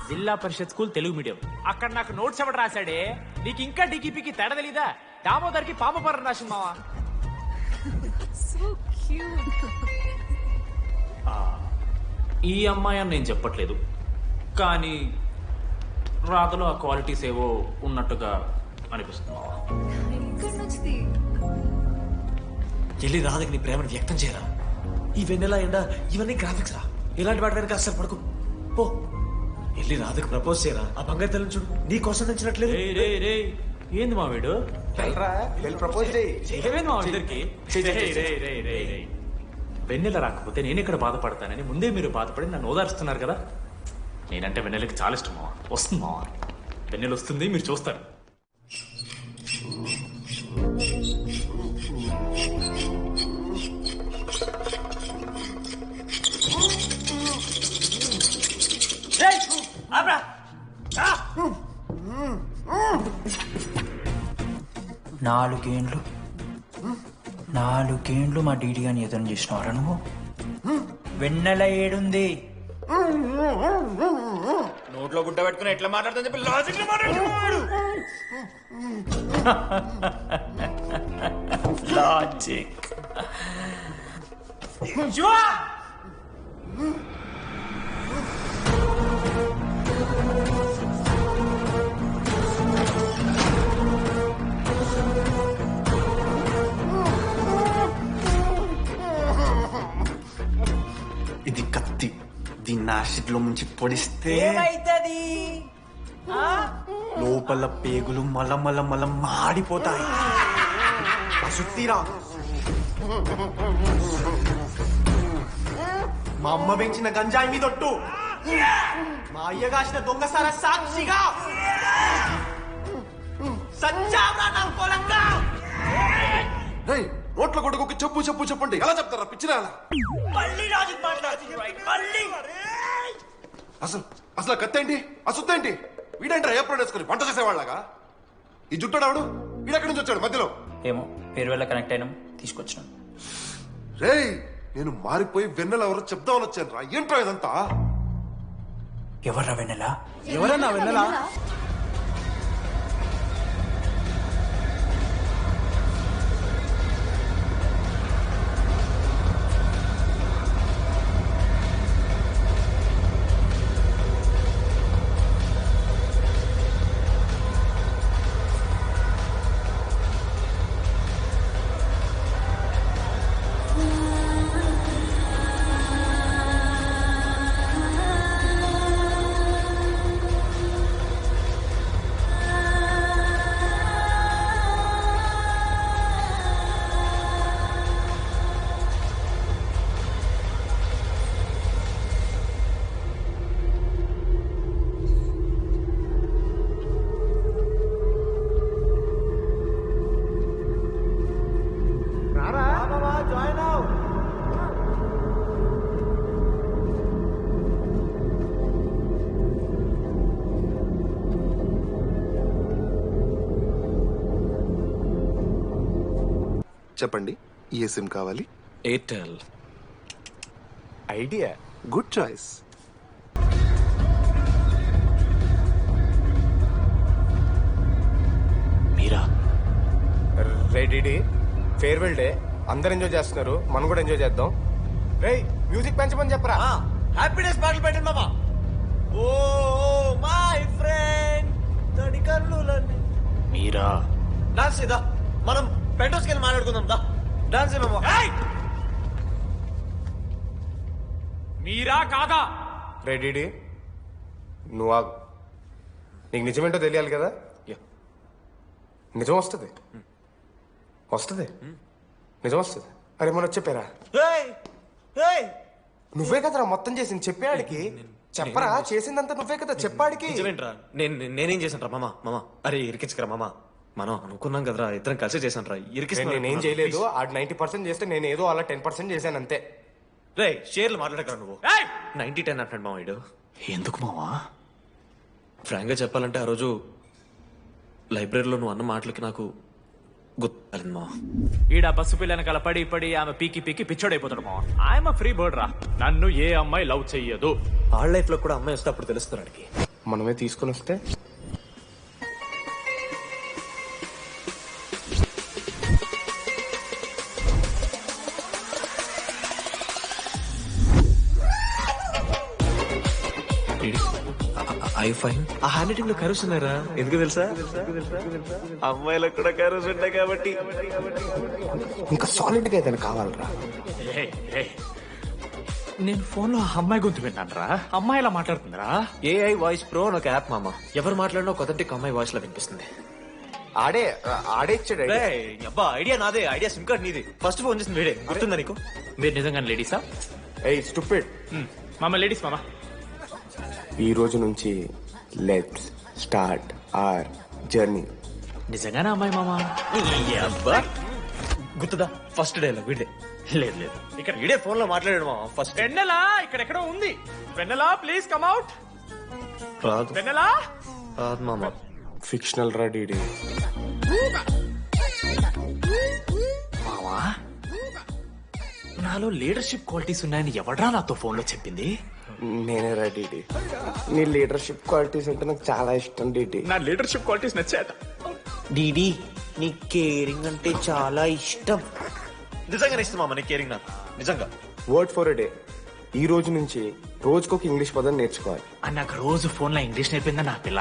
జిల్లా పరిషత్ స్కూల్ తెలుగు మీడియం. అక్కడ నాకు నోట్స్ ఎవడు రాశాడే? నీకు ఇంకా డికిపికి తేడా తెలీదా? దామోదర్కి పాపపరం రాసింది మావా. ఈ అమ్మాయి అని నేను చెప్పట్లేదు, కానీ రాధలో ఆ క్వాలిటీస్ ఏవో ఉన్నట్టుగా అనిపిస్తుంది. వెళ్ళి రాధకి నీ ప్రేమను వ్యక్తం చేయరా. ఈ వెన్నెల ఎండ ఇవన్నీ గ్రాఫిక్స్ రా. ఇలాంటి వాటి వెనక అసలు పడుకో పో. వెళ్ళి రాధకు ప్రపోజ్ చేయరా. ఆ బంగారు తల్లిని చూడు, నీ కోసం తెచ్చినట్లేదు. ఏంది మా వీడు? ప్రపోజ్ ఏమైంది మా ఇద్దరికి? వెన్నెల రాకపోతే నేను ఇక్కడ బాధపడతానని ముందే మీరు బాధపడి నన్ను ఓదారుస్తున్నారు కదా. నేనంటే వెన్నెలకి చాలా ఇష్టం మావా. వస్తుంది మావా, వెన్నెల వస్తుంది, మీరు చూస్తారు. నాలుగేండ్లు మా డీడీ గాని ఎదురు చేసినవారా నువ్వు? వెన్నెల ఏడుంది? నోట్లో గుడ్డ పెట్టుకుని ఎట్లా మాట్లాడుతా చెప్పి లాజిక్ మాట్లాడు. లాజిక్ ఇది కత్తి, దీన్ని యాసిడ్ లో ముంచి పొడిస్తే ఏమైతది? లోపల పేగులు మల మాడిపోతాయి. సుత్తిరా, మా అమ్మ పెంచిన గంజాయి మీదొట్టు, మా అయ్య కాసిన దొంగసార సాక్షిగా సచ్చావరా నా పొలంగా. నోట్ల కొడుకు చెప్పు చెప్పు చెప్పండి, ఎలా చెప్తారా పిచ్చిరా? అసలు కత్తేంటి అసుత్తేంటి? వీడేంట్రా ఏప్రిల్ వేసుకుని వంట చేసేవాళ్ళగా? ఈ జుట్టాడు వీడెక్కడి నుంచి వచ్చాడు మధ్యలో? ఏమో పేరు వల్ల కనెక్ట్ అయినాం, తీసుకొచ్చినాం. రేయ్, నేను మారిపోయి వెన్నెల ఎవరో చెప్దామని వచ్చాను రా. ఏంట్రా ఇదంతా? ఎవర్రా వెన్నెల? ఎవరన్నా వెన్నెల? చెప్పండి, ఏ సిమ్ కావాలి? ఎయిర్టెల్. Idea, good choice. మీరా? రే డిడి, ఫేర్వెల్ డే, అందరు ఎంజాయ్ చేస్తున్నారు, మనం కూడా ఎంజాయ్ చేద్దాం. రే మ్యూజిక్ పెంచమని చెప్పరా. హ్యాపీనెస్ పాటలు పెట్టండి మామా. ఓ మై ఫ్రెండ్, తడి కన్నులన్నీ. మీరా? డాన్స్ ఇదా, మనం పెంటోస్కి వెళ్ళి మాట్లాడుకుందాం దా డాన్స్ ఏమో మీరా కాదా రెడీ నువ్వు ఆగు. నీకు నిజమేంటో తెలియాలి కదా నిజం వస్తుంది నిజం వస్తుంది. అరే మొన్న చెప్పారా నువ్వే కదరా మొత్తం చేసింది చెప్పాడికి. చెప్పరా చేసిందంతా నువ్వే కదా చెప్పాడికి. నేనేం చేశాను రా మామ అరే ఇరికించకరా మామ మనం అనుకున్నాం కదరా ఇద్దరం కలిసి చేశాను రా నేనేం చేయలేదు. ఆ 90% చేస్తే నేను ఏదో అలా 10% చేశాను అంతే. రే షేర్లు మాట్లాడకరా నువ్వు 90-10 అంటాడు మామ ఇడు. ఎందుకు మావా? ఫ్రాంక్ గా చెప్పాలంటే ఆ రోజు లైబ్రరీలో నువ్వు అన్న మాటలకి నాకు గుర్తు మా. ఈడ బస్సు పిల్లని కలపడి పడి ఆమె పీకి పిచ్చోడైపోతాడు మావా. ఆయమ ఫ్రీ బర్డ్ రా. నన్ను ఏ అమ్మాయి లవ్ చెయ్యదు. ఆళ్ళ లైఫ్ లో కూడా అమ్మాయి వస్తే అప్పుడు తెలుస్తున్నాడికి. మనమే తీసుకొని వస్తే ఐ ఫైన్ ఆ హ్యాండ్ రైటింగ్ లో కర్వ్స్ ఉన్నారా? ఎందుకు తెలుసా? అమ్మాయిలకు కూడా కర్వ్స్ ఉంటాయి కాబట్టి. ఇంకా సాలిడ్ గా ఏదైనా కావాలరా. నేను ఫోన్ లో అమ్మాయి గొంతు విన్నాను రా. అమ్మాయి ఎలా మాట్లాడుతుందిరా? ఏఐ వాయిస్ ప్రో అని ఒక యాప్ మామ. ఎవరు మాట్లాడినా ఒక అథెంటిక్ అమ్మాయి వాయిస్ లో వినిపిస్తుంది. ఆడే ఇచ్చాడు అబ్బా ఐడియా నాదే. ఐడియా సిమ్ కార్డ్ నీది. ఫస్ట్ ఫోన్ చేసింది వీడే. గుర్తుందా నీకు? మీరు నిజంగానే లేడీసా? స్టూపిడ్. మామ లేడీస్ మామ. ఈ రోజు నుంచి లెట్స్ స్టార్ట్ అవర్ జర్నీ. నిజంగానే అమ్మాయి మామ? గుర్తుదా ఫస్ట్ డే వీడే. లేదు ఇక్కడ వీడే ఫోన్ లో మాట్లాడాడు మామ ఫస్ట్. వెన్నెలా ఇక్కడెక్కడో ఉంది. వెన్నెలా ప్లీజ్ కమ్ అవుట్. రాదు వెన్నెలా రాదు మామ. ఫిక్షనల్ రా డీడీ. మావా నాలో లీడర్షిప్ క్వాలిటీస్ ఉన్నాయని ఎవడ్రా నాతో ఫోన్ లో చెప్పింది? నేనే రా డీడీ. నీ లీడర్షిప్ క్వాలిటీస్ అంటే నాకు చాలా ఇష్టం డీడీ. నా లీడర్షిప్ క్వాలిటీస్ నచ్చాట. డీడీ నీ కేరింగ్ అంటే చాలా ఇష్టం. నిజంగానే ఇష్టం మామ నీ కేరింగ్ నాకు నిజంగా. Word for a day. ఈ రోజు నుంచి రోజుకొక ఇంగ్లీష్ పదం నేర్చుకోవాలి. నాకు రోజు ఫోన్ లో ఇంగ్లీష్ నేర్పిందా నా పిల్ల.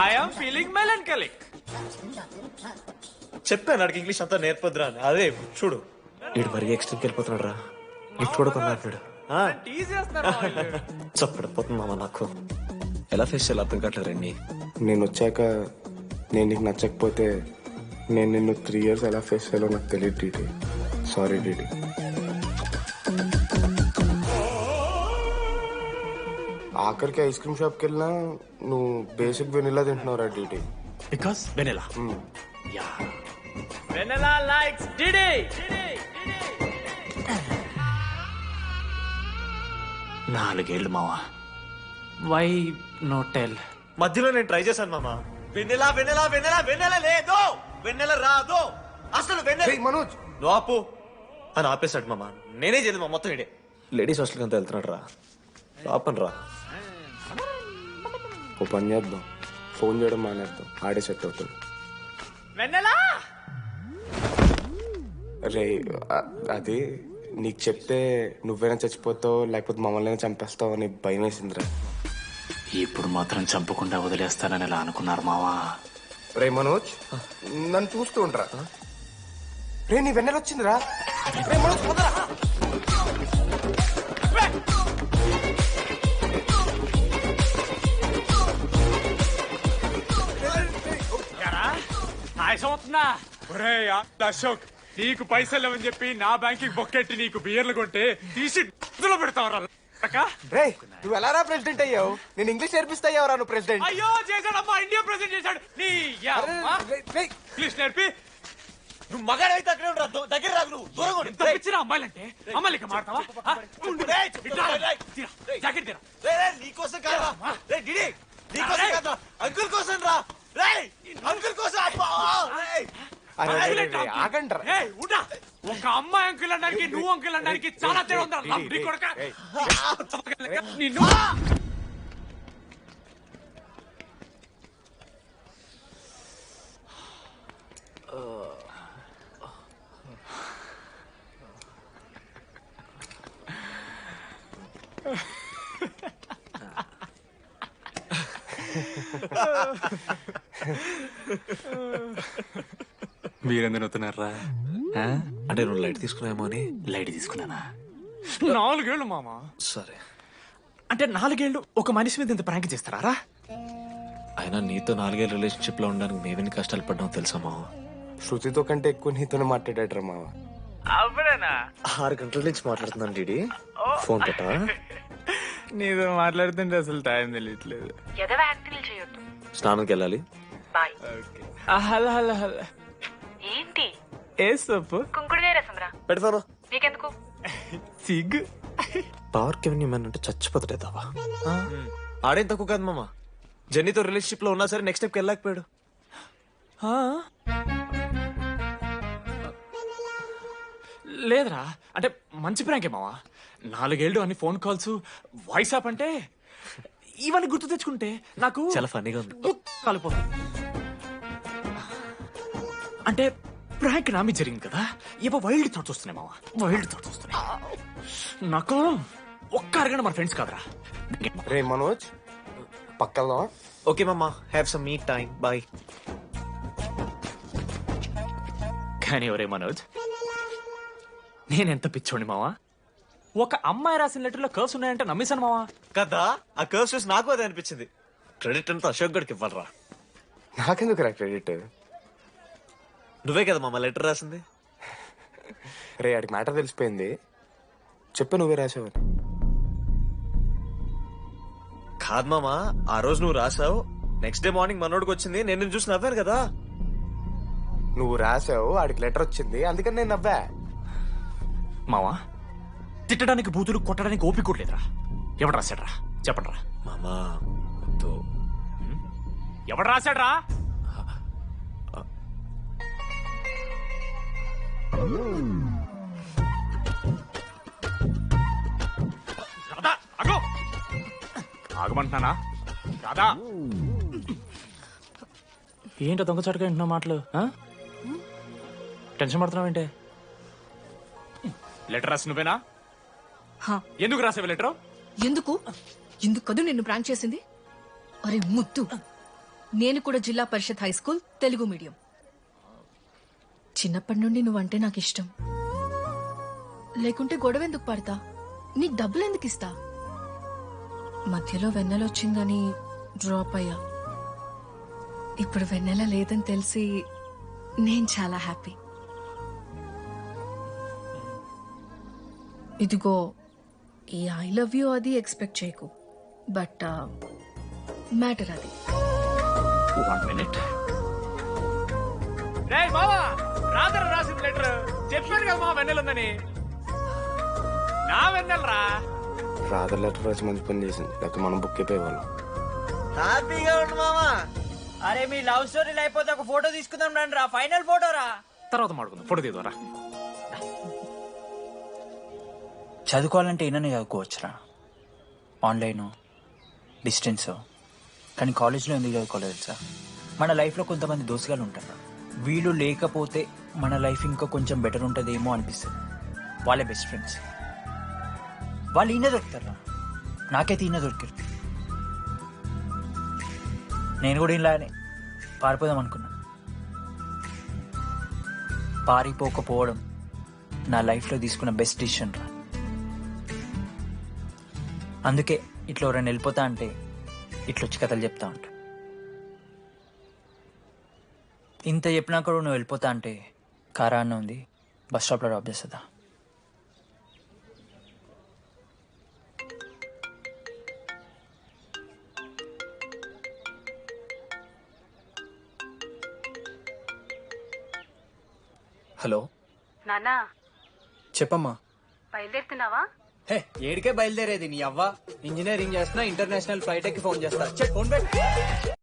I'm feeling melancholic. చెప్పాను నాకు ఇంగ్లీష్ అంతా నేర్పొద్దురా అని. అదే చూడు వీడు మరీ ఎక్స్ట్రీమ్కి వెళ్ళిపోతున్నాడు రా. గిఫ్ట్ కూడా కొన్నాడు. చప్పడిపోతుంది మామ నాకు. ఎలా ఫేస్ చేయాలి అర్థం కావట్లేదు రండి. నేను వచ్చాక నేను నీకు నచ్చకపోతే నేను నిన్ను 3 years ఎలా ఫేస్ చేయాలో నాకు తెలియదు డీడీ. Sorry DD. ఆఖరికి ఐస్ క్రీమ్ షాప్కి వెళ్ళినా నువ్వు బేసిక్ వెనిలా తింటున్నావు రా DD. Because vanilla. Vanilla likes DD. 4 ఏళ్ళు మావా. Why no tell? మధ్యలో నేను ట్రై చేశాను మామ. వెన్నెలా వెన్నెలా వెన్నెలా వెన్నెల లేదు, వెన్నెల రాదు అసలు. వెన్నెల మనోజ్ నువ్వు ఆపు అని ఆపేశాడు మామ. నేనే చేయలేదు మా మొత్తం ఇడే. లేడీస్ హాస్టల్కి అంతా వెళ్తున్నాడు రా. ఆపను రా. ఓ పని చేద్దాం, ఫోన్ చేయడం మానేద్దాం. ఆడే సెట్ అవుతాడు. వెన్నెలా రే అది నీకు చెప్తే నువ్వైనా చచ్చిపోతావు లేకపోతే మమ్మల్ని చంపేస్తావు అని భయం వేసిందిరా. ఇప్పుడు మాత్రం చంపకుండా వదిలేస్తానని ఎలా అనుకున్నారు మావా? రే మనోజ్ నన్ను చూస్తూ ఉంటారా? రే నీ వెన్నెల వచ్చిందిరా. రే మనోజ్ పోతారా? అవుతుందా? ఒరే అశోక్ నీకు పైసలు లేవని చెప్పి నా బ్యాంకింగ్ బొక్కెట్టి నీకు బియర్లు కొంటే తీసి పెడతావరా? రే నువ్వు ఎలా రా ప్రెసిడెంట్ అయ్యావు? నేను ఇంగ్లీష్ నేర్పిస్తా అయ్యావరా నువ్వు ప్రెసిడెంట్? అయ్యో చేశాడమ్మా, ఇండియా ప్రెసిడెంట్ చేశాడు. ఇంగ్లీష్ నేర్పి నువ్వు మగాడైతే అక్కడే ఉండరా, దగ్గర రాదు. నువ్వు దూరంగా ఎంత పిచ్చినా అమ్మాయిలంటే అమ్మాయిలకి మాడతావా? జాకెట్ తీరా. నీకోసం కాదా నీకోసం కాదా, అంకుల్ కోసం రా. అంకుల్ కోసం ఒక అమ్మాయి అంకుల్ అనడానికి నువ్వు అంకుల్ అనడానికి చాలా తేడా ఉందా? నిన్ను మీరెందుకు నవ్వుతున్నారా? అంటే నువ్వు లైట్ తీసుకున్నామో అని. లైట్ తీసుకున్నానా? 4 ఏళ్ళు మామ. సరే, అంటే 4 ఏళ్ళు ఒక మనిషి మీద ఇంత ప్రాంక్ చేస్తారా? అయినా నీతో 4 ఏళ్ళ రిలేషన్షిప్ లో ఉండడానికి మేమెన్ని కష్టాలు పడ్డామో తెలుసా మావా? శృతితో కంటే ఎక్కువ నీతోనే మాట్లాడాడు మావ. అవునా? 6 గంటల నుంచి మాట్లాడుతున్నాను డీడీ. ఫోన్ పెట్టా? నీతో మాట్లాడుతుంటే అసలు టైం తెలియట్లేదు. ఎదవ యాక్టింగ్ చేయొద్దు. స్నానంకి వెళ్ళాలి. బాయ్. Hello hello hello. ఏంటి? ఏ సొప్పు? కుంకుడుగాయ రసంరా. పెడతాను. నీకెందుకు? సిగ్గు. పవర్ కెవెన్ మ్యాన్ అంటే చచ్చిపోతాడే తవా. ఆడేం తక్కువ కాదు మామ. జెన్నీతో రిలేషన్షిప్ లో ఉన్నా సరే నెక్స్ట్ స్టెప్కి వెళ్ళలేకపోయాడు. లేదురా, అంటే మంచి ప్రాంకే మావా. 4 ఏళ్ళు అన్ని ఫోన్ కాల్స్, వాయిస్ యాప్ అంటే ఇవన్నీ గుర్తు తెచ్చుకుంటే నాకు చాలా ఫన్నీగా ఉంది. కాలిపోతుంది. అంటే ప్రాంక్ నా మీద జరిగింది కదా, ఇవ్వ వైల్డ్ థాట్స్ వస్తున్నాయి మావా. వైల్డ్ థాట్స్ వస్తున్నాయి. నాకు ఒక్క అరగంట మన ఫ్రెండ్స్ కాదురా. రే మనోజ్, పక్కలో. ఓకే మామ, have some me time. Bye. కానీ ఒరే మనోజ్, నేనెంత పిచ్చోండి మావా. ఒక అమ్మాయి రాసిన లెటర్లో కర్వ్స్ ఉన్నాయంటే నమ్మేశాను మావా. కదా, ఆ కర్వ్స్ చూసి నాకు అదే అనిపించింది. క్రెడిట్ అంతా అశోక్ గడికి ఇవ్వాలరా. నాకెందుకు రా క్రెడిట్? నువ్వే కదా మామ లెటర్ రాసింది. రే ఆడికి మ్యాటర్ తెలిసిపోయింది. చెప్పు, నువ్వే రాసావని. కాదు మామ, ఆ రోజు నువ్వు రాసావు, నెక్స్ట్ డే మార్నింగ్ మనోడికి వచ్చింది, నేను నిన్ను చూసి నవ్వాను కదా. నువ్వు రాసావు, ఆడికి లెటర్ వచ్చింది, అందుకని నేను నవ్వా. మావా, తిట్టడానికి బూతులు కొట్టడానికి ఓపిక కూడా లేదురా. ఎవడు రాశాడ్రా చెప్పండి రా. మామా ఎవడు రాశాడ్రా? రాధా, ఆగు. ఆగమంటున్నానా? రాధా, ఏంటో దొంగచాటుగా వింటున్నా మాటలు? టెన్షన్ పడుతున్నావేంటే? లెటర్ రాసి నువ్వేనా? ఎందుకు రాసావు లెటర్? ఎందుకు కదూ నిన్ను ప్రాంక్ చేసింది? అరే ముద్దు, నేను కూడా జిల్లా Parishad high school Telugu medium. చిన్నప్పటి నుండి నువ్వంటే నాకు ఇష్టం. లేకుంటే గొడవ ఎందుకు పడతా? నీకు డబ్బులు ఎందుకు ఇస్తా? మధ్యలో వెన్నెల వచ్చిందని డ్రాప్ అయ్యా. ఇప్పుడు వెన్నెల లేదని తెలిసి నేను చాలా హ్యాపీ. ఇదిగో ఈ ఐ లవ్ యూ అది ఎక్స్పెక్ట్ చేయకు, బట్ మ్యాటర్ అది. 1 minute. రేయ్ బావా, రాధర రాసిన లెటర్ చెప్పాను కదా మా వెన్నెల ఉందని. నా వెన్నెలరా. రాధ లెటర్ రాసి మంచి పని చేసింది, లేకపోతే మనం బుక్ అయిపోయేవాళ్ళం. హ్యాపీగా ఉండు మామా. అరే మీ లవ్ స్టోరీ అయిపోతే ఒక ఫోటో తీసుకుందాం రండి రా. ఫైనల్ ఫోటో రా. తర్వాత మాడుకుందాం, ఫోటో తీద్దాం. చదువుకోవాలంటే ఏమైనా చదువుకోవచ్చురా, ఆన్లైన్ డిస్టెన్స్. కానీ కాలేజ్లో ఎందుకు చదువుకోలేదు తెలుసా? మన లైఫ్లో కొంతమంది దోస్తుగాలు ఉంటారు, వీళ్ళు లేకపోతే మన లైఫ్ ఇంకా కొంచెం బెటర్ ఉంటుందేమో అనిపిస్తుంది. వాళ్ళే బెస్ట్ ఫ్రెండ్స్. వాళ్ళు ఈయన దొరుకుతారా, నాకైతే ఈయన దొరికారు. నేను కూడా ఇలానే పారిపోదాం అనుకున్నా. పారిపోకపోవడం నా లైఫ్లో తీసుకున్న బెస్ట్ డిసిషన్ రా. అందుకే ఇట్లా ఎవరైనా వెళ్ళిపోతా అంటే ఇట్లొచ్చి కథలు చెప్తా ఉంటా. ఇంత చెప్పినా కూడా నువ్వు వెళ్ళిపోతా అంటే కారా అన్న ఉంది, బస్ స్టాప్లో డ్రాప్ చేస్తుందా? హలో నానా, చెప్పమ్మా. బయలుదేరుతున్నావా? హే, ఏడికే బయలుదేరేది నీ అవ్వ. ఇంజనీరింగ్ చేస్తున్నా, ఇంటర్నేషనల్ ఫ్లైట్ ఎక్కి ఫోన్ చేస్తా. ఫోన్ పెట్.